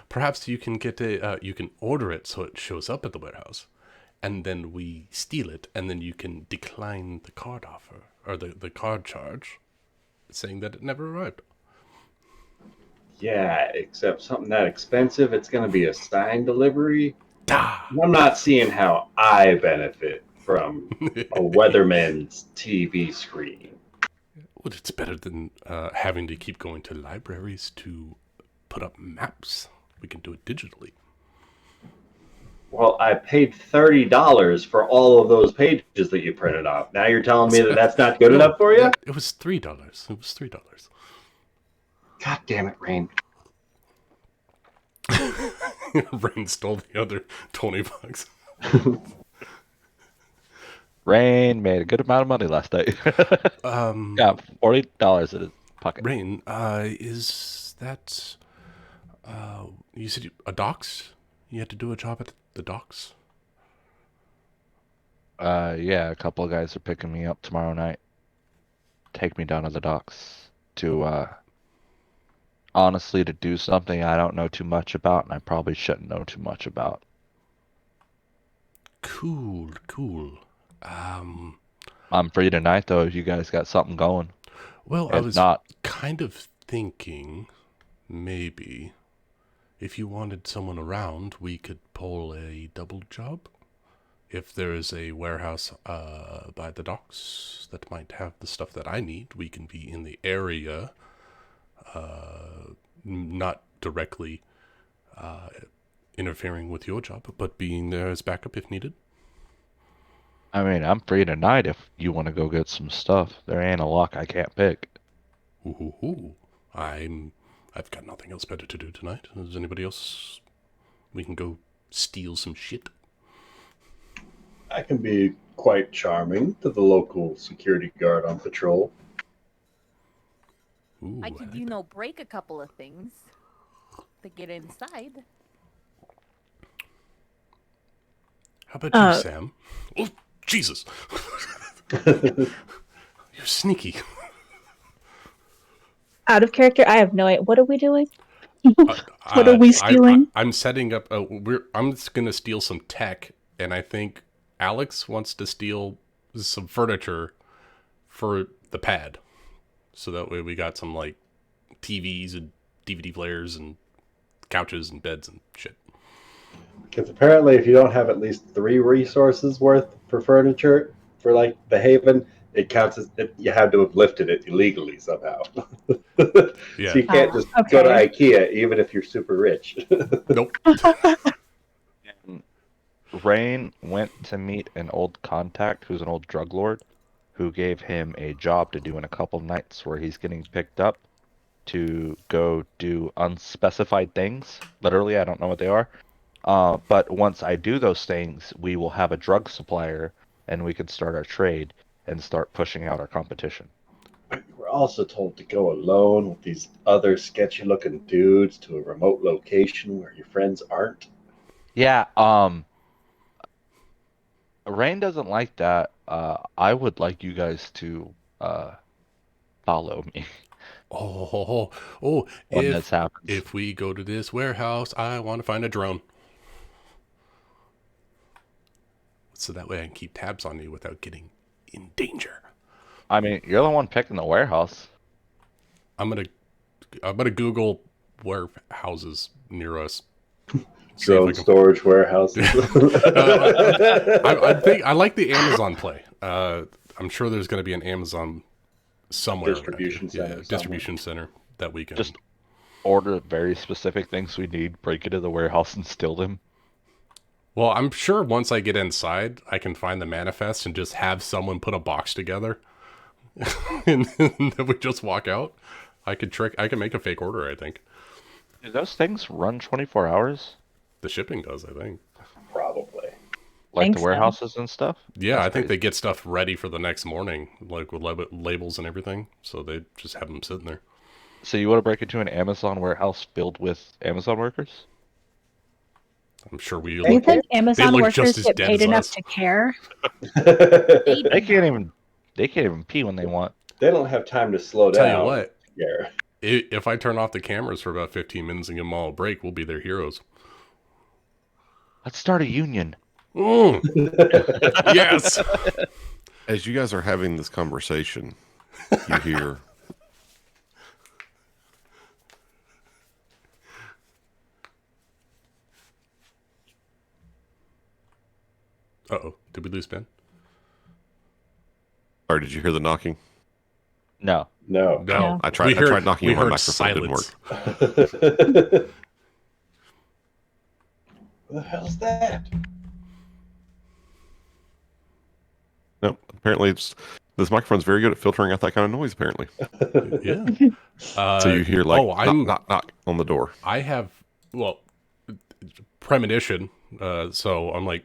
Perhaps you can get you can order it so it shows up at the warehouse, and then we steal it, and then you can decline the card offer, or the card charge, saying that it never arrived. Yeah, except something that expensive, it's going to be a signed delivery. Ah! I'm not seeing how I benefit from a weatherman's TV screen. Well, it's better than having to keep going to libraries to put up maps. We can do it digitally. Well, I paid $30 for all of those pages that you printed off. Now you're telling me that that's not good enough for you? It was $3. It was $3. God damn it, Rain. Rain stole the other $20. Rain made a good amount of money last night. Got $40 in his pocket. Rain, is that you said a docks? You had to do a job at the docks? Yeah, a couple of guys are picking me up tomorrow night. Take me down to the docks to honestly to do something I don't know too much about, and I probably shouldn't know too much about. Cool. I'm free tonight though if you guys got something going. Well, I If was not, kind of thinking maybe if you wanted someone around, we could pull a double job. If there is a warehouse by the docks that might have the stuff that I need, we can be in the area, not directly interfering with your job, but being there as backup if needed. I mean, I'm free tonight if you want to go get some stuff. There ain't a lock I can't pick. Ooh. I've got nothing else better to do tonight. Is anybody else? We can go steal some shit. I can be quite charming to the local security guard on patrol. Ooh, I could, break a couple of things to get inside. How about you, Sam? Oh, Jesus! You're sneaky. Out of character, I have no idea. What are we doing? What are we stealing? I'm setting up. I'm just gonna steal some tech, and I think Alex wants to steal some furniture for the pad, so that way we got some like TVs and DVD players and couches and beds and shit. Because apparently, if you don't have at least 3 resources worth for furniture for like the Haven, it counts as if you had to have lifted it illegally somehow. Yeah. So you can't just okay. go to IKEA even if you're super rich. Nope. And Rain went to meet an old contact who's an old drug lord who gave him a job to do in a couple nights where he's getting picked up to go do unspecified things. Literally, I don't know what they are. But once I do those things, we will have a drug supplier and we can start our trade and start pushing out our competition. We're also told to go alone with these other sketchy looking dudes to a remote location where your friends aren't. Yeah, Rain doesn't like that. I would like you guys to follow me Oh, when this happens. if we go to this warehouse, I want to find a drone. So that way I can keep tabs on you without getting in danger. I mean, you're the one picking the warehouse. I'm gonna Google warehouses near us. See if Drone I can- storage warehouses. I think I like the Amazon play. I'm sure there's going to be an Amazon somewhere. Distribution center somewhere. Distribution center that we can Just order very specific things we need, break into the warehouse and steal them. Well, I'm sure once I get inside, I can find the manifest and just have someone put a box together, and then we just walk out. I can make a fake order. I think Do those things run 24 hours? the shipping does. I think. Probably. Like Think the so. warehouses and stuff? Yeah, That's I think crazy. they get stuff ready for the next morning, like with labels and everything. So they just have them sitting there. So you want to break into an Amazon warehouse filled with Amazon workers? I'm sure we Do you look. think Amazon look workers just as get dead paid as enough us. to care? They They can't even pee when they want. They don't have time to slow Tell down. you what, Yeah. if I turn off the cameras for about 15 minutes and give them all a break, we'll be their heroes. Let's start a union. Yes. As you guys are having this conversation, you hear Uh-oh. Did we lose Ben? or did you hear the knocking? No. No. No. Yeah. I tried knocking we on my heard microphone, it didn't work. silence. What the hell's that? No, apparently this microphone's very good at filtering out that kind of noise, apparently. Yeah. So you hear like I'm knock on the door. I have premonition, so I'm like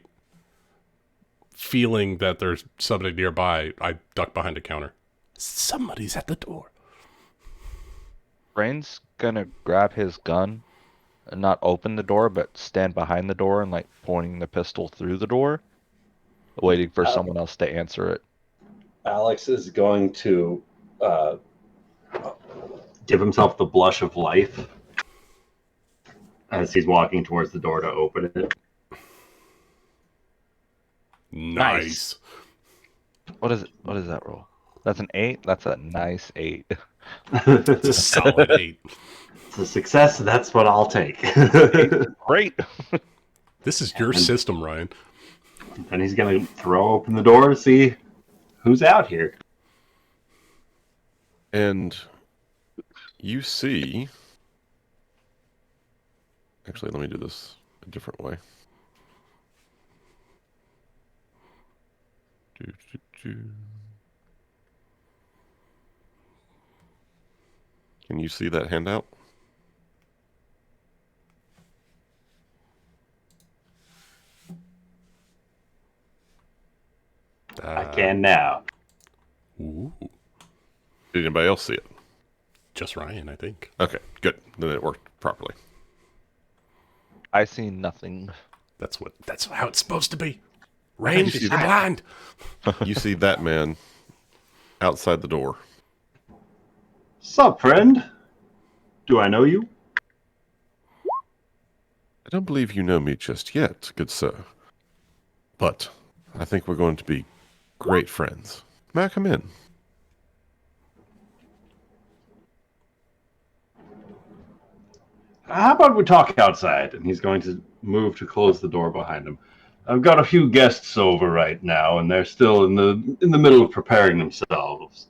feeling that there's somebody nearby. I duck behind a counter. Somebody's at the door. Rain's gonna grab his gun and not open the door, but stand behind the door and like pointing the pistol through the door, waiting for someone else to answer it. Alex is going to Give himself the blush of life as he's walking towards the door to open it. Nice. What is it? What is that roll? That's an 8? That's a nice 8. It's a solid 8. It's a success. That's what I'll take. Great. This is your system, Ryan. And he's going to throw open the door to see who's out here. And you see. Actually, let me do this a different way. Can you see that handout? I can now. Ooh, Did anybody else see it? just Ryan, I think. Okay, good. Then it worked properly. I see nothing. That's how it's supposed to be. Rain, see you're that? blind. You see that man outside the door. Sup, friend? Do I know you? I don't believe you know me just yet, good sir. But I think we're going to be great friends. May I come in? How about we talk outside? And he's going to move to close the door behind him. I've got a few guests over right now, and they're still in the middle of preparing themselves.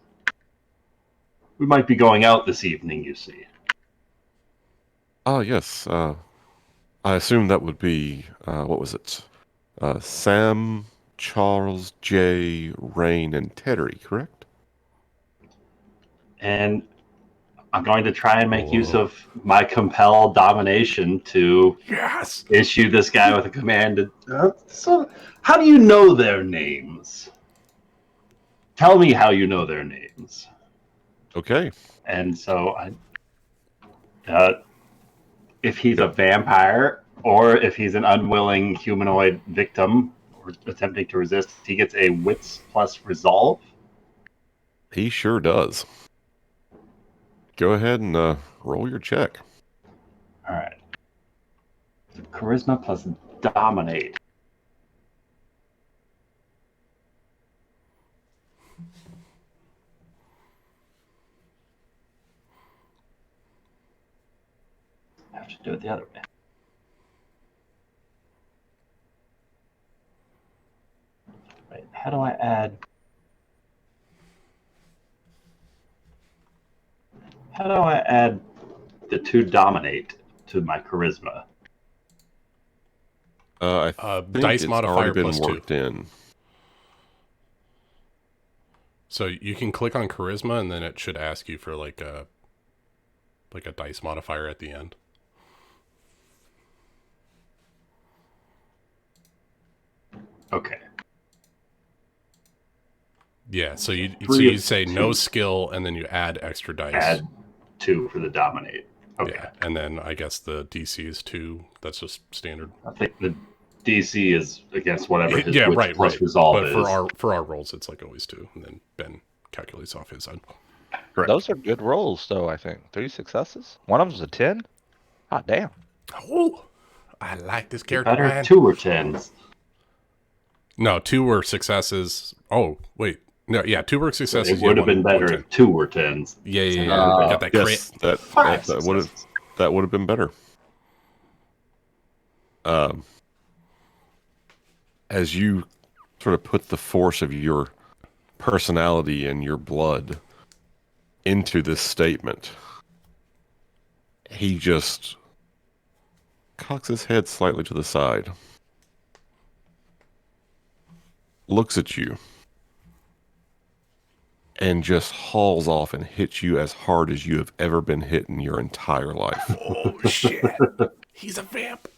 We might be going out this evening, you see. Ah, yes. I assume that would be, what was it? Sam, Charles, Jay, Rain, and Terry, correct? And I'm going to try and make use of my compel domination to issue this guy with a command. So, how do you know their names? Tell me how you know their names. Okay. And so, if he's a vampire or if he's an unwilling humanoid victim or attempting to resist, he gets a wits plus resolve. He sure does. Go ahead and roll your check. All right. Charisma plus dominate. I have to do it the other way. Right. How do I add? How do I add the 2 dominate to my charisma? I think Dice it's modifier already been plus 2. worked in. So you can click on charisma, and then it should ask you for like a dice modifier at the end. Okay. Yeah. So you say no skill, and then you add extra dice. Add 2 for the dominate. Okay. Yeah, and then I guess the DC is 2. That's just standard. I think the DC is against whatever his Yeah, wits right, plus right. resolve But is. for our rolls, it's like always 2, and then Ben calculates off his side. Correct. Those are good rolls, though, I think. 3 successes? One of them's a 10? Hot damn. Oh, I like this character, Better man. 2 or 10s. No, 2 were successes. Oh, wait. No, yeah, 2 were successes. It would have yeah, been one better 10. if 2 were 10s. Yeah. I got that crit. Yes, 5 that would have been better. As you sort of put the force of your personality and your blood into this statement, he just cocks his head slightly to the side, looks at you, and just hauls off and hits you as hard as you have ever been hit in your entire life. Oh, shit. He's a vamp.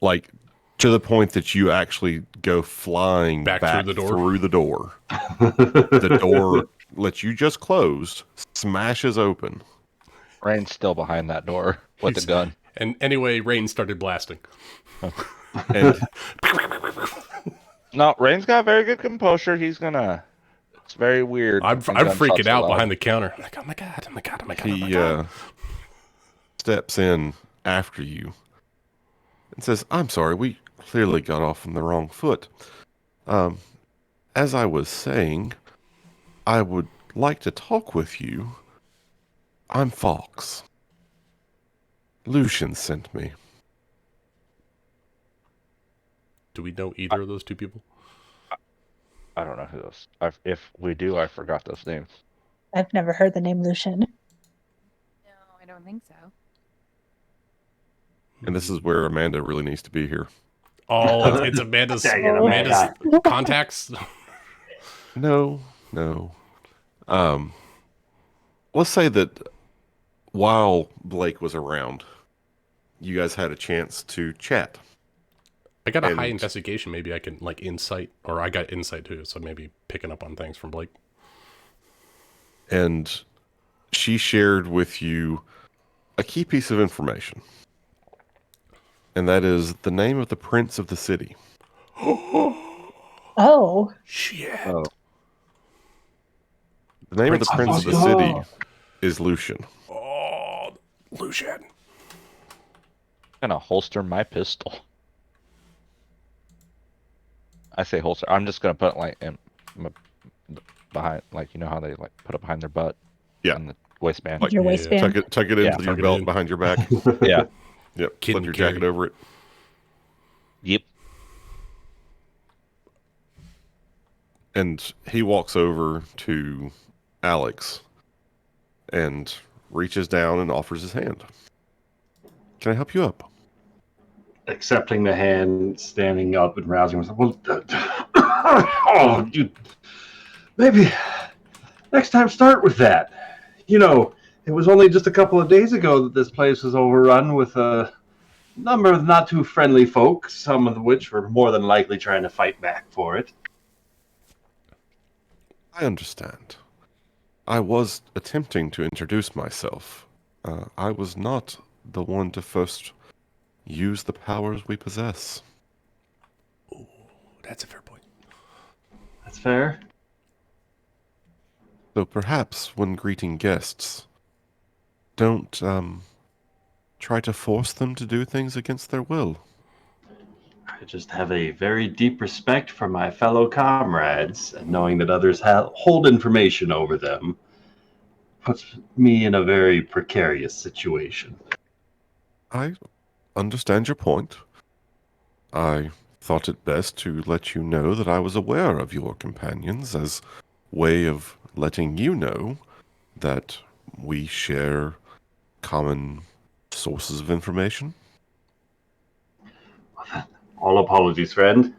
Like, to the point that you actually go flying back through the door. The door that you just closed smashes open. Rain's still behind that door with the gun. And anyway, Rain started blasting. And No, Rain's got very good composure. He's gonna... It's very weird. I'm freaking out behind the counter. I'm like, oh my god. he steps in after you and says, "I'm sorry, we clearly got off on the wrong foot. As I was saying, I would like to talk with you. I'm Fox. Lucian sent me." Do we know either of those 2 people? I don't know who those... If we do, I forgot those names. I've never heard the name Lucian. No, I don't think so. And this is where Amanda really needs to be here. Oh, it's Amanda's contacts? No. Let's say that while Blake was around, you guys had a chance to chat. I got a high investigation. Maybe I can, like, insight. Or I got insight, too, so maybe picking up on things from Blake. And she shared with you a key piece of information. And that is the name of the prince of the city. Oh. Shit. The name of the prince of the city is Lucian. Oh, Lucian. gonna holster my pistol. I say holster. I'm just gonna put it like behind, like you know how they like put it behind their butt. Yeah. In the waistband. Like Your Yeah, waistband. tuck it Yeah. into your Tuck it belt in. behind your back. Yeah. Yep. Kid Slip and your carry. jacket over it. Yep. And he walks over to Alex and reaches down and offers his hand. Can I help you up? Accepting the hand, standing up and rousing myself. Well, oh, you maybe next time start with that. You know, it was only just a couple of days ago that this place was overrun with a number of not too friendly folk, some of which were more than likely trying to fight back for it. I understand. I was attempting to introduce myself. I was not the one to first use the powers we possess. That's a fair point. That's fair. So perhaps when greeting guests, don't try to force them to do things against their will. I just have a very deep respect for my fellow comrades, and knowing that others hold information over them puts me in a very precarious situation. I understand your point. I thought it best to let you know that I was aware of your companions as way of letting you know that we share common sources of information. All apologies, friend.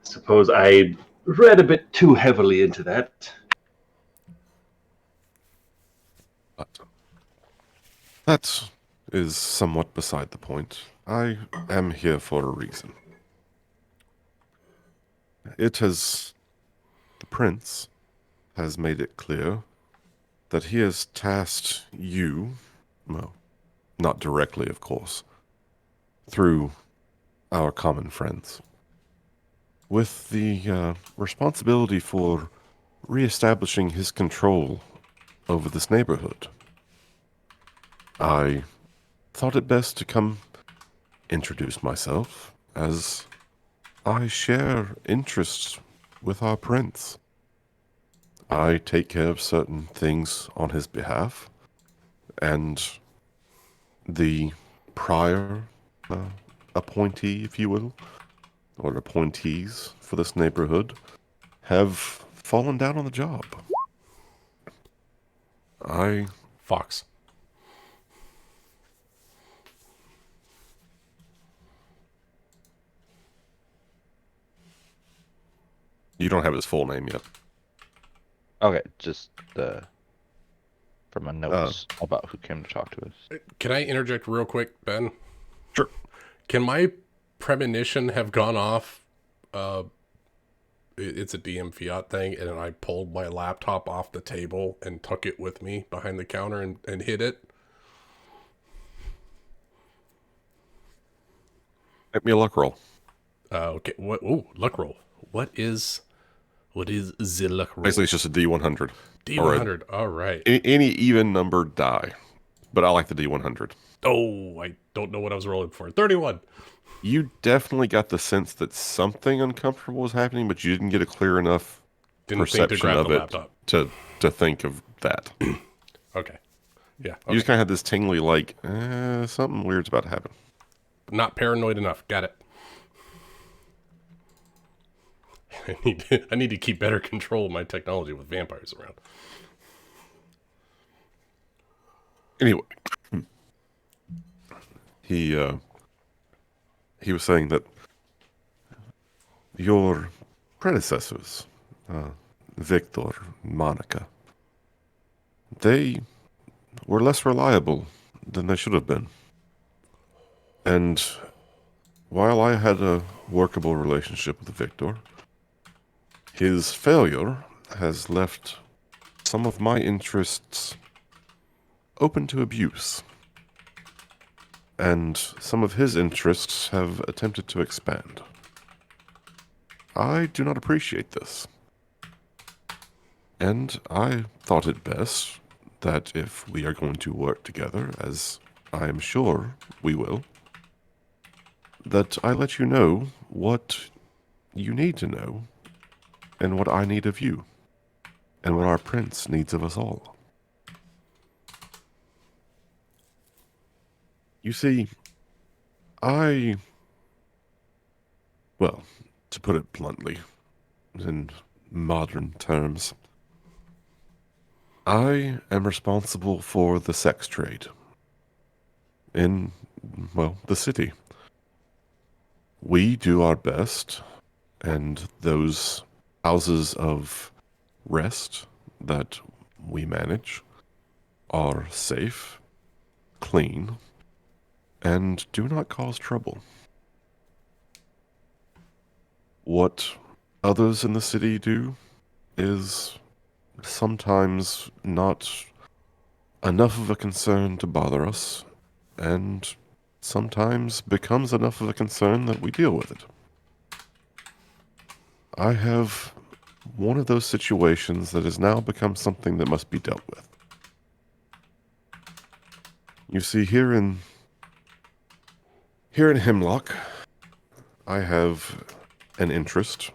Suppose I read a bit too heavily into that. But that is somewhat beside the point. I am here for a reason. The prince has made it clear that he has tasked you, well, not directly, of course, through our common friends, with the responsibility for reestablishing his control over this neighborhood. I thought it best to come introduce myself, as I share interests with our prince. I take care of certain things on his behalf, and the prior appointee, if you will, or appointees for this neighborhood, have fallen down on the job. Fox. You don't have his full name yet. Okay, just from my notes about who came to talk to us. Can I interject real quick, Ben? Sure. Can my premonition have gone off? It's a DM Fiat thing, and I pulled my laptop off the table and took it with me behind the counter and hid it. Make me a luck roll. Okay. What? Ooh, luck roll. What is the luck roll? Basically, it's just a D100. D100. All right. Any even numbered die, but I like the D100. Oh, I don't know what I was rolling for. 31. You definitely got the sense that something uncomfortable was happening, but you didn't get a clear enough Didn't think to perception grab of the it laptop. to think of that. Okay. Yeah. You just kind of had this tingly, like, something weird's about to happen. Not paranoid enough. Got it. I need to keep better control of my technology with vampires around. Anyway, he was saying that your predecessors, Victor, Monica, they were less reliable than they should have been. And while I had a workable relationship with Victor, his failure has left some of my interests open to abuse. And some of his interests have attempted to expand. I do not appreciate this. And I thought it best that if we are going to work together, as I am sure we will, that I let you know what you need to know, and what I need of you, and what our prince needs of us all. You see, well, to put it bluntly, in modern terms, I am responsible for the sex trade in, well, the city. We do our best, and those houses of rest that we manage are safe, clean, and do not cause trouble. What others in the city do is sometimes not enough of a concern to bother us, and sometimes becomes enough of a concern that we deal with it. I have one of those situations that has now become something that must be dealt with. You see, here in Hemlock, I have an interest.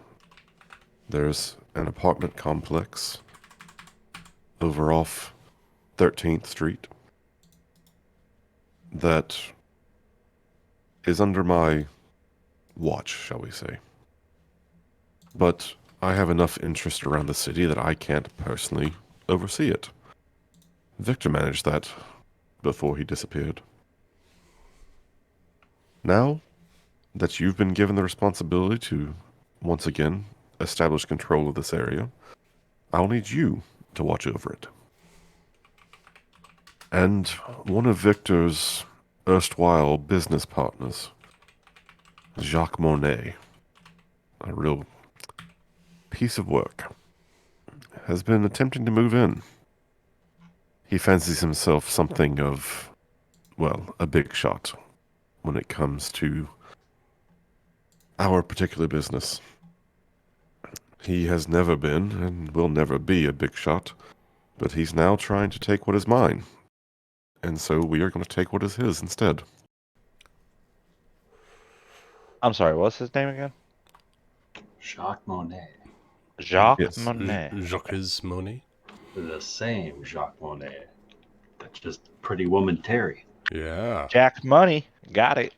There's an apartment complex over off 13th Street that is under my watch, shall we say. But I have enough interest around the city that I can't personally oversee it. Victor managed that before he disappeared. Now that you've been given the responsibility to, once again, establish control of this area, I'll need you to watch over it. And one of Victor's erstwhile business partners, Jacques Monet, a real piece of work, has been attempting to move in. He fancies himself something of, well, a big shot when it comes to our particular business. He has never been and will never be a big shot, but he's now trying to take what is mine. And so we are going to take what is his instead. I'm sorry, what's his name again? Jacques Monet. Jacques Yes. Monet. Jacques Monet. The same Jacques Monet. That's just Pretty Woman Terry. Yeah. Jack Money. Got it.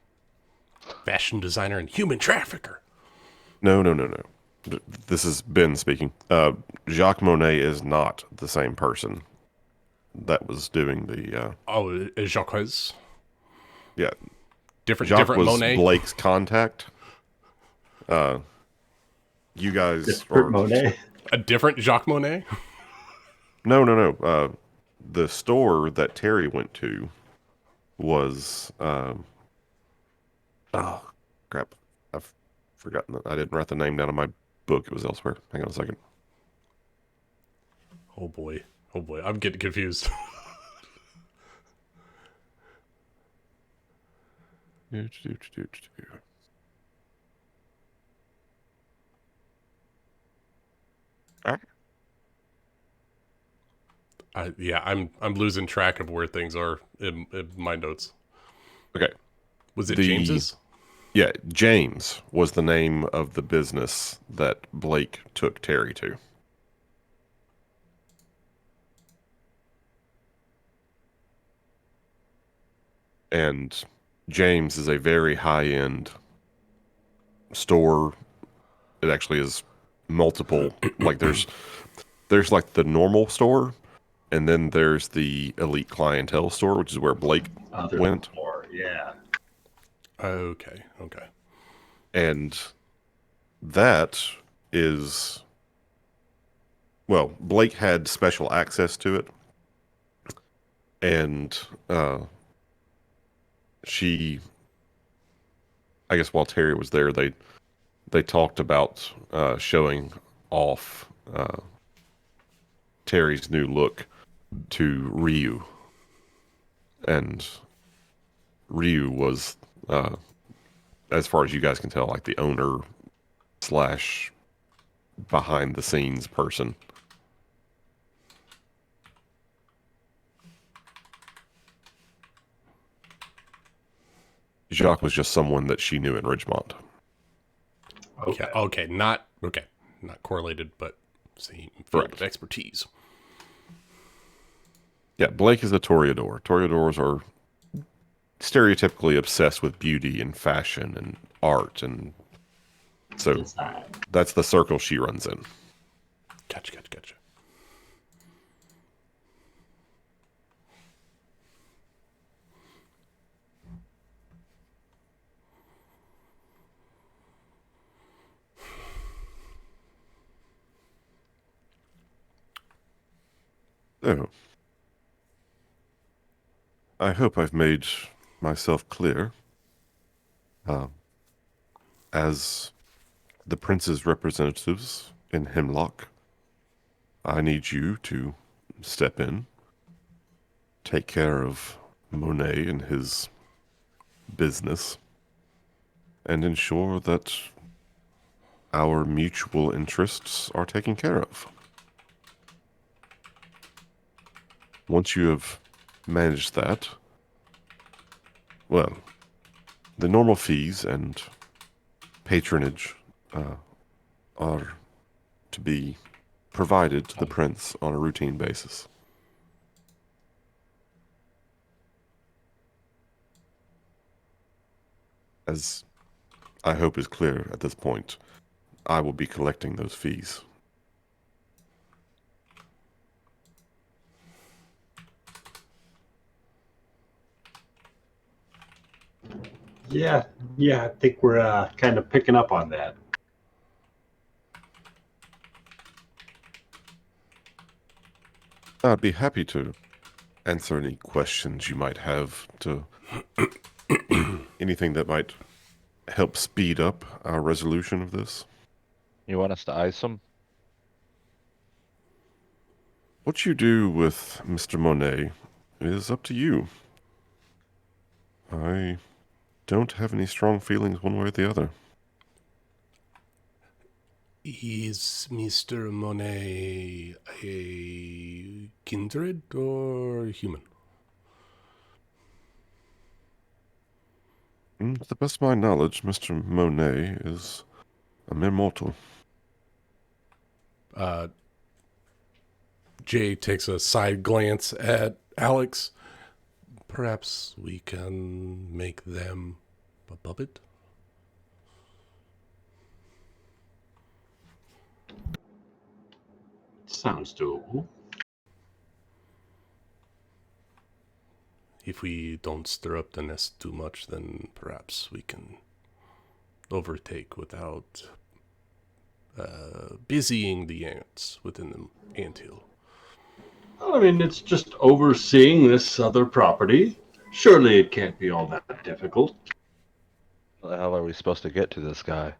Fashion designer and human trafficker. No. This is Ben speaking. Jacques Monet is not the same person that was doing the... Jacques. yeah. Different Jacques was Monet. Blake's contact. You guys... Different Monet. A different Jacques Monet? No. The store that Terry went to was... oh, crap. I've forgotten that. I didn't write the name down in my book. It was elsewhere. Hang on a second. Oh boy. I'm getting confused. I'm losing track of where things are in my notes. Okay. Was it James's? Yeah, James was the name of the business that Blake took Terry to. And James is a very high-end store. It actually is multiple. Like there's like the normal store, and then there's the elite clientele store, which is where Blake went. Floor, yeah. Okay. And that is, well, Blake had special access to it. And she, I guess while Terry was there, they talked about showing off Terry's new look to Ryu. And Ryu was, as far as you guys can tell, like the owner / behind the scenes person. Jacques was just someone that she knew in Ridgemont. Okay. Yeah, okay, not correlated, but same field of Correct. expertise. Yeah, Blake is a Toreador. Toreadors are stereotypically obsessed with beauty and fashion and art, and so Design. that's the circle she runs in. Gotcha. So, I hope I've made myself clear. As the prince's representatives in Hemlock, I need you to step in, take care of Monet and his business, and ensure that our mutual interests are taken care of. Once you have managed that, well, the normal fees and patronage are to be provided to the prince on a routine basis. As I hope is clear at this point, I will be collecting those fees. Yeah, I think we're kind of picking up on that. I'd be happy to answer any questions you might have to anything that might help speed up our resolution of this. You want us to ice him? What you do with Mr. Monet is up to you. I don't have any strong feelings one way or the other. Is Mr. Monet a kindred or human? To the best of my knowledge, Mr. Monet is a mere mortal. Jay takes a side glance at Alex. Perhaps we can make them a puppet? Sounds doable. If we don't stir up the nest too much, then perhaps we can overtake without busying the ants within the anthill. I mean, it's just overseeing this other property. Surely it can't be all that difficult. How the hell are we supposed to get to this guy?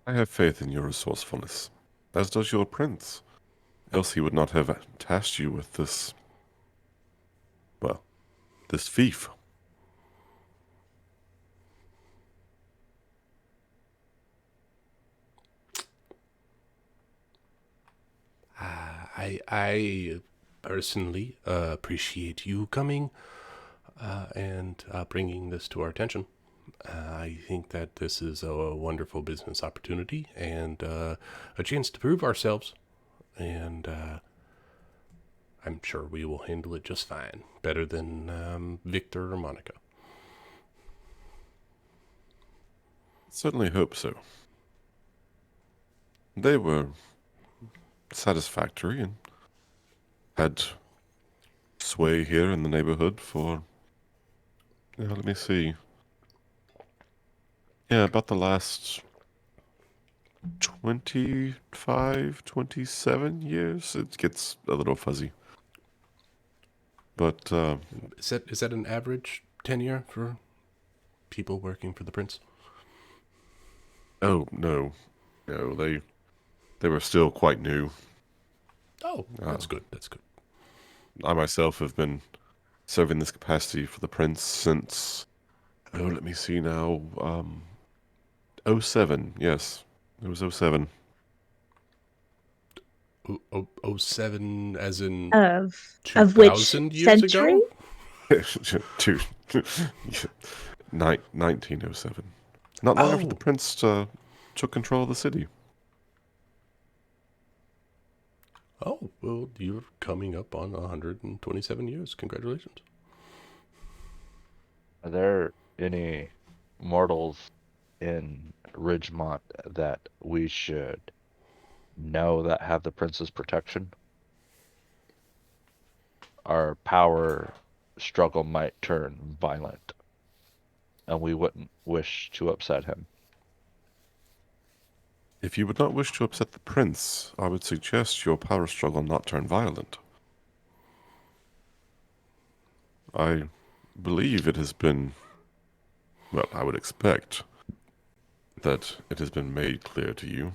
I have faith in your resourcefulness, as does your prince. Else he would not have tasked you with this, well, this fief. I personally appreciate you coming and bringing this to our attention. I think that this is a wonderful business opportunity and a chance to prove ourselves. And I'm sure we will handle it just fine. Better than Victor or Monica. Certainly hope so. They were satisfactory and had sway here in the neighborhood for, let me see. Yeah, about the last 25, 27 years. It gets a little fuzzy. But Is that an average tenure for people working for the prince? oh no, they were still quite new. Oh, that's good. That's good. I myself have been serving this capacity for the prince since, let me see now, 07, yes. It was 07. 07 as in Of which 2000 years century? ago? to 1907. Not long after the prince took control of the city. Oh, well, you're coming up on 127 years. Congratulations. Are there any mortals in Ridgemont that we should know that have the prince's protection? Our power struggle might turn violent, and we wouldn't wish to upset him. If you would not wish to upset the prince, I would suggest your power struggle not turn violent. I believe it has been, well, I would expect that it has been made clear to you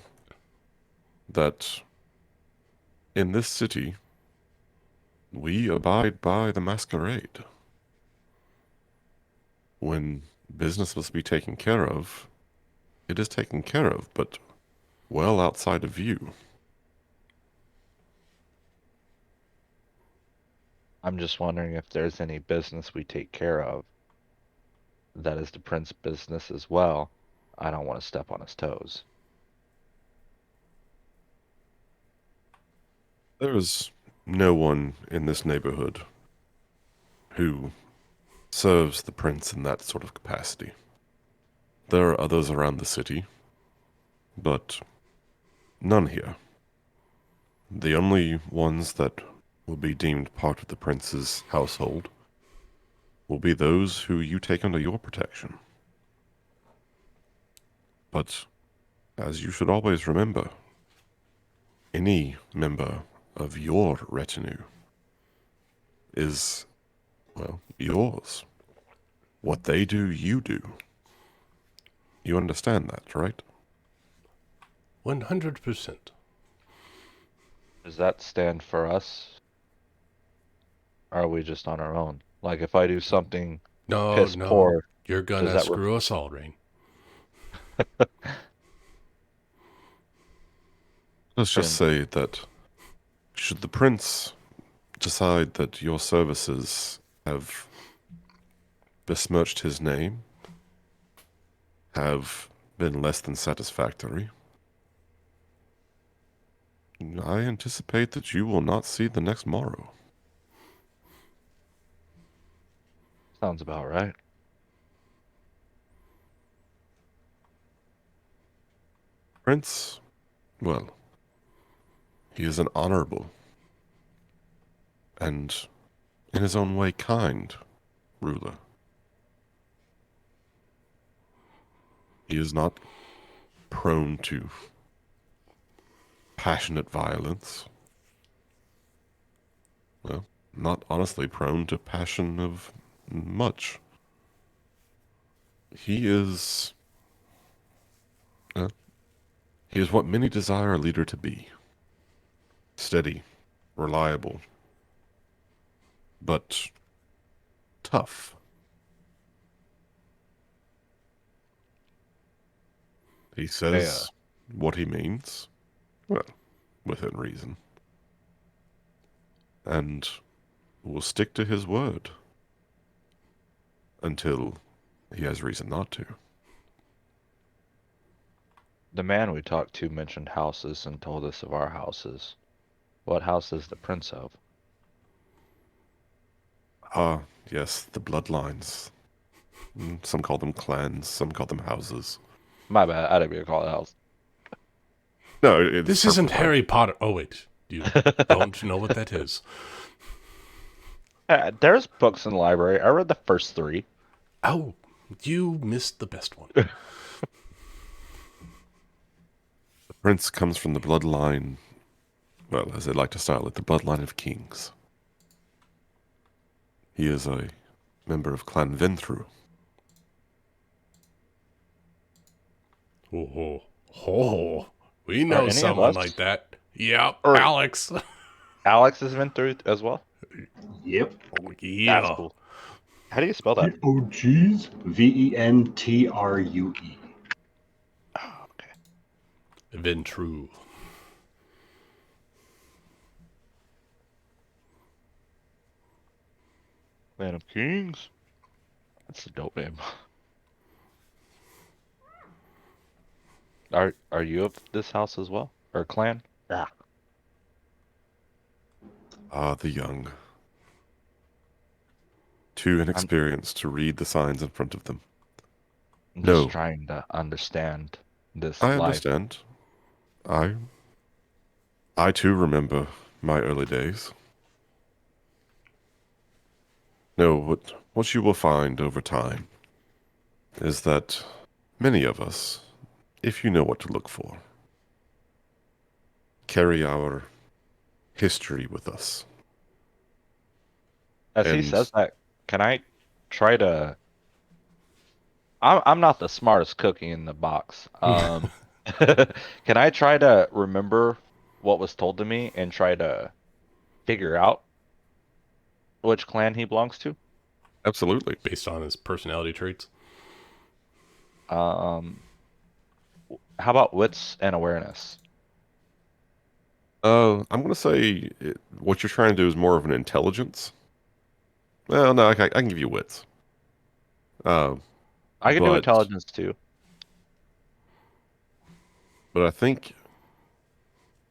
that in this city, we abide by the masquerade. When business must be taken care of, it is taken care of, but well outside of view. I'm just wondering if there's any business we take care of that is the prince's business as well. I don't want to step on his toes. There is no one in this neighborhood who serves the prince in that sort of capacity. There are others around the city, but none here. The only ones that will be deemed part of the prince's household will be those who you take under your protection. But, as you should always remember, any member of your retinue is, well, yours. What they do, you do. You understand that, right? 100%. Does that stand for us? Or are we just on our own? Like if I do something piss No. poor, You're does gonna that screw us all, Rain. Let's just say that should the prince decide that your services have besmirched his name, have been less than satisfactory, I anticipate that you will not see the next morrow. sounds about right. Prince, well, he is an honorable and, in his own way, kind ruler. He is not prone to passionate violence. Well, not honestly prone to passion of much. He is... he is what many desire a leader to be. Steady, reliable, but tough. He says what he means, well, within reason, and will stick to his word until he has reason not to. The man we talked to mentioned houses and told us of our houses. What house is the prince of? Ah, yes, the bloodlines. Some call them clans, some call them houses. My bad, I didn't mean to call it a house. No, it's This isn't perfectly fine. Harry Potter. Oh, wait. You don't know what that is. There's books in the library. I read the first 3. Oh, you missed the best one. The prince comes from the bloodline, well, as they like to style it, the bloodline of kings. He is a member of Clan Venthru. Oh, we Are know any of someone us- like that. Yep, Or- Alex. Alex has been through as well? Yep. Oh, yeah. That's cool. How do you spell that? OGs. VENTRUE. Oh, okay. Ventru. Clan of Kings. That's a dope name. Are you of this house as well? Or clan? Ah. Ah, the young. Too inexperienced to read the signs in front of them. I'm No. just trying to understand this I life. understand. I too remember my early days. No, what you will find over time is that many of us, if you know what to look for, carry our history with us. As he And says that, can I try to? I'm not the smartest cookie in the box. Can I try to remember what was told to me and try to figure out which clan he belongs to? absolutely. Based on his personality traits. Um, how about wits and awareness? I'm going to say what you're trying to do is more of an intelligence. Well, no, I can give you wits. Uh, I can do but intelligence too. I think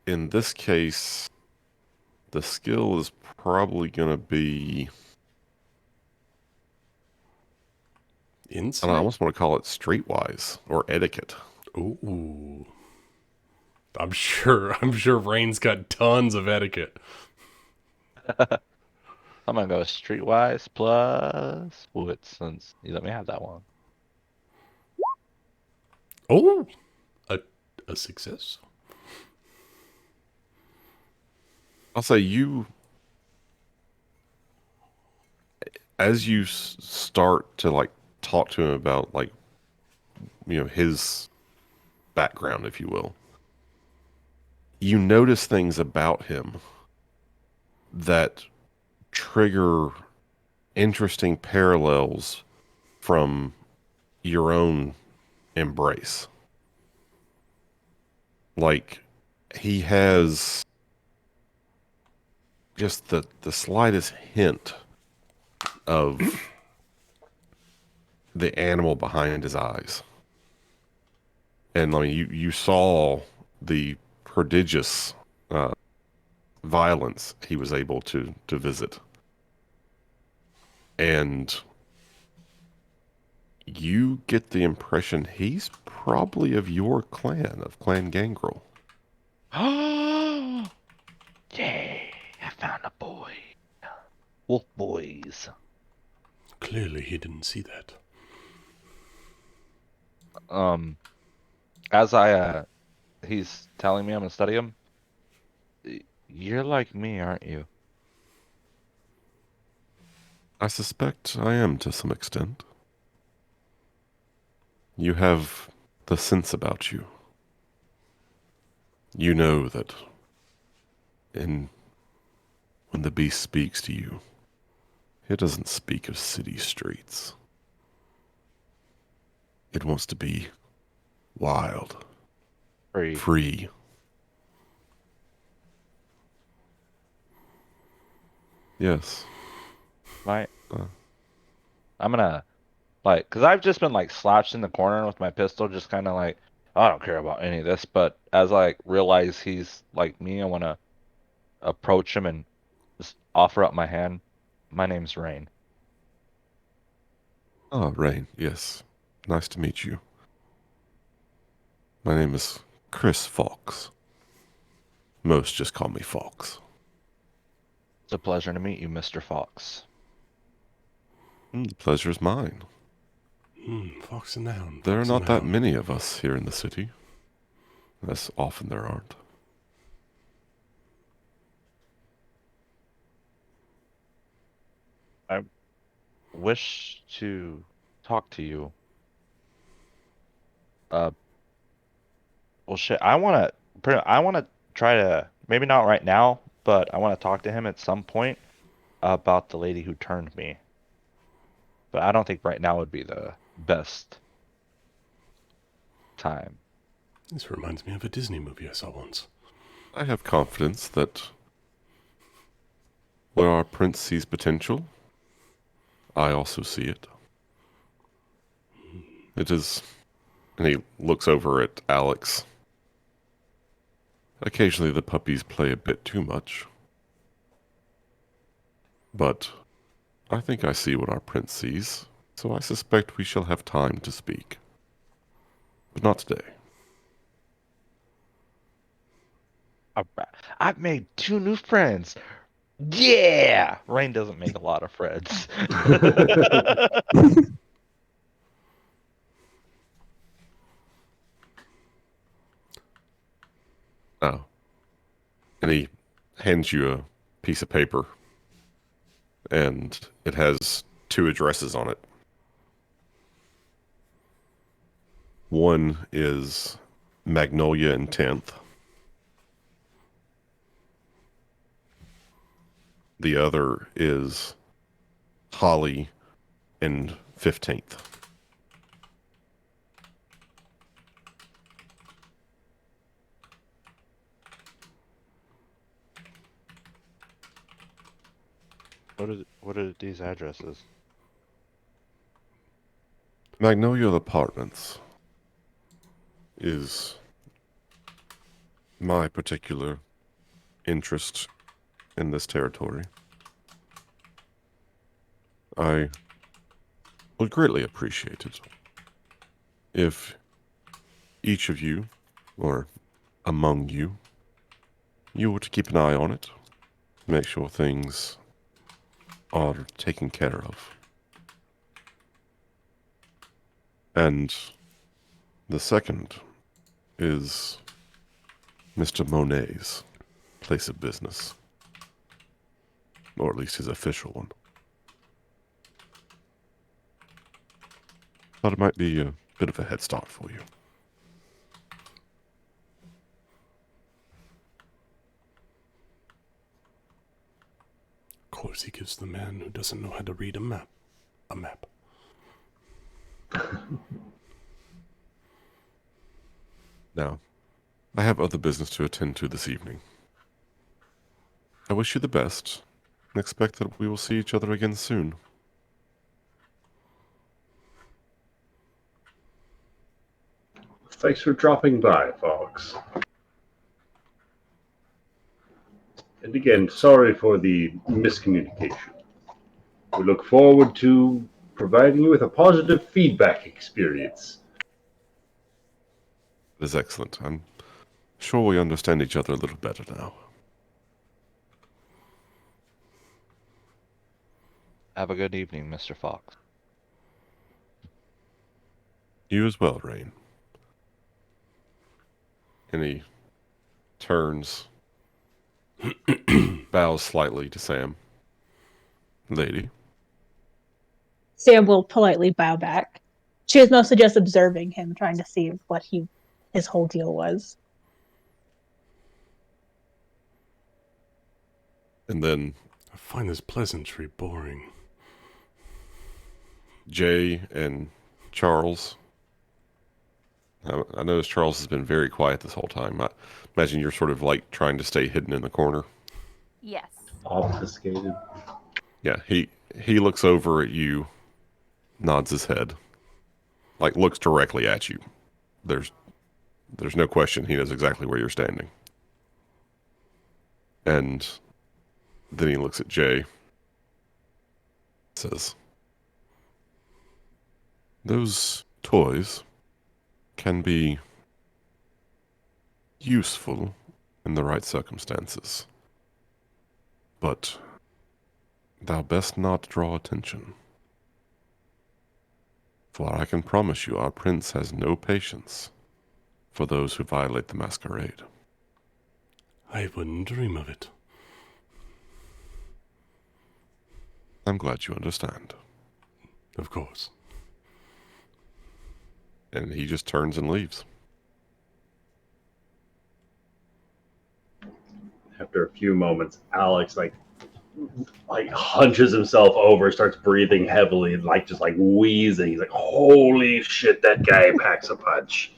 in this case, the skill is probably going to be, I Insight? don't know, I almost want to call it streetwise or etiquette. Ooh. I'm sure Rain's got tons of etiquette. I'm gonna go streetwise plus wits since you let me have that one. Oh, a success. I'll say as you start to like talk to him about like, his background, if you will, you notice things about him that trigger interesting parallels from your own embrace. Like, he has just the slightest hint of the animal behind his eyes. And I mean, you saw the prodigious violence he was able to visit. And you get the impression he's probably of your clan, of Clan Gangrel. Yay! I found a boy. Wolf boys. Clearly he didn't see that. As I he's telling me I'm gonna study him. You're like me, aren't you? I suspect I am to some extent. You have the sense about you. You know that when the beast speaks to you, it doesn't speak of city streets. It wants to be wild, Free. free. Yes. Right. I'm gonna cause I've just been like slouched in the corner with my pistol, just kind of like I don't care about any of this. But as I realize he's like me, I want to approach him and just offer up my hand. My name's Rain. Ah, Rain, yes. Nice to meet you. My name is Chris Fox. Most just call me Fox. It's a pleasure to meet you, Mr. Fox. The pleasure's mine. Fox and the Hound. There are Fox and not the that Hound. many of us here in the city. As often there aren't. I wish to talk to you. Well, shit. I want to try to maybe not right now, but I want to talk to him at some point about the lady who turned me. But I don't think right now would be the best time. This reminds me of a Disney movie I saw once. I have confidence that where our prince sees potential, I also see it. It is, and he looks over at Alex. Occasionally the puppies play a bit too much. But I think I see what our prince sees, so I suspect we shall have time to speak. But not today. I've made 2 new friends. Yeah! Rain doesn't make a lot of friends. Oh. And he hands you a piece of paper, and it has 2 addresses on it. One is Magnolia and 10th. The other is Holly and 15th. What are these addresses? Magnolia Apartments is my particular interest in this territory. I would greatly appreciate it if each of you, or among you, you were to keep an eye on it, make sure things are taken care of. And the second is Mr. Monet's place of business, or at least his official one. Thought it might be a bit of a head start for you. Of course, he gives the man who doesn't know how to read a map. Now, I have other business to attend to this evening. I wish you the best, and expect that we will see each other again soon. Thanks for dropping by, Fox. And again, sorry for the miscommunication. We look forward to providing you with a positive feedback experience. It is excellent. I'm sure we understand each other a little better now. Have a good evening, Mr. Fox. You as well, Rain. And he turns, bows slightly to Sam. Lady. Sam will politely bow back. She was mostly just observing him, trying to see what his whole deal was. And then I find this pleasantry boring. Jay and Charles. I noticed Charles has been very quiet this whole time. I imagine you're sort of like trying to stay hidden in the corner. Yes. Obfuscated. Yeah, he looks over at you, nods his head, like looks directly at you. There's no question he knows exactly where you're standing. And then he looks at Jay, says, "Those toys can be useful in the right circumstances, but thou best not draw attention. For I can promise you our prince has no patience for those who violate the masquerade." I wouldn't dream of it. I'm glad you understand. Of course. And he just turns and leaves. After a few moments, Alex like hunches himself over, starts breathing heavily, and just wheezing. He's like, "Holy shit, that guy packs a punch."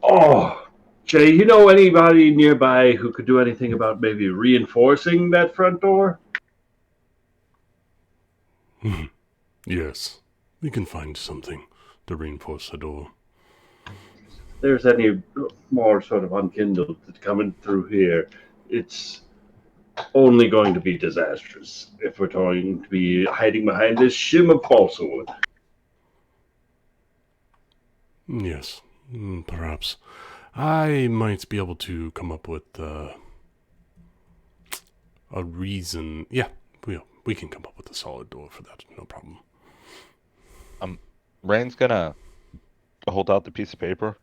Oh, Jay, you know anybody nearby who could do anything about maybe reinforcing that front door? Yes, we can find something to reinforce the door. If there's any more sort of unkindled coming through here, it's only going to be disastrous if we're going to be hiding behind this shim of balsa wood. Yes, perhaps. I might be able to come up with a reason. Yeah, we can come up with a solid door for that. No problem. Rain's gonna hold out the piece of paper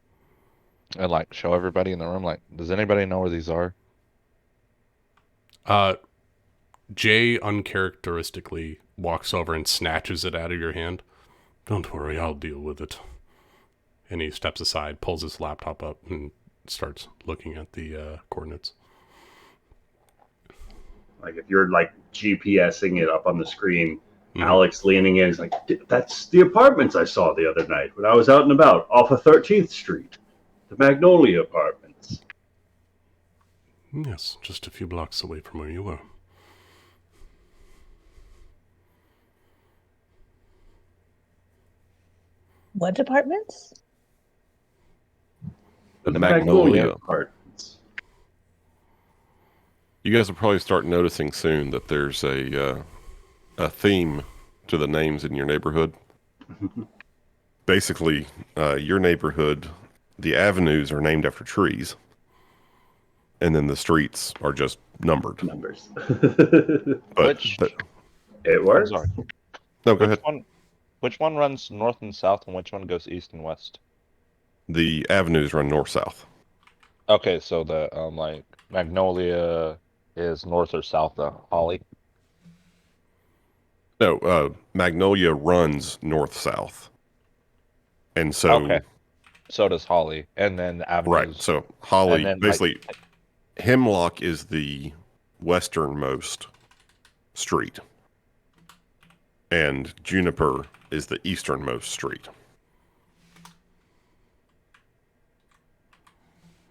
and like show everybody in the room. Like, does anybody know where these are? Jay uncharacteristically walks over and snatches it out of your hand. Don't worry, I'll deal with it. And he steps aside, pulls his laptop up, and starts looking at the coordinates. Like if you're like GPSing it up on the screen, Alex leaning in is like, that's the apartments I saw the other night when I was out and about off of 13th Street. The Magnolia apartments. Yes, just a few blocks away from where you were. What apartments? The Magnolia apartments. You guys will probably start noticing soon that there's a theme to the names in your neighborhood. Basically, your neighborhood, the avenues are named after trees, and then the streets are just numbered. Numbers. But it works. Sorry. No, go ahead. Which one runs north and south, and which one goes east and west? The avenues run north-south. Okay, so the like Magnolia is north or south of Holly. No, Magnolia runs north-south. And so... Okay. So does Holly, and then the avenues. Right, so Holly, then, basically, Hemlock is the westernmost street. And Juniper is the easternmost street.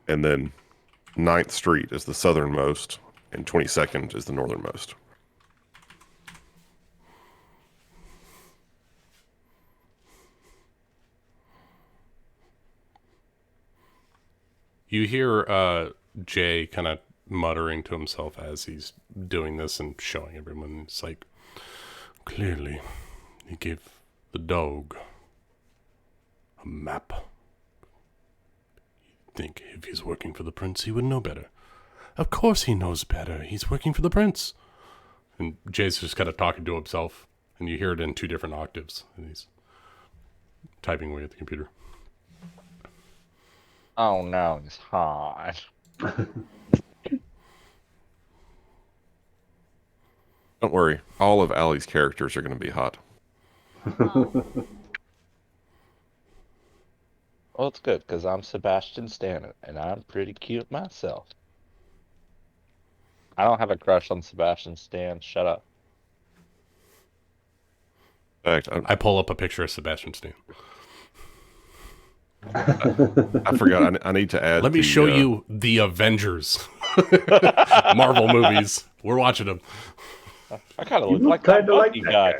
And then 9th Street is the southernmost, and 22nd is the northernmost. You hear Jay kind of muttering to himself as he's doing this and showing everyone. It's like, clearly, he gave the dog a map. You'd think if he's working for the prince, he would know better. Of course he knows better. He's working for the prince. And Jay's just kind of talking to himself, and you hear it in 2 different octaves. And he's typing away at the computer. Oh no, it's hot. Don't worry, all of Allie's characters are going to be hot. Well, it's good, because I'm Sebastian Stan, and I'm pretty cute myself. I don't have a crush on Sebastian Stan. Shut up. In fact, I pull up a picture of Sebastian Stan. I forgot. I need to add. Let me show you the Avengers. Marvel movies. We're watching them. I kind of You look like kinda that like Bucky that guy.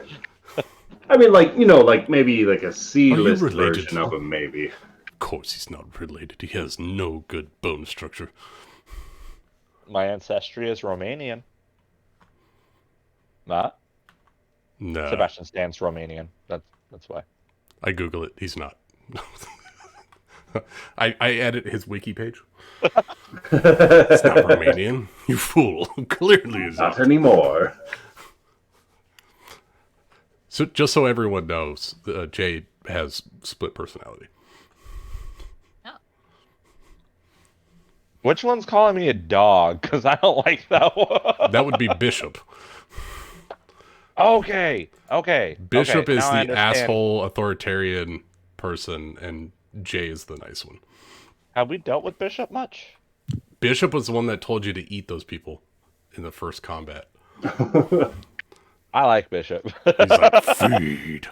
guy. I mean, like, you know, like maybe like a C-list related? version of him, maybe. Of course he's not related. He has no good bone structure. My ancestry is Romanian. Not? No. Sebastian Stan's Romanian. That's why. I Google it. He's not. I edit his wiki page. It's not Romanian. You fool. Clearly is Not anymore. So just so everyone knows, Jade has split personality. Which one's calling me a dog? Because I don't like that one. That would be Bishop. Okay. Bishop is now I the understand. asshole authoritarian person, and Jay is the nice one. Have we dealt with Bishop much? Bishop was the one that told you to eat those people in the first combat. I like Bishop. He's like, feed.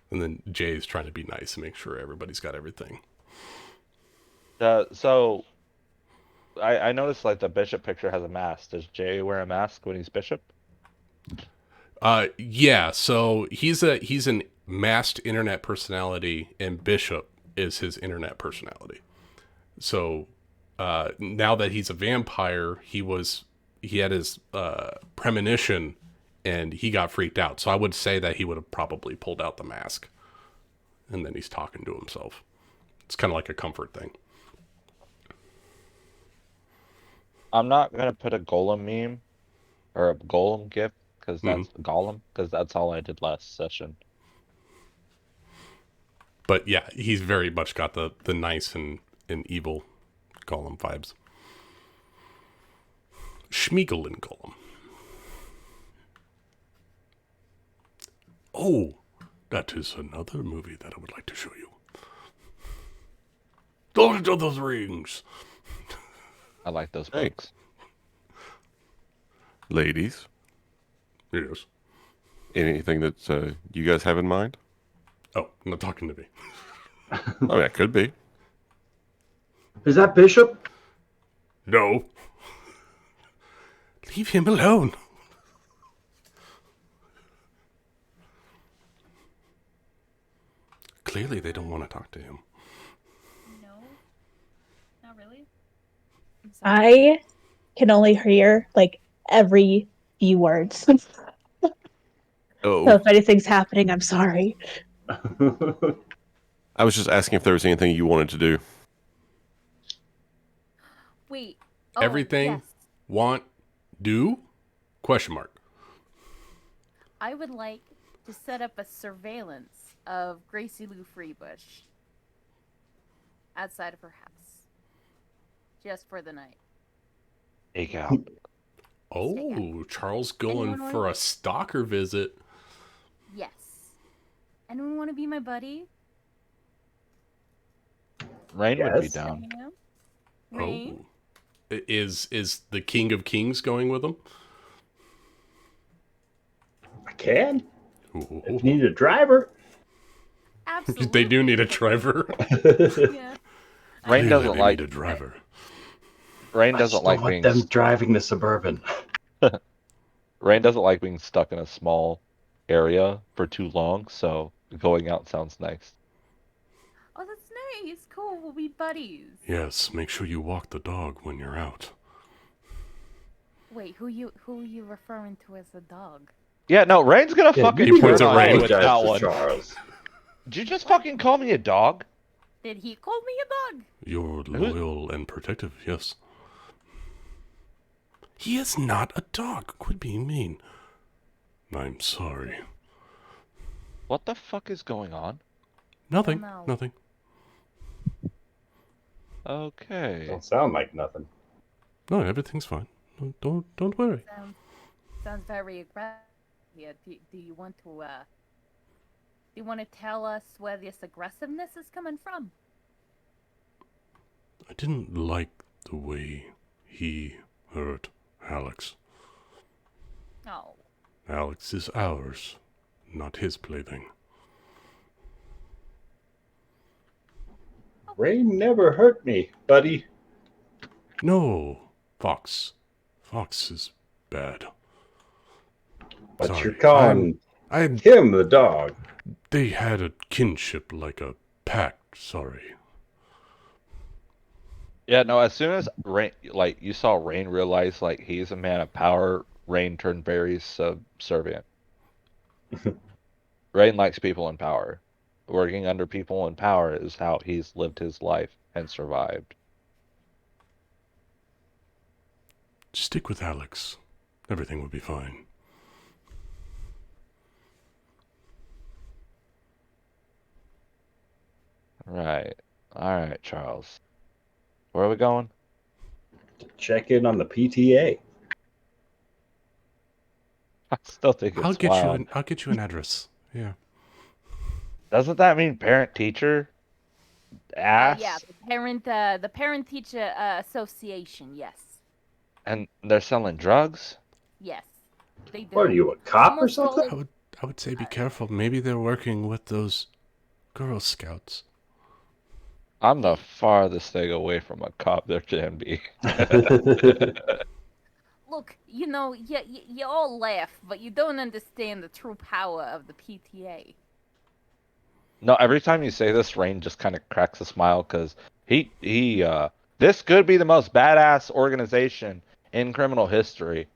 And then Jay's trying to be nice and make sure everybody's got everything. So, I noticed like the Bishop picture has a mask. Does Jay wear a mask when he's Bishop? Yeah. So he's an masked internet personality, and Bishop is his internet personality. So now that he's a vampire, he had his premonition, and he got freaked out. So I would say that he would have probably pulled out the mask, and then he's talking to himself. It's kind of like a comfort thing. I'm not gonna put a golem meme or a golem gif because that's golem because that's all I did last session. But yeah, he's very much got the nice and evil Golem vibes. Schmiegel and Golem. Oh, that is another movie that I would like to show you. Lord of the Rings. I like those Hey. books. Ladies, Yes. anything that you guys have in mind? Oh, not talking to me. Oh, yeah, could be. Is that Bishop? No. Leave him alone. Clearly, they don't want to talk to him. No, not really. I'm sorry. I can only hear like every few words. Oh, So if anything's happening, I'm sorry. I was just asking if there was anything you wanted to do. Wait. Oh, Everything, yes. want, do? Question mark. I would like to set up a surveillance of Gracie Lou Freebush outside of her house, just for the night. Take out. Oh, Charles going Anyone for want- a stalker visit. Yes. Anyone want to be my buddy? Rain would be Yes. down. You know? Rain? Oh. Is the King of Kings going with him? I can. Ooh. If you need a driver. Absolutely. They do need a driver. Yeah. Rain Clearly doesn't they like need a driver. Rain I doesn't just like don't want being them driving the Suburban. Rain doesn't like being stuck in a small area for too long, so going out sounds nice. Oh, that's nice. Cool. We'll be buddies. Yes, make sure you walk the dog when you're out. Wait, who you referring to as a dog? Yeah, no, Rain's gonna fucking you points turn at on Rain you with with that to one. Charles. Did you just fucking call me a dog? Did he call me a dog? You're loyal and protective, yes. He is not a dog. Quit being mean. I'm sorry. What the fuck is going on? Nothing. know. Nothing. Okay. Don't sound like nothing. No, everything's fine. Don't worry. Sounds very aggressive. Yeah, do you want to tell us where this aggressiveness is coming from? I didn't like the way he hurt Alex. Oh, Alex is ours, not his plaything. Rain never hurt me, buddy. No, Fox. Fox is bad. But Sorry, you're calling I'm him the dog. They had a kinship like a pact, sorry. Yeah, no, as soon as Rain, like, you saw Rain realize, like, he's a man of power, Rain turned very subservient. Rain likes people in power. Working under people in power is how he's lived his life and survived. Stick with Alex. Everything will be fine. Right. Alright, Charles. Where are we going? Check in on the PTA. I still think it's I'll get wild. you an address. Yeah. Doesn't that mean parent-teacher? Ass? yeah, the parent teacher association. Yes, And they're selling drugs? yes, they do. What are you, a cop or Almost all something? of- I would say be careful. Maybe they're working with those Girl Scouts. I'm the farthest thing away from a cop there can be. Look, Look, you all laugh, but you don't understand the true power of the PTA. No, every time you say this, Rain just kind of cracks a smile because this could be the most badass organization in criminal history,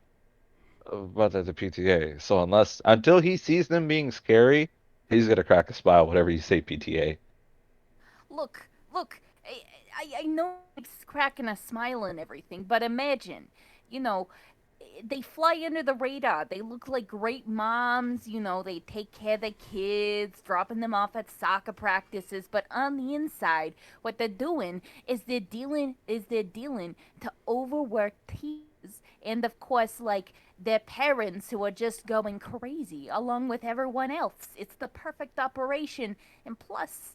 but they're the PTA. So until he sees them being scary, he's gonna crack a smile whatever you say PTA. Look, I know it's cracking a smile and everything, but imagine, you know, they fly under the radar. They look like great moms, they take care of their kids, dropping them off at soccer practices, but on the inside, what they're doing is they're dealing to overworked teens and of course like their parents who are just going crazy along with everyone else. It's the perfect operation, and plus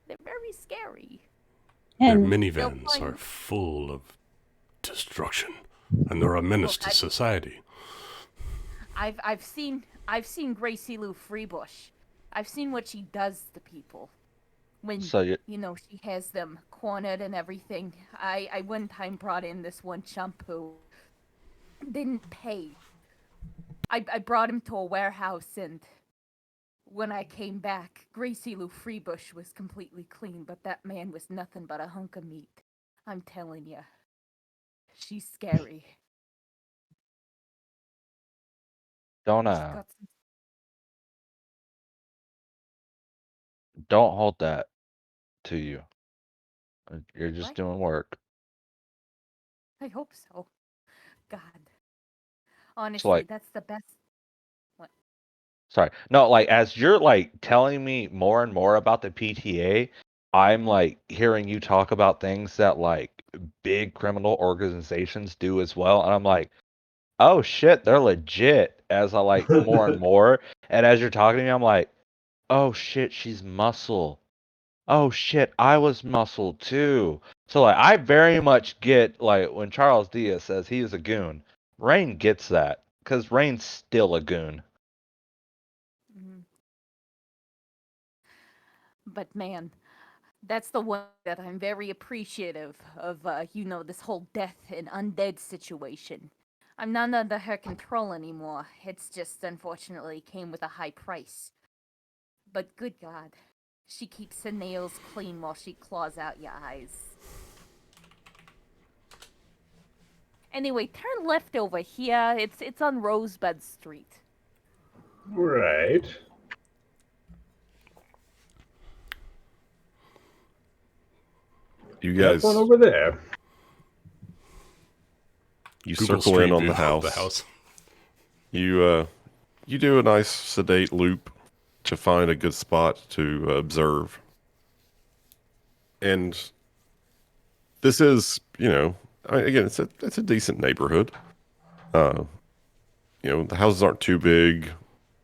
they're very scary. Their And minivans are full of destruction, and they're a menace to society. I've seen Gracie Lou Freebush. I've seen what she does to people when So you she has them cornered and everything. I one time brought in this one chump who didn't pay. I brought him to a warehouse, and when I came back, Gracie Lou Freebush was completely clean, but that man was nothing but a hunk of meat. I'm telling you, she's scary. don't She's got some. don't hold that to you. You're just What? doing work. I hope so. God. So Honestly, that's the best. What? sorry. No, like as you're like telling me more and more about the PTA, I'm like hearing you talk about things that like big criminal organizations do as well. And I'm like, oh shit, they're legit as I like more and more. And as you're talking to me, I'm like, oh shit, she's muscle. Oh shit, I was muscle too. So like I very much get like when Charles Diaz says he is a goon, Rain gets that. Because Rain's still a goon. Mhm. But man, that's the one that I'm very appreciative of, this whole death and undead situation. I'm not under her control anymore. It's just unfortunately came with a high price. But good God, she keeps her nails clean while she claws out your eyes. Anyway, turn left over here. It's on Rosebud Street. Right. You That guys, one over there. you Google circle Street in on View the of house. the house. You do a nice sedate loop to find a good spot to observe. And this is, again, it's a decent neighborhood. The houses aren't too big.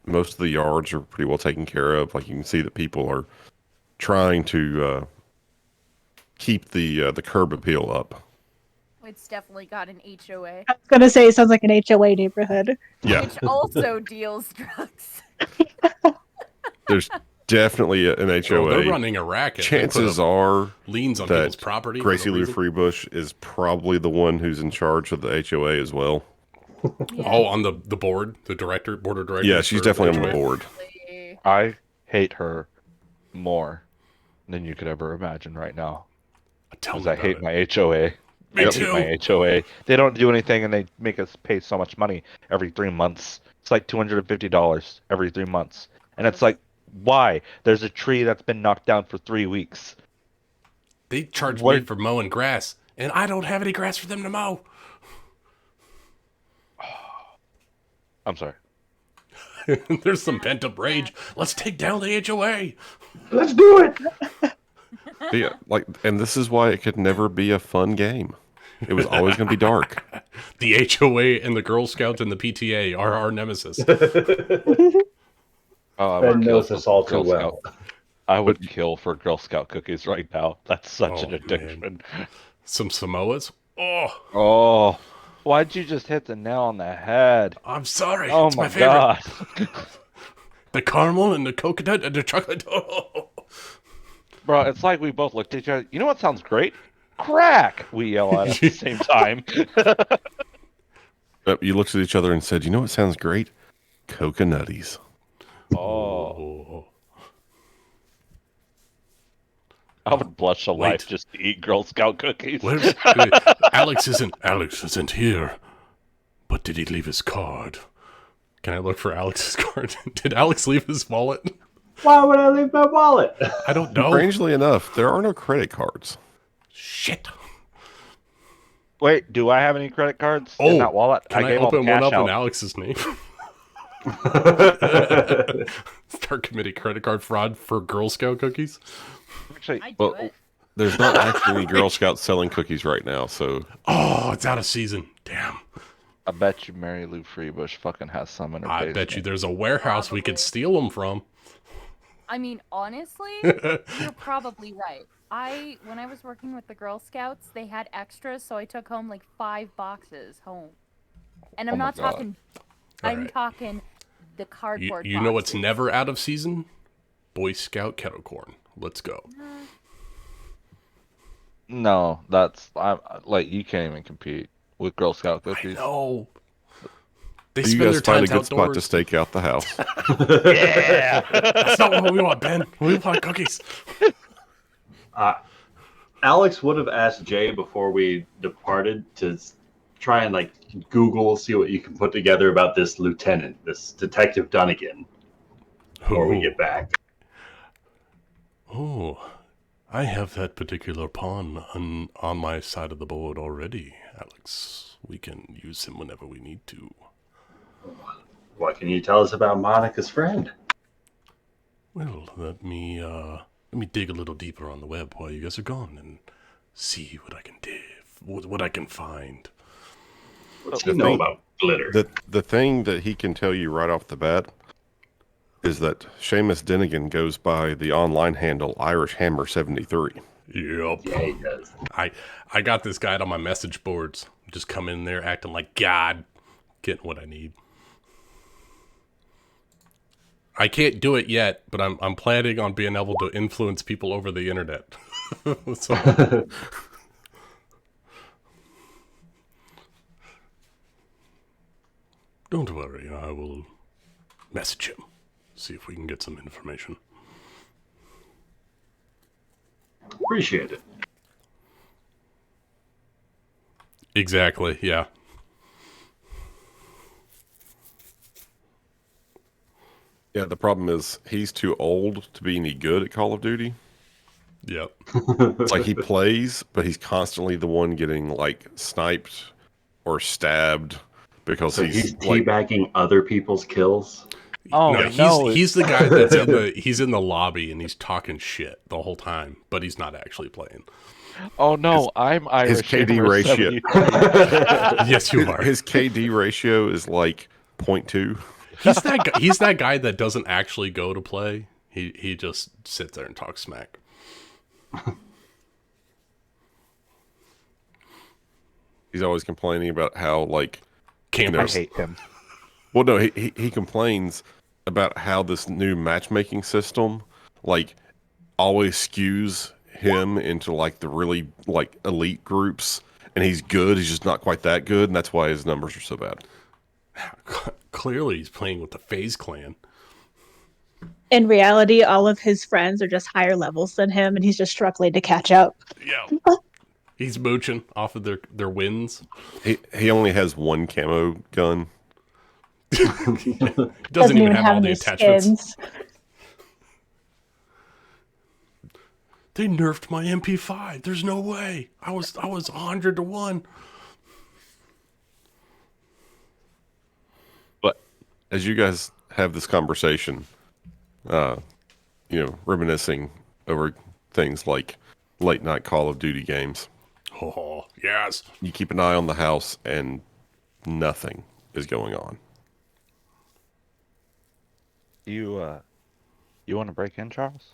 Most of the yards are pretty well taken care of. Like you can see that people are trying to keep the curb appeal up. It's definitely got an HOA, I was gonna say it sounds like an HOA neighborhood. Yeah, which also deals drugs. there's definitely an HOA. Oh, they're running a racket. They put Chances up are liens on that people's property. for Gracie no Lou reason. Freebush is probably the one who's in charge of the HOA as well. Yeah. Oh, on the board, the board of directors. Yeah, she's for definitely on the HOA. board. Definitely. I hate her more than you could ever imagine right now. Tell Because me I about hate it. my HOA. Me I too. hate my HOA. They don't do anything and they make us pay so much money every 3 months. It's like $250 every 3 months. And it's like, why? There's a tree that's been knocked down for 3 weeks. They charge What- me for mowing grass, and I don't have any grass for them to mow. I'm sorry. There's some pent up rage. Let's take down the HOA. Let's do it. Yeah, and this is why it could never be a fun game. It was always going to be dark. The HOA and the Girl Scouts and the PTA are our nemesis. Oh, I Ben would kill knows for us all too Girl well. Scout. I would kill for Girl Scout cookies right now. That's such Oh, an addiction. Some Samoas. Oh, Oh, why'd you just hit the nail on the head? I'm sorry. Oh it's my my favorite. god. The caramel and the coconut and the chocolate. Oh. Bro, it's like we both looked at each other. You know what sounds great? Crack! We yell at the same time. You looked at each other and said, "You know what sounds great? Coconutties." Oh, I would blush a life just to eat Girl Scout cookies. Wait, Alex isn't here. But did he leave his card? Can I look for Alex's card? Did Alex leave his wallet? Why would I leave my wallet? I don't know. Strangely enough, there are no credit cards. Shit. Wait, do I have any credit cards in that wallet? Can I gave all the open one cash up out. in Alex's name? Start committing credit card fraud for Girl Scout cookies? Actually, I do Well, it. there's not actually any Girl Scouts selling cookies right now, so Oh, it's out of season. Damn. I bet you Mary Lou Freebush fucking has some in her I basement. bet you there's a warehouse we could steal them from. I mean, honestly, you're probably right. When I was working with the Girl Scouts, they had extras, so I took home like 5 boxes home. And I'm Oh my not God. talking. All I'm right. talking the cardboard. You know what's boxes. never out of season? Boy Scout kettle corn. Let's go. No, like you can't even compete with Girl Scout cookies. No. They you spend guys their find a times good spot to outdoors. stake out the house. Yeah. That's not what we want, Ben. We want cookies. Alex would have asked Jay before we departed to try and like Google, see what you can put together about this lieutenant, this Detective Dunnigan, before we get back. Oh, I have that particular pawn on my side of the board already, Alex. We can use him whenever we need to. What can you tell us about Monica's friend? Well, let me dig a little deeper on the web while you guys are gone and see what I can what I can find. What's he know about glitter? The thing that he can tell you right off the bat is that Seamus Dinnigan goes by the online handle Irish Hammer 73. Yep. Yeah, he does. I got this guy on my message boards. Just come in there acting like God, getting what I need. I can't do it yet, but I'm planning on being able to influence people over the internet. So, don't worry, I will message him. See if we can get some information. Appreciate it. Exactly, yeah. Yeah, the problem is he's too old to be any good at Call of Duty. Yep. It's like he plays, but he's constantly the one getting like sniped or stabbed because So he's teabagging other people's kills. Oh No, he's the guy that's he's in the lobby and he's talking shit the whole time, but he's not actually playing. Oh no, I'm Irish. his KD Hammer ratio. 73. Yes, you are. His KD ratio is like 0.2. He's that guy that doesn't actually go to play. He just sits there and talks smack. He's always complaining about how like I hate him. well no he complains about how this new matchmaking system like always skews him into like the really like elite groups, and he's just not quite that good, and that's why his numbers are so bad. Clearly, he's playing with the FaZe clan. In reality, all of his friends are just higher levels than him, and he's just struggling to catch up. Yeah. He's mooching off of their wins. He only has one camo gun. Doesn't even have all the any attachments. skins. They nerfed my MP5. There's no way. I was 100 to 1. But as you guys have this conversation, reminiscing over things like late night Call of Duty games, Oh, yes. you keep an eye on the house and nothing is going on. You want to break in, Charles?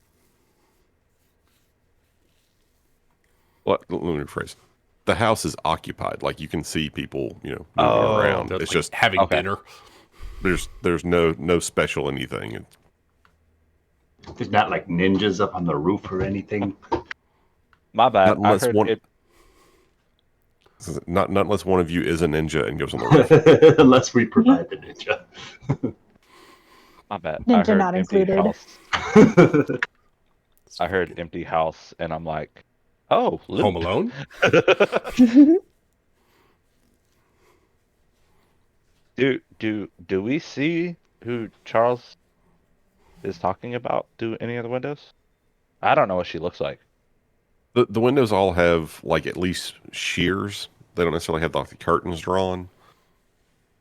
Let me rephrase. The house is occupied. Like you can see people, moving around. They're It's like just having dinner. there's no special anything. There's not like ninjas up on the roof or anything. My bad. Not unless I heard one- it. Not unless one of you is a ninja and goes on the roof. Unless we provide the ninja. My bad. I Ninja heard not empty included. house. I heard empty house, and I'm like, oh, loot. Home Alone? Do we see who Charles is talking about through any of the windows? I don't know what she looks like. The windows all have like at least shears. They don't necessarily have like the curtains drawn.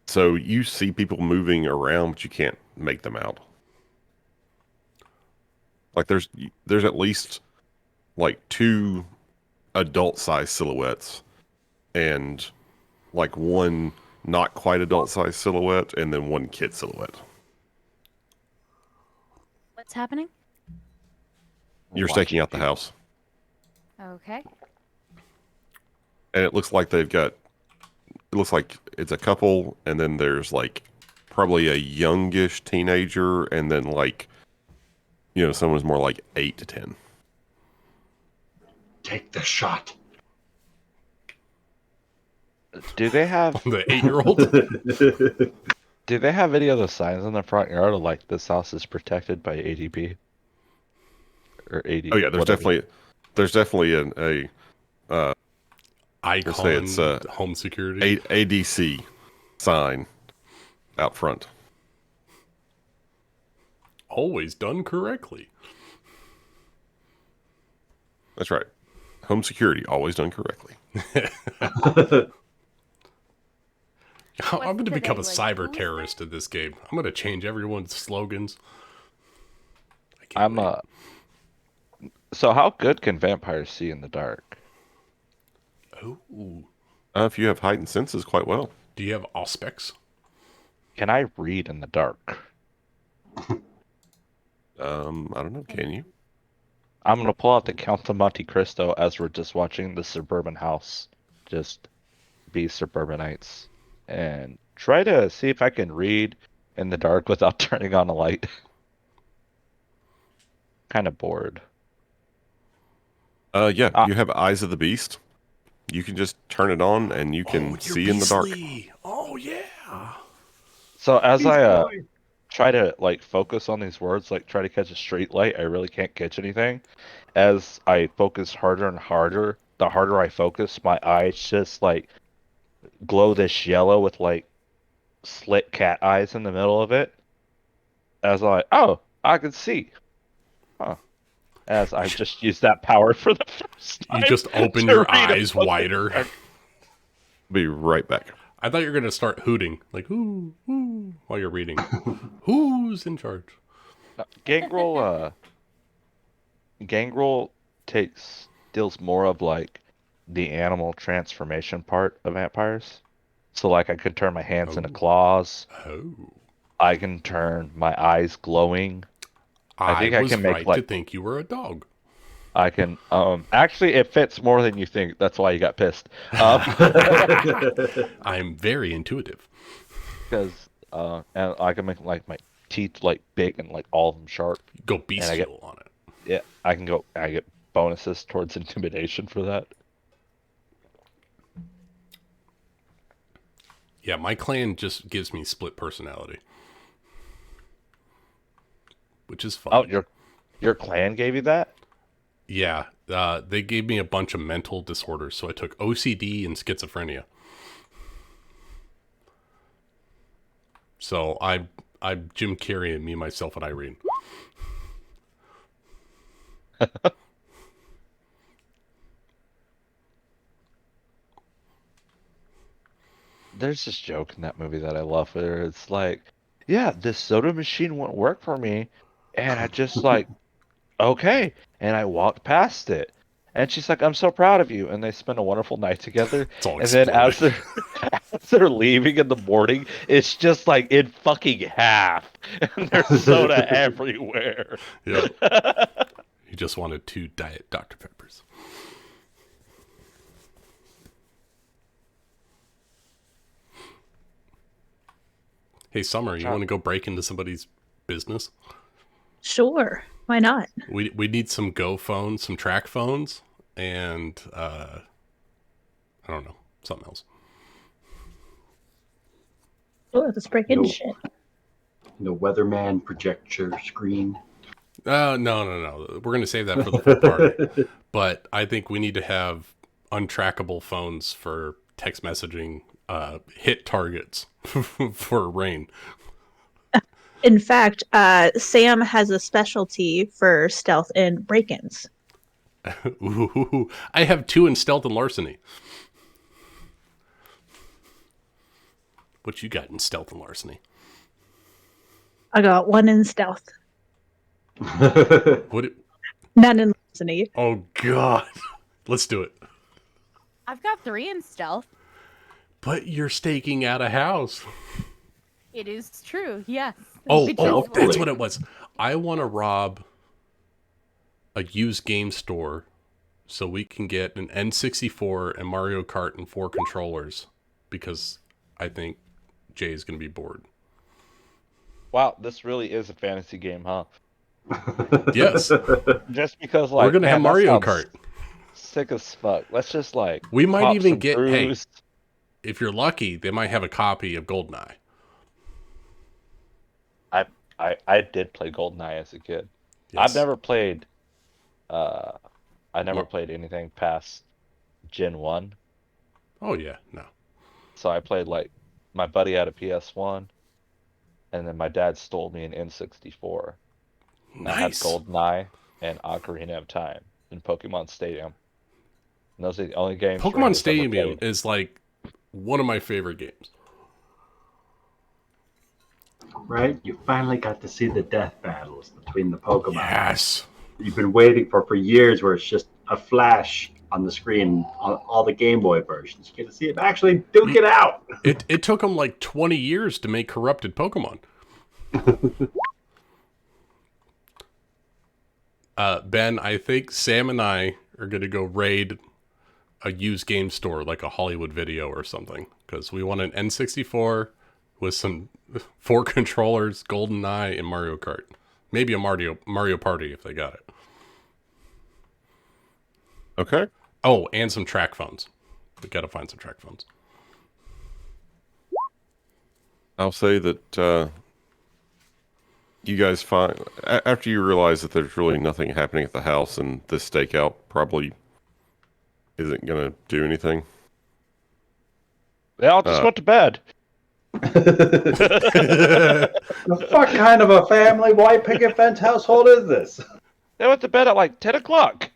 So you see people moving around, but you can't make them out. Like there's at least like 2 adult-sized silhouettes and like 1 not quite adult-sized silhouette and then 1 kid silhouette. What's happening? You're staking out the house. Okay. And it looks like it looks like it's a couple, and then there's like probably a youngish teenager, and then like, someone's more like 8 to 10. Take the shot. Do they have The 8-year-old? Do they have any of the signs in the front yard of like this house is protected by ADP or AD? Oh yeah, there's whatever. definitely a Icon, it's, home security. ADC sign out front. Always done correctly. That's right. Home security, always done correctly. I'm going to become a today, like, cyber who's terrorist in this game. I'm going to change everyone's slogans. I can't I'm wait. So how good can vampires see in the dark? Oh, If you have heightened senses, quite well. do you have Auspex? Can I read in the dark? I don't know. Can you? I'm gonna pull out the Count of Monte Cristo as we're just watching the suburban house just be suburbanites and try to see if I can read in the dark without turning on a light. Kind of bored. Yeah, you have Eyes of the Beast. You can just turn it on and you can see in the dark. Oh, yeah. So as I try to like focus on these words, like try to catch a street light, I really can't catch anything. As I focus harder and harder, the harder I focus, my eyes just like glow this yellow with like slit cat eyes in the middle of it. As I can see. Huh. As I just used that power for the first time. You just open to your read a eyes fucking wider. dark. Be right back. I thought you were going to start hooting, like, hoo, hoo, while you're reading. Who's in charge? Gangrel deals more of like the animal transformation part of vampires. So like I could turn my hands into claws. Oh. I can turn my eyes glowing. I think I was can make, right like- to think you were a dog. I can actually it fits more than you think. That's why you got pissed. I'm very intuitive. Because and I can make like my teeth like big and like all of them sharp. Go bestial on it. Yeah, I get bonuses towards intimidation for that. Yeah, my clan just gives me split personality. Which is fun. Oh, your clan gave you that? Yeah, they gave me a bunch of mental disorders, so I took OCD and schizophrenia. So I'm Jim Carrey and me, myself, and Irene. There's this joke in that movie that I love where it's like, yeah, this soda machine won't work for me, and I just like, okay, and I walked past it. And she's like, I'm so proud of you. And they spend a wonderful night together. It's all And then as exploded. they're leaving in the morning, it's just like in fucking half. And there's soda everywhere. Yep. He just wanted 2 Diet Dr. Peppers. Hey, Summer, you want to go break into somebody's business? Sure. Why not? We need some Go phones, some track phones, and I don't know, something else. Oh, let's break into No. shit. No weatherman projector screen. No. We're going to save that for the full party. But I think we need to have untrackable phones for text messaging hit targets for Rain. In fact, Sam has a specialty for stealth and break-ins. Ooh, I have 2 in stealth and larceny. What you got in stealth and larceny? I got 1 in stealth, What? none in larceny. Oh God, let's do it. I've got 3 in stealth. But you're staking out a house. It is true, yes. Oh, Which oh, is that's why- what it was. I want to rob a used game store so we can get an N64 and Mario Kart and 4 controllers because I think Jay is going to be bored. Wow, this really is a fantasy game, huh? Yes, Just because, like, we're going to have man, that Mario sounds Kart. sick as fuck. Let's just like We might pop even some get, hey, brews. if you're lucky, they might have a copy of GoldenEye. I did play GoldenEye as a kid. Yes. I've never played. I never Well- played anything past Gen 1. Oh, yeah, no. So I played, like, my buddy had a PS1, and then my dad stole me an N64. And I had Nice. GoldenEye and Ocarina of Time and Pokemon Stadium. And those are the only games Randy's Pokemon ever Stadium played. is like one of my favorite games. Right? You finally got to see the death battles between the Pokemon. Yes. You've been waiting for years where it's just a flash on the screen on all the Game Boy versions. You get to see it actually duke it out. It took them like 20 years to make corrupted Pokemon. Ben, I think Sam and I are going to go raid a used game store like a Hollywood Video or something because we want an N64 with some 4 controllers, GoldenEye, and Mario Kart. Maybe a Mario Party if they got it. Okay. Oh, and some track phones. We got to find some track phones. I'll say that you guys find after you realize that there's really nothing happening at the house and this stakeout probably isn't going to do anything. Yeah, I'll just go to bed. The fuck kind of a family white picket fence household is this? They went to bed at like 10 o'clock.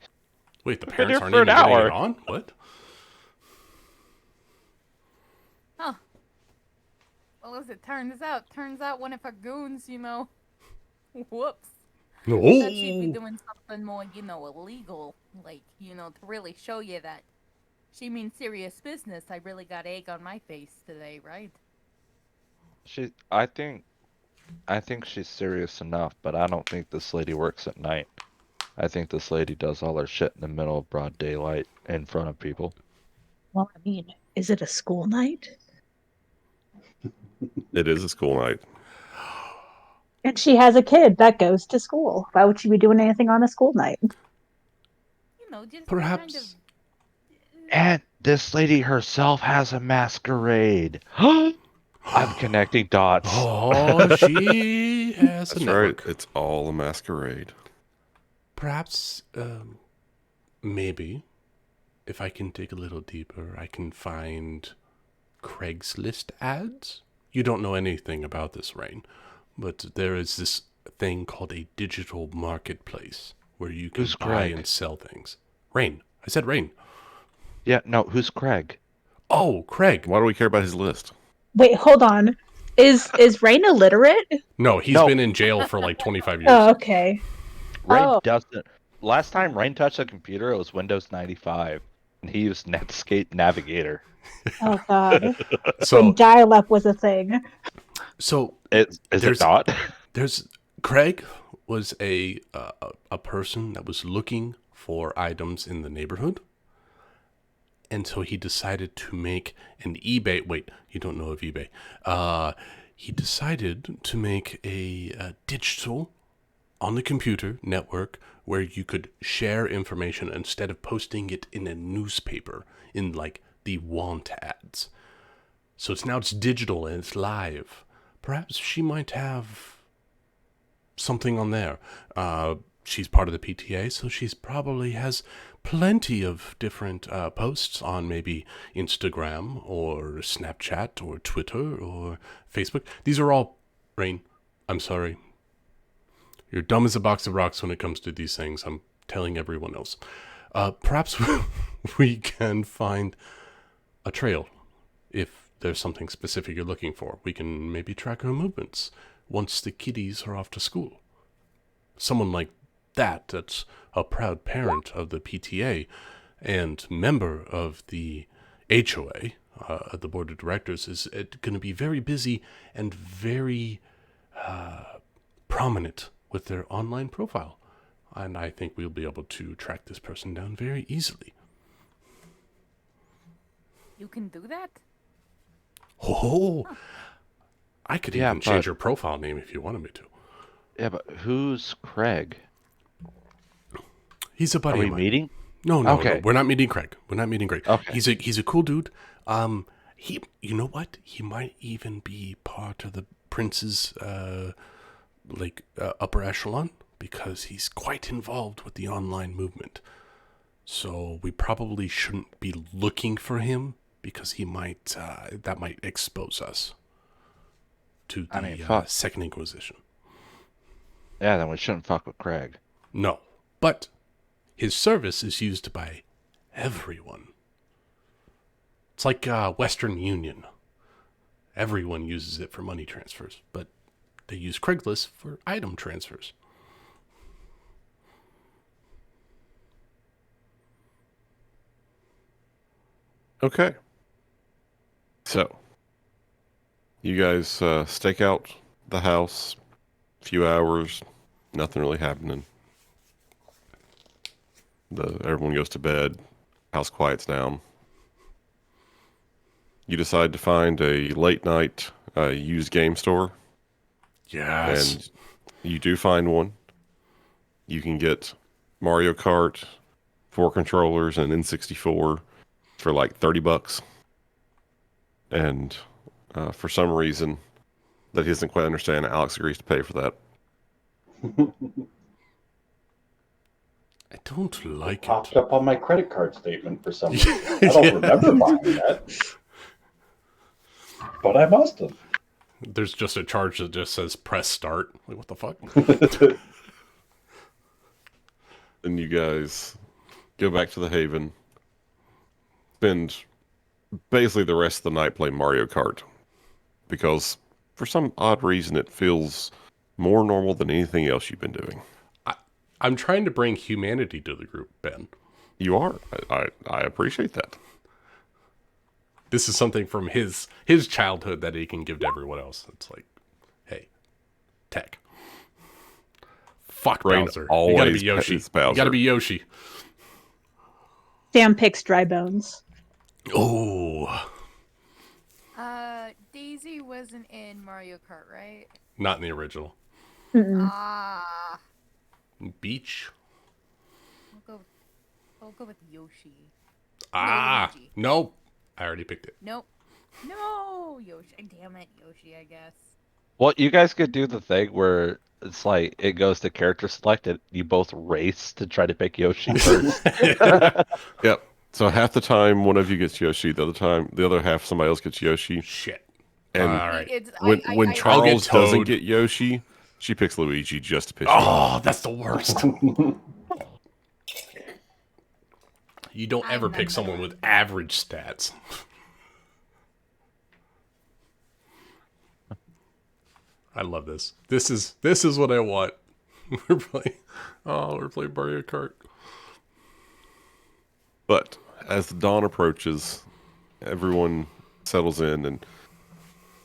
Wait, the Been parents here aren't for even an getting hour. it on? What? Huh. Well, as it turns out one of her goons, whoops. No. Said she'd be doing something more, illegal. Like, to really show you that she means serious business. I really got egg on my face today, right? I think she's serious enough, but I don't think this lady works at night. I think this lady does all her shit in the middle of broad daylight in front of people. Well, I mean, is it a school night? It is a school night. And she has a kid that goes to school. Why would she be doing anything on a school night? Just Perhaps. And this lady herself has a masquerade. I'm connecting dots. Oh, she has That's a right. network. It's all a masquerade. Perhaps, maybe, if I can dig a little deeper, I can find Craigslist ads. You don't know anything about this, Rain, but there is this thing called a digital marketplace where you can Who's buy Craig? and sell things. Rain. I said Rain. Yeah, no, who's Craig? Oh, Craig. Why do we care about his list? Wait, hold on. Is Rain illiterate? No, he's No. been in jail for like 25 years. Oh, okay. Rain Oh. doesn't. Last time Rain touched a computer, it was Windows 95, and he used Netscape Navigator. Oh God. When So, dial-up was a thing. Is There's- it not? Craig was a person that was looking for items in the neighborhood. And so he decided to make an eBay. Wait, you don't know of eBay. He decided to make a digital on the computer network where you could share information instead of posting it in a newspaper in like the want ads. So it's digital and it's live. Perhaps she might have something on there. She's part of the PTA, so she's probably has plenty of different posts on maybe Instagram or Snapchat or Twitter or Facebook. These are all, Rain, I'm sorry. You're dumb as a box of rocks when it comes to these things. I'm telling everyone else. Perhaps we can find a trail if there's something specific you're looking for. We can maybe track her movements once the kiddies are off to school. Someone like that's a proud parent of the PTA and member of the HOA, the board of directors, is going to be very busy and very prominent with their online profile. And I think we'll be able to track this person down very easily. You can do that? Oh, I could Yeah, even change but- her profile name if you wanted me to. Yeah, but who's Craig? He's a Are buddy we of mine. meeting? No, Okay. we're not meeting Craig. We're not meeting Craig. Okay. He's a cool dude. You know what? He might even be part of the prince's upper echelon because he's quite involved with the online movement. So we probably shouldn't be looking for him because he might that might expose us to the fuck. Second Inquisition. Yeah, then we shouldn't fuck with Craig. No, but his service is used by everyone. It's like Western Union. Everyone uses it for money transfers, but they use Craigslist for item transfers. Okay. So, you guys stake out the house, few hours, nothing really happening. Everyone goes to bed, house quiets down. You decide to find a late night used game store, Yes. and you do find one. You can get Mario Kart, 4 controllers, and N64 for like $30. And for some reason that he doesn't quite understand, Alex agrees to pay for that. I don't like Popped it. up on my credit card statement for some reason. I don't remember buying that. But I must have. There's just a charge that just says press start. Like, what the fuck? And you guys go back to the Haven, spend basically the rest of the night playing Mario Kart. Because for some odd reason, it feels more normal than anything else you've been doing. I'm trying to bring humanity to the group, Ben. You are. I appreciate that. This is something from his childhood that he can give to everyone else. It's like, hey, tech. Fuck Rain Bowser. You gotta be always Yoshi. pays Bowser. You gotta be Yoshi. Sam picks dry bones. Oh, Daisy wasn't in Mario Kart, right? not in the original. Mm-mm. Ah, Beach. I'll go with Yoshi. Ah, Luigi. nope. I already picked it. Nope. No, Yoshi. Damn it, Yoshi, I guess. Well, you guys could do the thing where it's like it goes to character select and you both race to try to pick Yoshi first. Yep. So half the time one of you gets Yoshi, the other half somebody else gets Yoshi. Shit. And All right. when I'll get Charles doesn't Toad. get Yoshi, she picks Luigi just to piss you Oh, off. that's the worst. You don't ever I'm pick number someone one. with average stats. I love this. This is what I want. We're playing Mario Kart. But as the dawn approaches, everyone settles in, and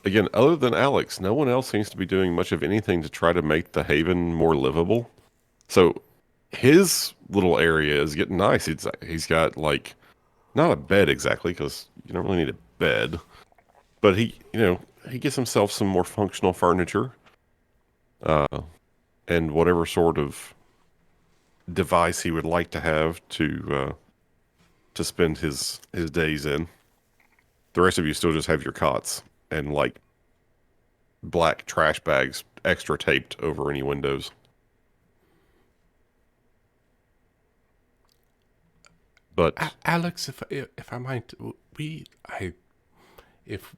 again, other than Alex, no one else seems to be doing much of anything to try to make the Haven more livable. So his little area is getting nice. He's got like not a bed exactly because you don't really need a bed, but he gets himself some more functional furniture, and whatever sort of device he would like to have to spend his days in. The rest of you still just have your cots and like black trash bags extra taped over any windows. But Alex, if I might, if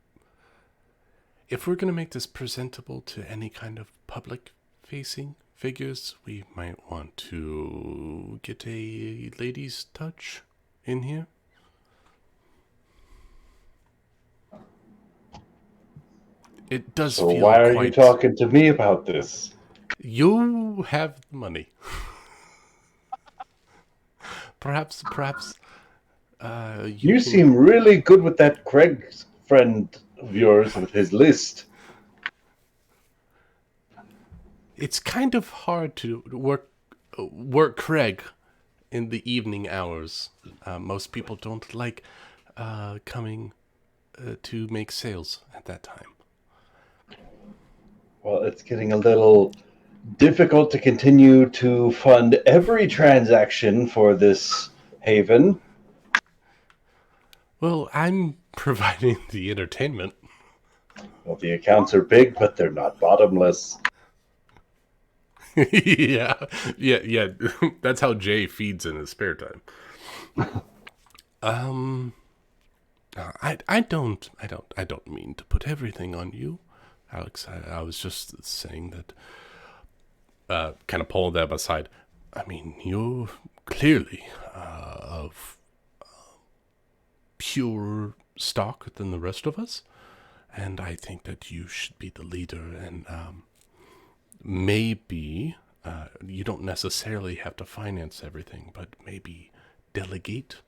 we're gonna make this presentable to any kind of public-facing figures, we might want to get a lady's touch in here. It does So feel why are quite... you talking to me about this? You have the money. Perhaps, You can... seem really good with that Craig friend of yours with his list. It's kind of hard to work Craig in the evening hours. Most people don't like coming to make sales at that time. Well, it's getting a little difficult to continue to fund every transaction for this haven. Well, I'm providing the entertainment. Well, the accounts are big, but they're not bottomless. yeah. That's how Jay feeds in his spare time. I don't mean to put everything on you, Alex. I was just saying that, kind of pulling them aside. I mean, you're clearly of pure stock than the rest of us, and I think that you should be the leader. And maybe you don't necessarily have to finance everything, but maybe delegate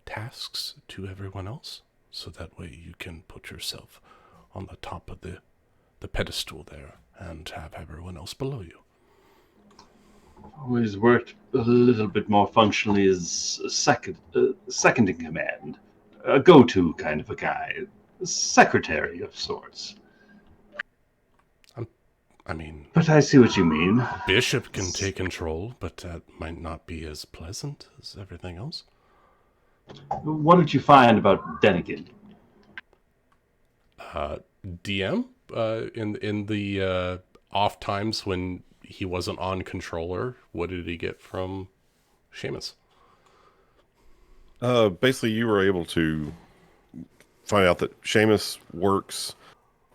tasks to everyone else, so that way you can put yourself on the top of the pedestal there and have everyone else below you. Always worked a little bit more functionally as a second in command, a go-to kind of a guy, a secretary of sorts. I mean, But I see what you mean. Bishop can take control, but that might not be as pleasant as everything else. What did you find about Denigan? DM, in the off times when he wasn't on controller, what did he get from Seamus? basically, you were able to find out that Seamus works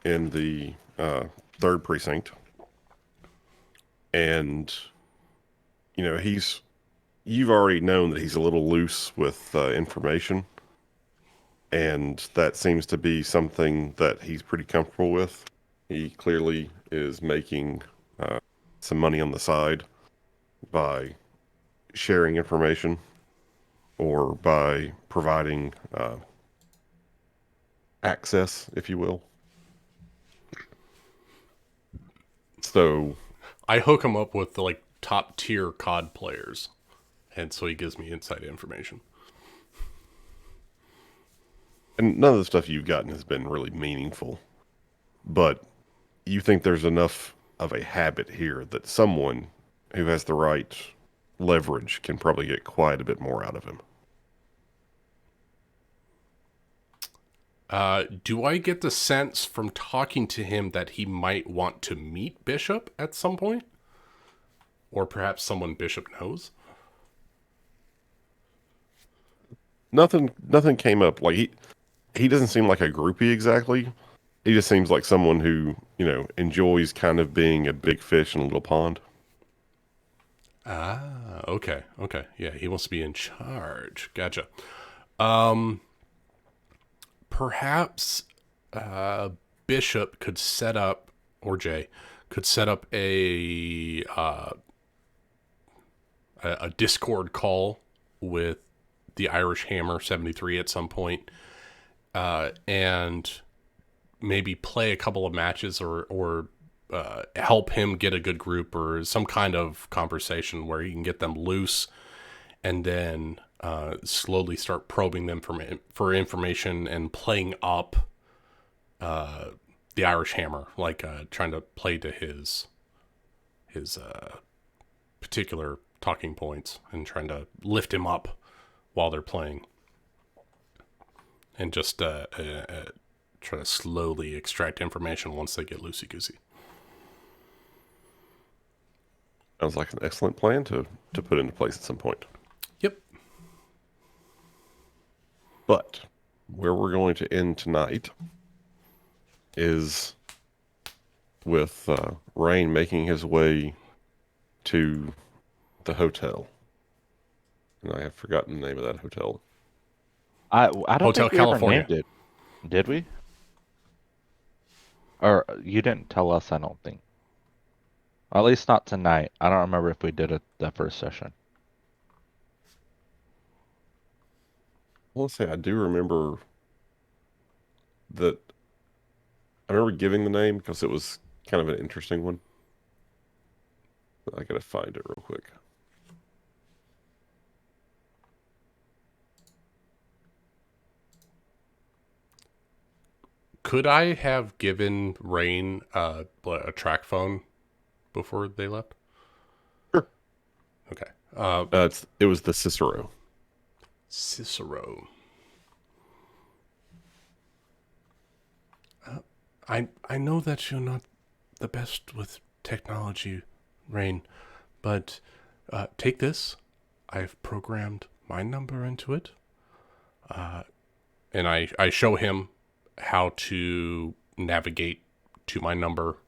in the 3rd precinct, and you've already known that he's a little loose with information, and that seems to be something that he's pretty comfortable with. He clearly is making some money on the side by sharing information or by providing access, if you will. So I hook him up with the top tier COD players, and so he gives me inside information. And none of the stuff you've gotten has been really meaningful, but you think there's enough of a habit here that someone who has the right leverage can probably get quite a bit more out of him. Do I get the sense from talking to him that he might want to meet Bishop at some point? Or perhaps someone Bishop knows? Nothing came up. Like he doesn't seem like a groupie exactly. He just seems like someone who, enjoys kind of being a big fish in a little pond. Ah, okay. Yeah, he wants to be in charge. Gotcha. Perhaps Bishop could set up, or Jay could set up a Discord call with the Irish Hammer 73 at some point, and maybe play a couple of matches or help him get a good group or some kind of conversation where he can get them loose, and then slowly start probing them for information and playing up the Irish Hammer, trying to play to his particular talking points and trying to lift him up while they're playing. and just try to slowly extract information once they get loosey-goosey. Sounds like an excellent plan to put into place at some point. Yep. But where we're going to end tonight is with Rain making his way to the hotel. And I have forgotten the name of that hotel. I don't Hotel think we California. ever named it. Did we? Or you didn't tell us, I don't think. Or at least not tonight. I don't remember if we did it the first session. Well, let's say I do remember that. I remember giving the name because it was kind of an interesting one. But I gotta find it real quick. Could I have given Rain a track phone before they left? Sure. Okay. It was the Cicero. Cicero. I know that you're not the best with technology, Rain, but take this. I've programmed my number into it. And I show him how to navigate to my number.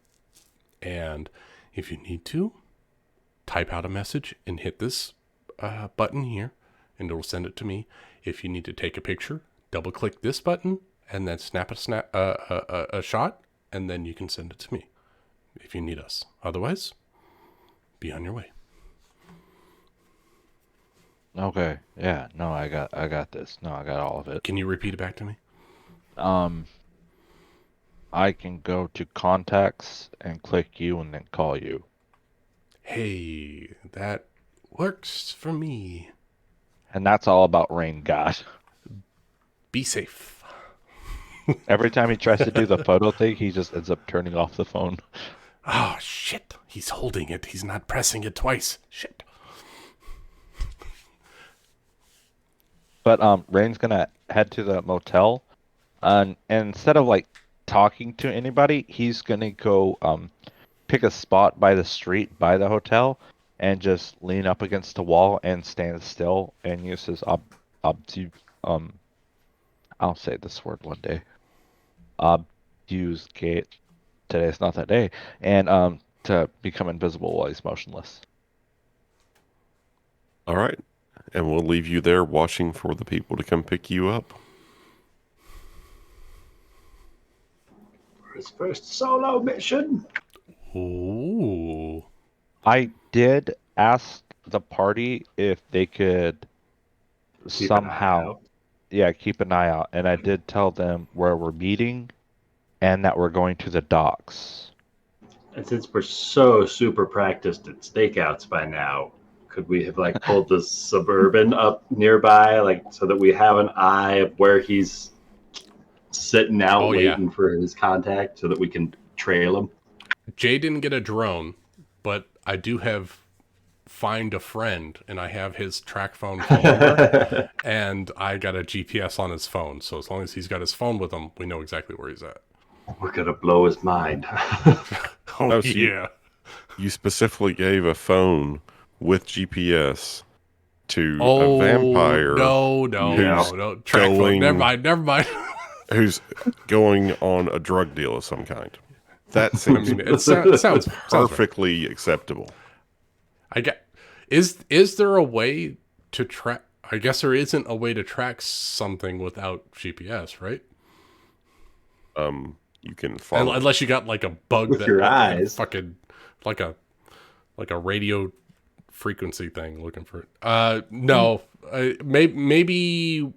And if you need to, type out a message and hit this button here, and it'll send it to me. If you need to take a picture, double click this button and then snap a shot, and then you can send it to me if you need us. Otherwise, be on your way. Okay. Yeah. No, I got this. No, I got all of it. Can you repeat it back to me? I can go to contacts and click you and then call you. Hey, that works for me. And that's all about Rain God. Be safe. Every time he tries to do the photo thing, he just ends up turning off the phone. Oh, shit. He's holding it. He's not pressing it twice. Shit. But Rain's gonna head to the motel, and instead of like talking to anybody, he's gonna go pick a spot by the street by the hotel and just lean up against the wall and stand still and use his I'll say this word one day. Obfuscate. Today's not that day, and to become invisible while he's motionless. All right. And we'll leave you there watching for the people to come pick you up. For his first solo mission. Ooh. I did ask the party if they could Keep an eye somehow, out. yeah, keep an eye out, and I did tell them where we're meeting and that we're going to the docks. And since we're so super practiced at stakeouts by now, could we have like pulled the Suburban up nearby, like so that we have an eye of where he's sitting out Oh, yeah. waiting for his contact, so that we can trail him? Jay didn't get a drone, but I do have Find a Friend, and I have his track phone number, and I got a GPS on his phone. So as long as he's got his phone with him, we know exactly where he's at. We're gonna blow his mind. Oh, so yeah. You specifically gave a phone with GPS to Oh, a vampire no. Track phone. going- Never mind. who's going on a drug deal of some kind. That I seems mean, it sounds perfect. perfectly acceptable. Is there a way to track? I guess there isn't a way to track something without GPS, right? You can follow. Unless you got like a bug With your eyes. fucking like a radio frequency thing looking for it. No, maybe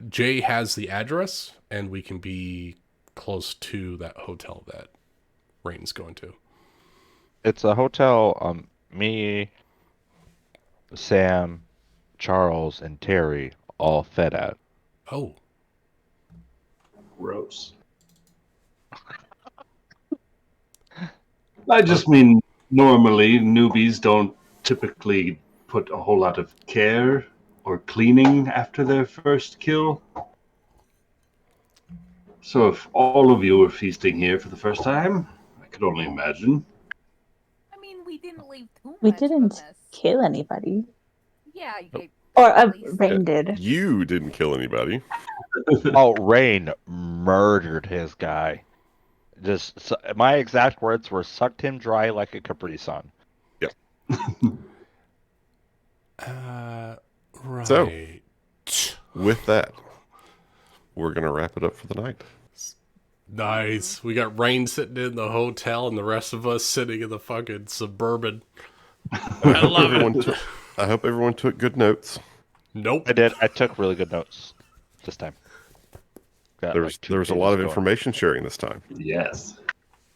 Jay has the address and we can be close to that hotel that Rain's going to. It's a hotel. Me, Sam, Charles, and Terry all fed at. Oh, Gross. I just mean, normally newbies don't typically put a whole lot of care or cleaning after their first kill. So if all of you were feasting here for the first time, I could only imagine. I mean, we didn't leave too We much of a didn't mess. kill anybody. Yeah, Or at least. Rain did. You didn't kill anybody. Oh, Rain murdered his guy. My exact words were sucked him dry like a Capri Sun. Right. So, with that, we're going to wrap it up for the night. Nice. We got Rain sitting in the hotel and the rest of us sitting in the fucking Suburban. I love it. I hope everyone took good notes. Nope. I did. I took really good notes this time. There was a lot of information sharing this time. Yes.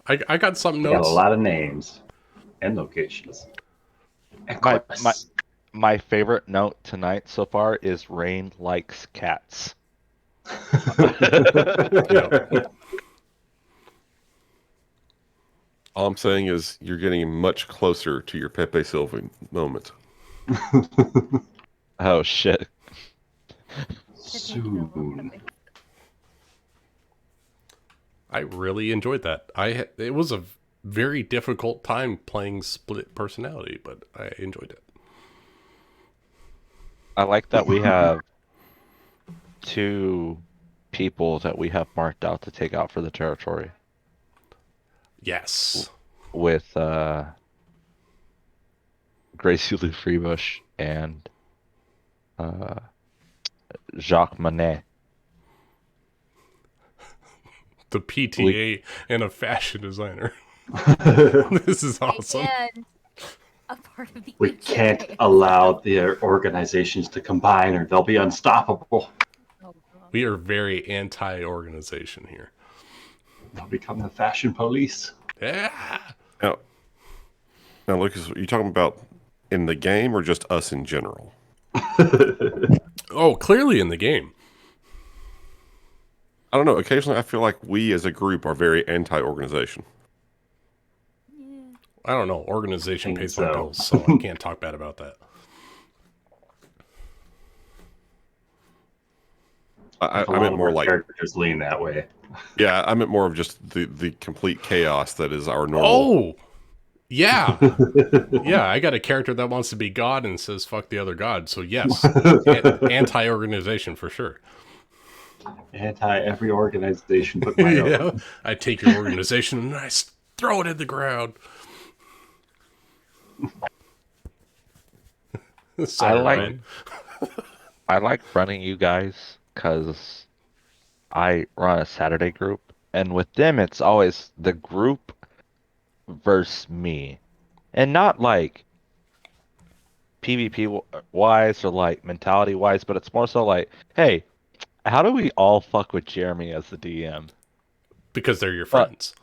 I got some We got notes. a lot of names and locations. And quests. My favorite note tonight so far is Rain likes cats. All I'm saying is you're getting much closer to your Pepe Silva moment. Oh shit. Soon. I really enjoyed that. It was a very difficult time playing split personality, but I enjoyed it. I like that we have 2 people that we have marked out to take out for the territory. Yes. With Gracie Lou Freebush and Jacques Manet. The PTA and a fashion designer. This is awesome. And a part of the We can't allow the organizations to combine or they'll be unstoppable. Oh, God. We are very anti-organization here. They'll become the fashion police. Yeah. Now, Lucas, are you talking about in the game or just us in general? Oh, clearly in the game. I don't know. Occasionally, I feel like we as a group are very anti-organization. I don't know. Organization pays my so. bills, so I can't talk bad about that. I A lot meant of more our like, characters lean that way. yeah, I meant more of just the complete chaos that is our normal. Oh, yeah. Yeah, I got a character that wants to be God and says fuck the other god. So yes, anti-organization for sure. Anti every organization but my own. Yeah, I take your organization and I throw it in the ground. Sorry, Ryan. I like running you guys because I run a Saturday group, and with them it's always the group versus me, and not like PvP wise or like mentality wise, but it's more so like, hey, how do we all fuck with Jeremy as the DM? Because they're your But- friends.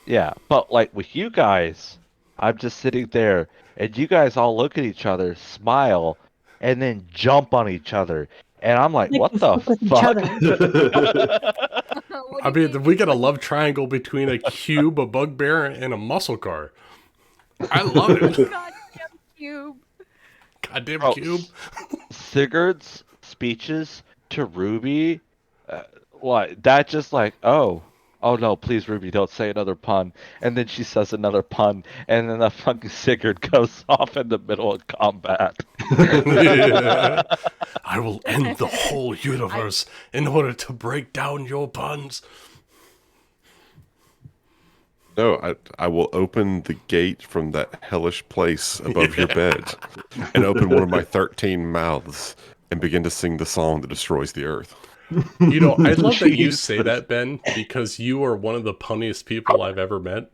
Yeah, but like with you guys, I'm just sitting there, and you guys all look at each other, smile, and then jump on each other, and I'm like, Like what to the fuck with each fuck? What I do you mean, mean? we got a love triangle between a cube, a bugbear, and a muscle car. I love it. Goddamn cube. Goddamn Oh, cube. Sigurd's speeches to Ruby, what? That just like, oh no, please Ruby, don't say another pun. And then she says another pun, and then the fucking Sigurd goes off in the middle of combat. Yeah. I will end the whole universe in order to break down your puns. No, I will open the gate from that hellish place above your bed and open one of my 13 mouths and begin to sing the song that destroys the earth. You know, I love that you Jesus. say that, Ben, because you are one of the punniest people I've ever met.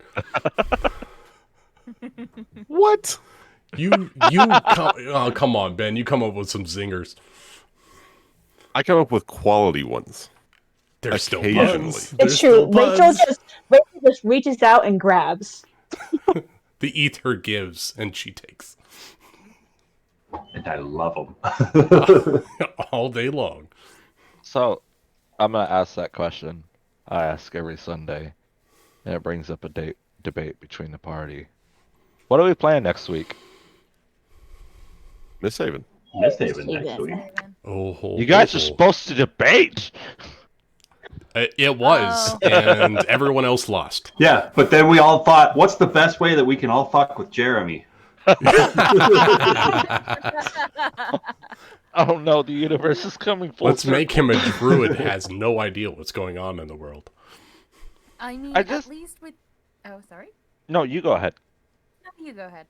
What? Come on, Ben. You come up with some zingers. I come up with quality ones. There's still Occasionally. puns. It's There's true. still puns. Rachel just reaches out and grabs. The ether gives and she takes And I love them. all day long. So, I'm gonna ask that question I ask every Sunday, and it brings up a debate between the party. What are we playing next week? Miss Haven. Miss Haven next week. Oh, You guys are supposed to debate. It was, Oh. and everyone else lost. Yeah, but then we all thought, what's the best way that we can all fuck with Jeremy? Oh no, the universe is coming full Let's make him a circle. druid has no idea what's going on in the world. I mean, I at just- least with. Oh, sorry. No, you go ahead. No, you go ahead.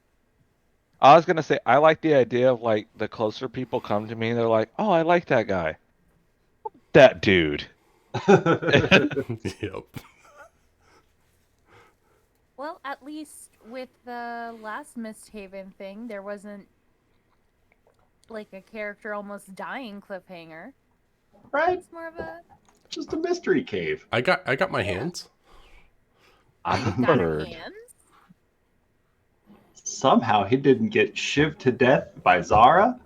I was gonna say I like the idea of like the closer people come to me, they're like, "Oh, I like that guy, that dude." Yep. Well, at least with the last Misthaven thing, there wasn't like a character almost dying cliffhanger. Right? It's more of a Just a mystery cave. I got my hands. I'm a got bird. hands. Somehow he didn't get shivved to death by Zara.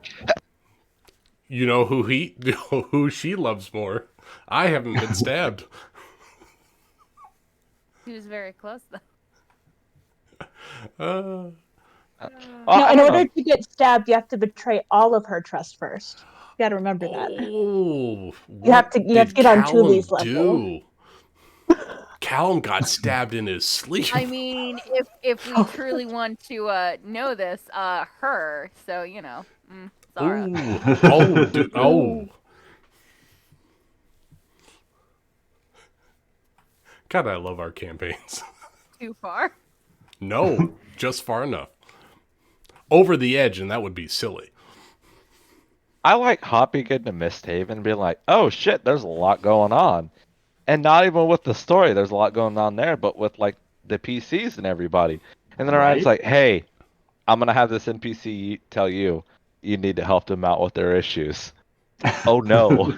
You know who she loves more. I haven't been stabbed. He was very close though. Oh, No, I in don't order know. to get stabbed, you have to betray all of her trust first. You got to remember that. Oh, You have to get on Thule's level. do? Callum got stabbed in his sleep. I mean, if we truly want to know this, her. So you know, Zara. Oh. God, I love our campaigns. Too far. No, just far enough. Over the edge, and that would be silly. I like hopping into Misthaven and being like, "Oh shit, there's a lot going on," and not even with the story, there's a lot going on there, but with like the PCs and everybody. And then Ryan's Right. like, "Hey, I'm gonna have this NPC tell you need to help them out with their issues." Oh no.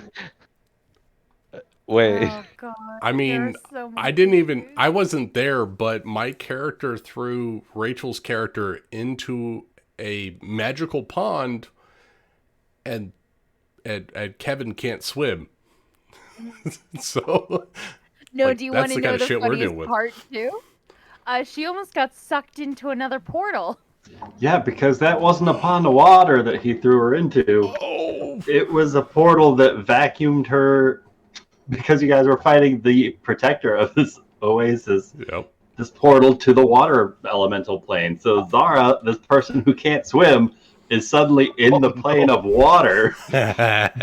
Wait. Oh god. I mean, there are so I many didn't even, issues. I wasn't there, but my character threw Rachel's character into a magical pond, and Kevin can't swim. So, No, like, do you that's want to the know kind of the shit we're funniest dealing with. part too? She almost got sucked into another portal. Yeah, because that wasn't a pond of water that he threw her into. Oh, It was a portal that vacuumed her because you guys were fighting the protector of this oasis. yep. This portal to the water elemental plane. So Zara, this person who can't swim, is suddenly in the plane of water,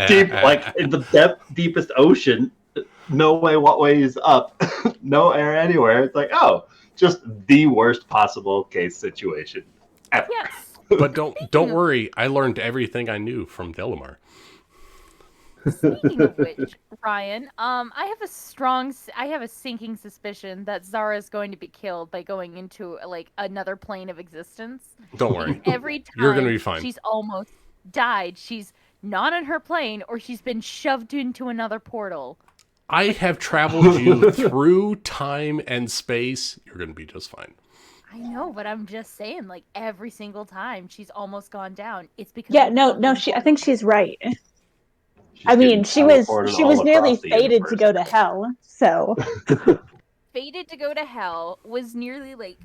deep, like in the deepest ocean. No way, what way is up? No air anywhere. It's like, oh, just the worst possible case situation ever. Yes. But don't worry, I learned everything I knew from Delamar. Speaking of which, Ryan, I have a sinking suspicion that Zara is going to be killed by going into like another plane of existence. Don't worry. Every time You're gonna be fine. she's almost died, she's not on her plane or she's been shoved into another portal. I have traveled you through time and space. You're going to be just fine. I know, but I'm just saying, like every single time she's almost gone down, it's because Yeah, of no, fucking I think she's right. She's I mean, getting she was teleported all nearly across the fated to universe. go to hell. So fated to go to hell, was nearly like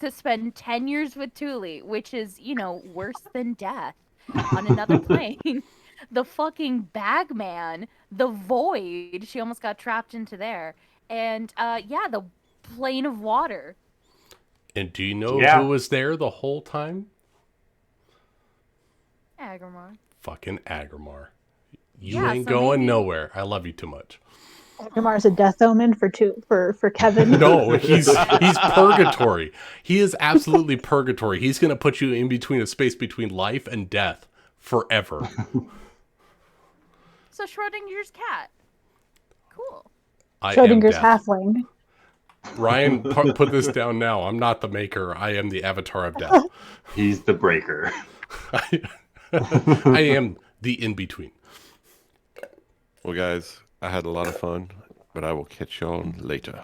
to spend 10 years with Thule, which is, you know, worse than death on another plane. The fucking bagman, the void, she almost got trapped into there. And yeah, the plane of water. And do you know Yeah. who was there the whole time? Agrimar. Fucking Agrimar. You Yeah, ain't so going maybe- nowhere. I love you too much. Agramar's a death omen for Kevin. No, he's purgatory. He is absolutely purgatory. He's going to put you in between a space between life and death forever. So Schrodinger's cat. Cool. I am Schrodinger's death. halfling. Ryan, put this down now. I'm not the maker. I am the avatar of death. He's the breaker. I am the in-between. Well, guys, I had a lot of fun, but I will catch y'all later.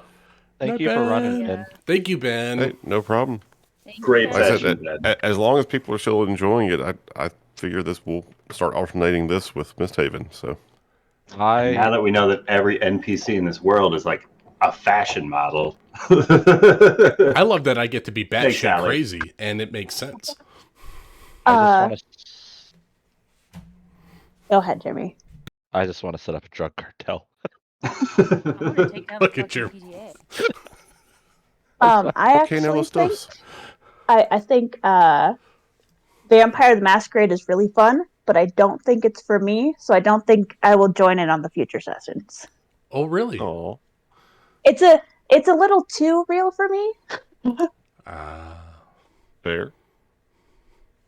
Thank Not you for running, bad. Ben. Thank you, Ben. Hey, no problem. Thank Great you. Like I session, said, Ben. as long as people are still enjoying it, I figure this will start alternating this with Misthaven. So Now that we know that every NPC in this world is like a fashion model. I love that I get to be Thanks, batshit Allie. crazy, and it makes sense. Go ahead, Jimmy. I just want to set up a drug cartel. I'm gonna take down the Look at fucking your- PTA. I Okay, now actually let's do think this. I think Vampire the Masquerade is really fun, but I don't think it's for me, so I don't think I will join in on the future sessions. Oh, really? Oh, It's a little too real for me, fair.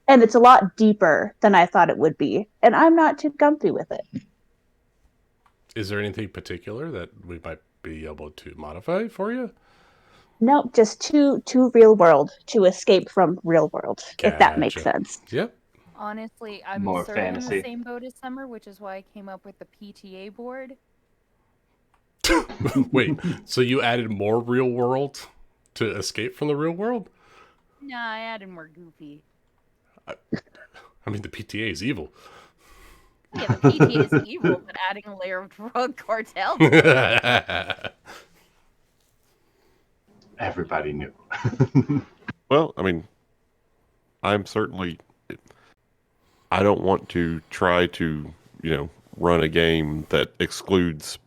and it's a lot deeper than I thought it would be, and I'm not too comfy with it. Is there anything particular that we might be able to modify for you? Nope, just too real world to escape from real world, if that makes Gotcha. sense. Yep. Honestly, I'm More sort of in fantasy. the same boat as Summer, which is why I came up with the PTA board. Wait, so you added more real world to escape from the real world? Nah, I added more goofy. I mean, the PTA is evil. Yeah, the PTA is evil, but adding a layer of drug cartel to it. Everybody knew. Well, I mean, I'm certainly. I don't want to try to, run a game that excludes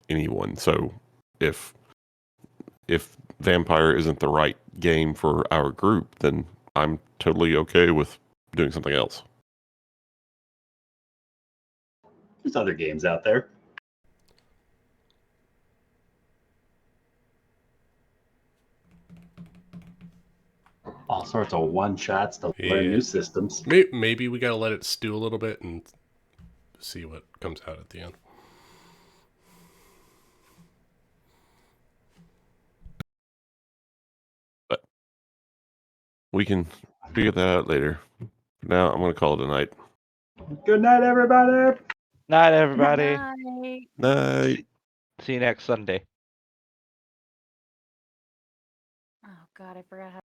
anyone. So, if Vampire isn't the right game for our group, then I'm totally okay with doing something else. There's other games out there. All sorts of one shots to learn Yeah. new systems. Maybe we gotta let it stew a little bit and see what comes out at the end. But we can figure that out later. Now I'm going to call it a night. Good night, everybody. Night, everybody. Night. Night. See you next Sunday. Oh god, I forgot how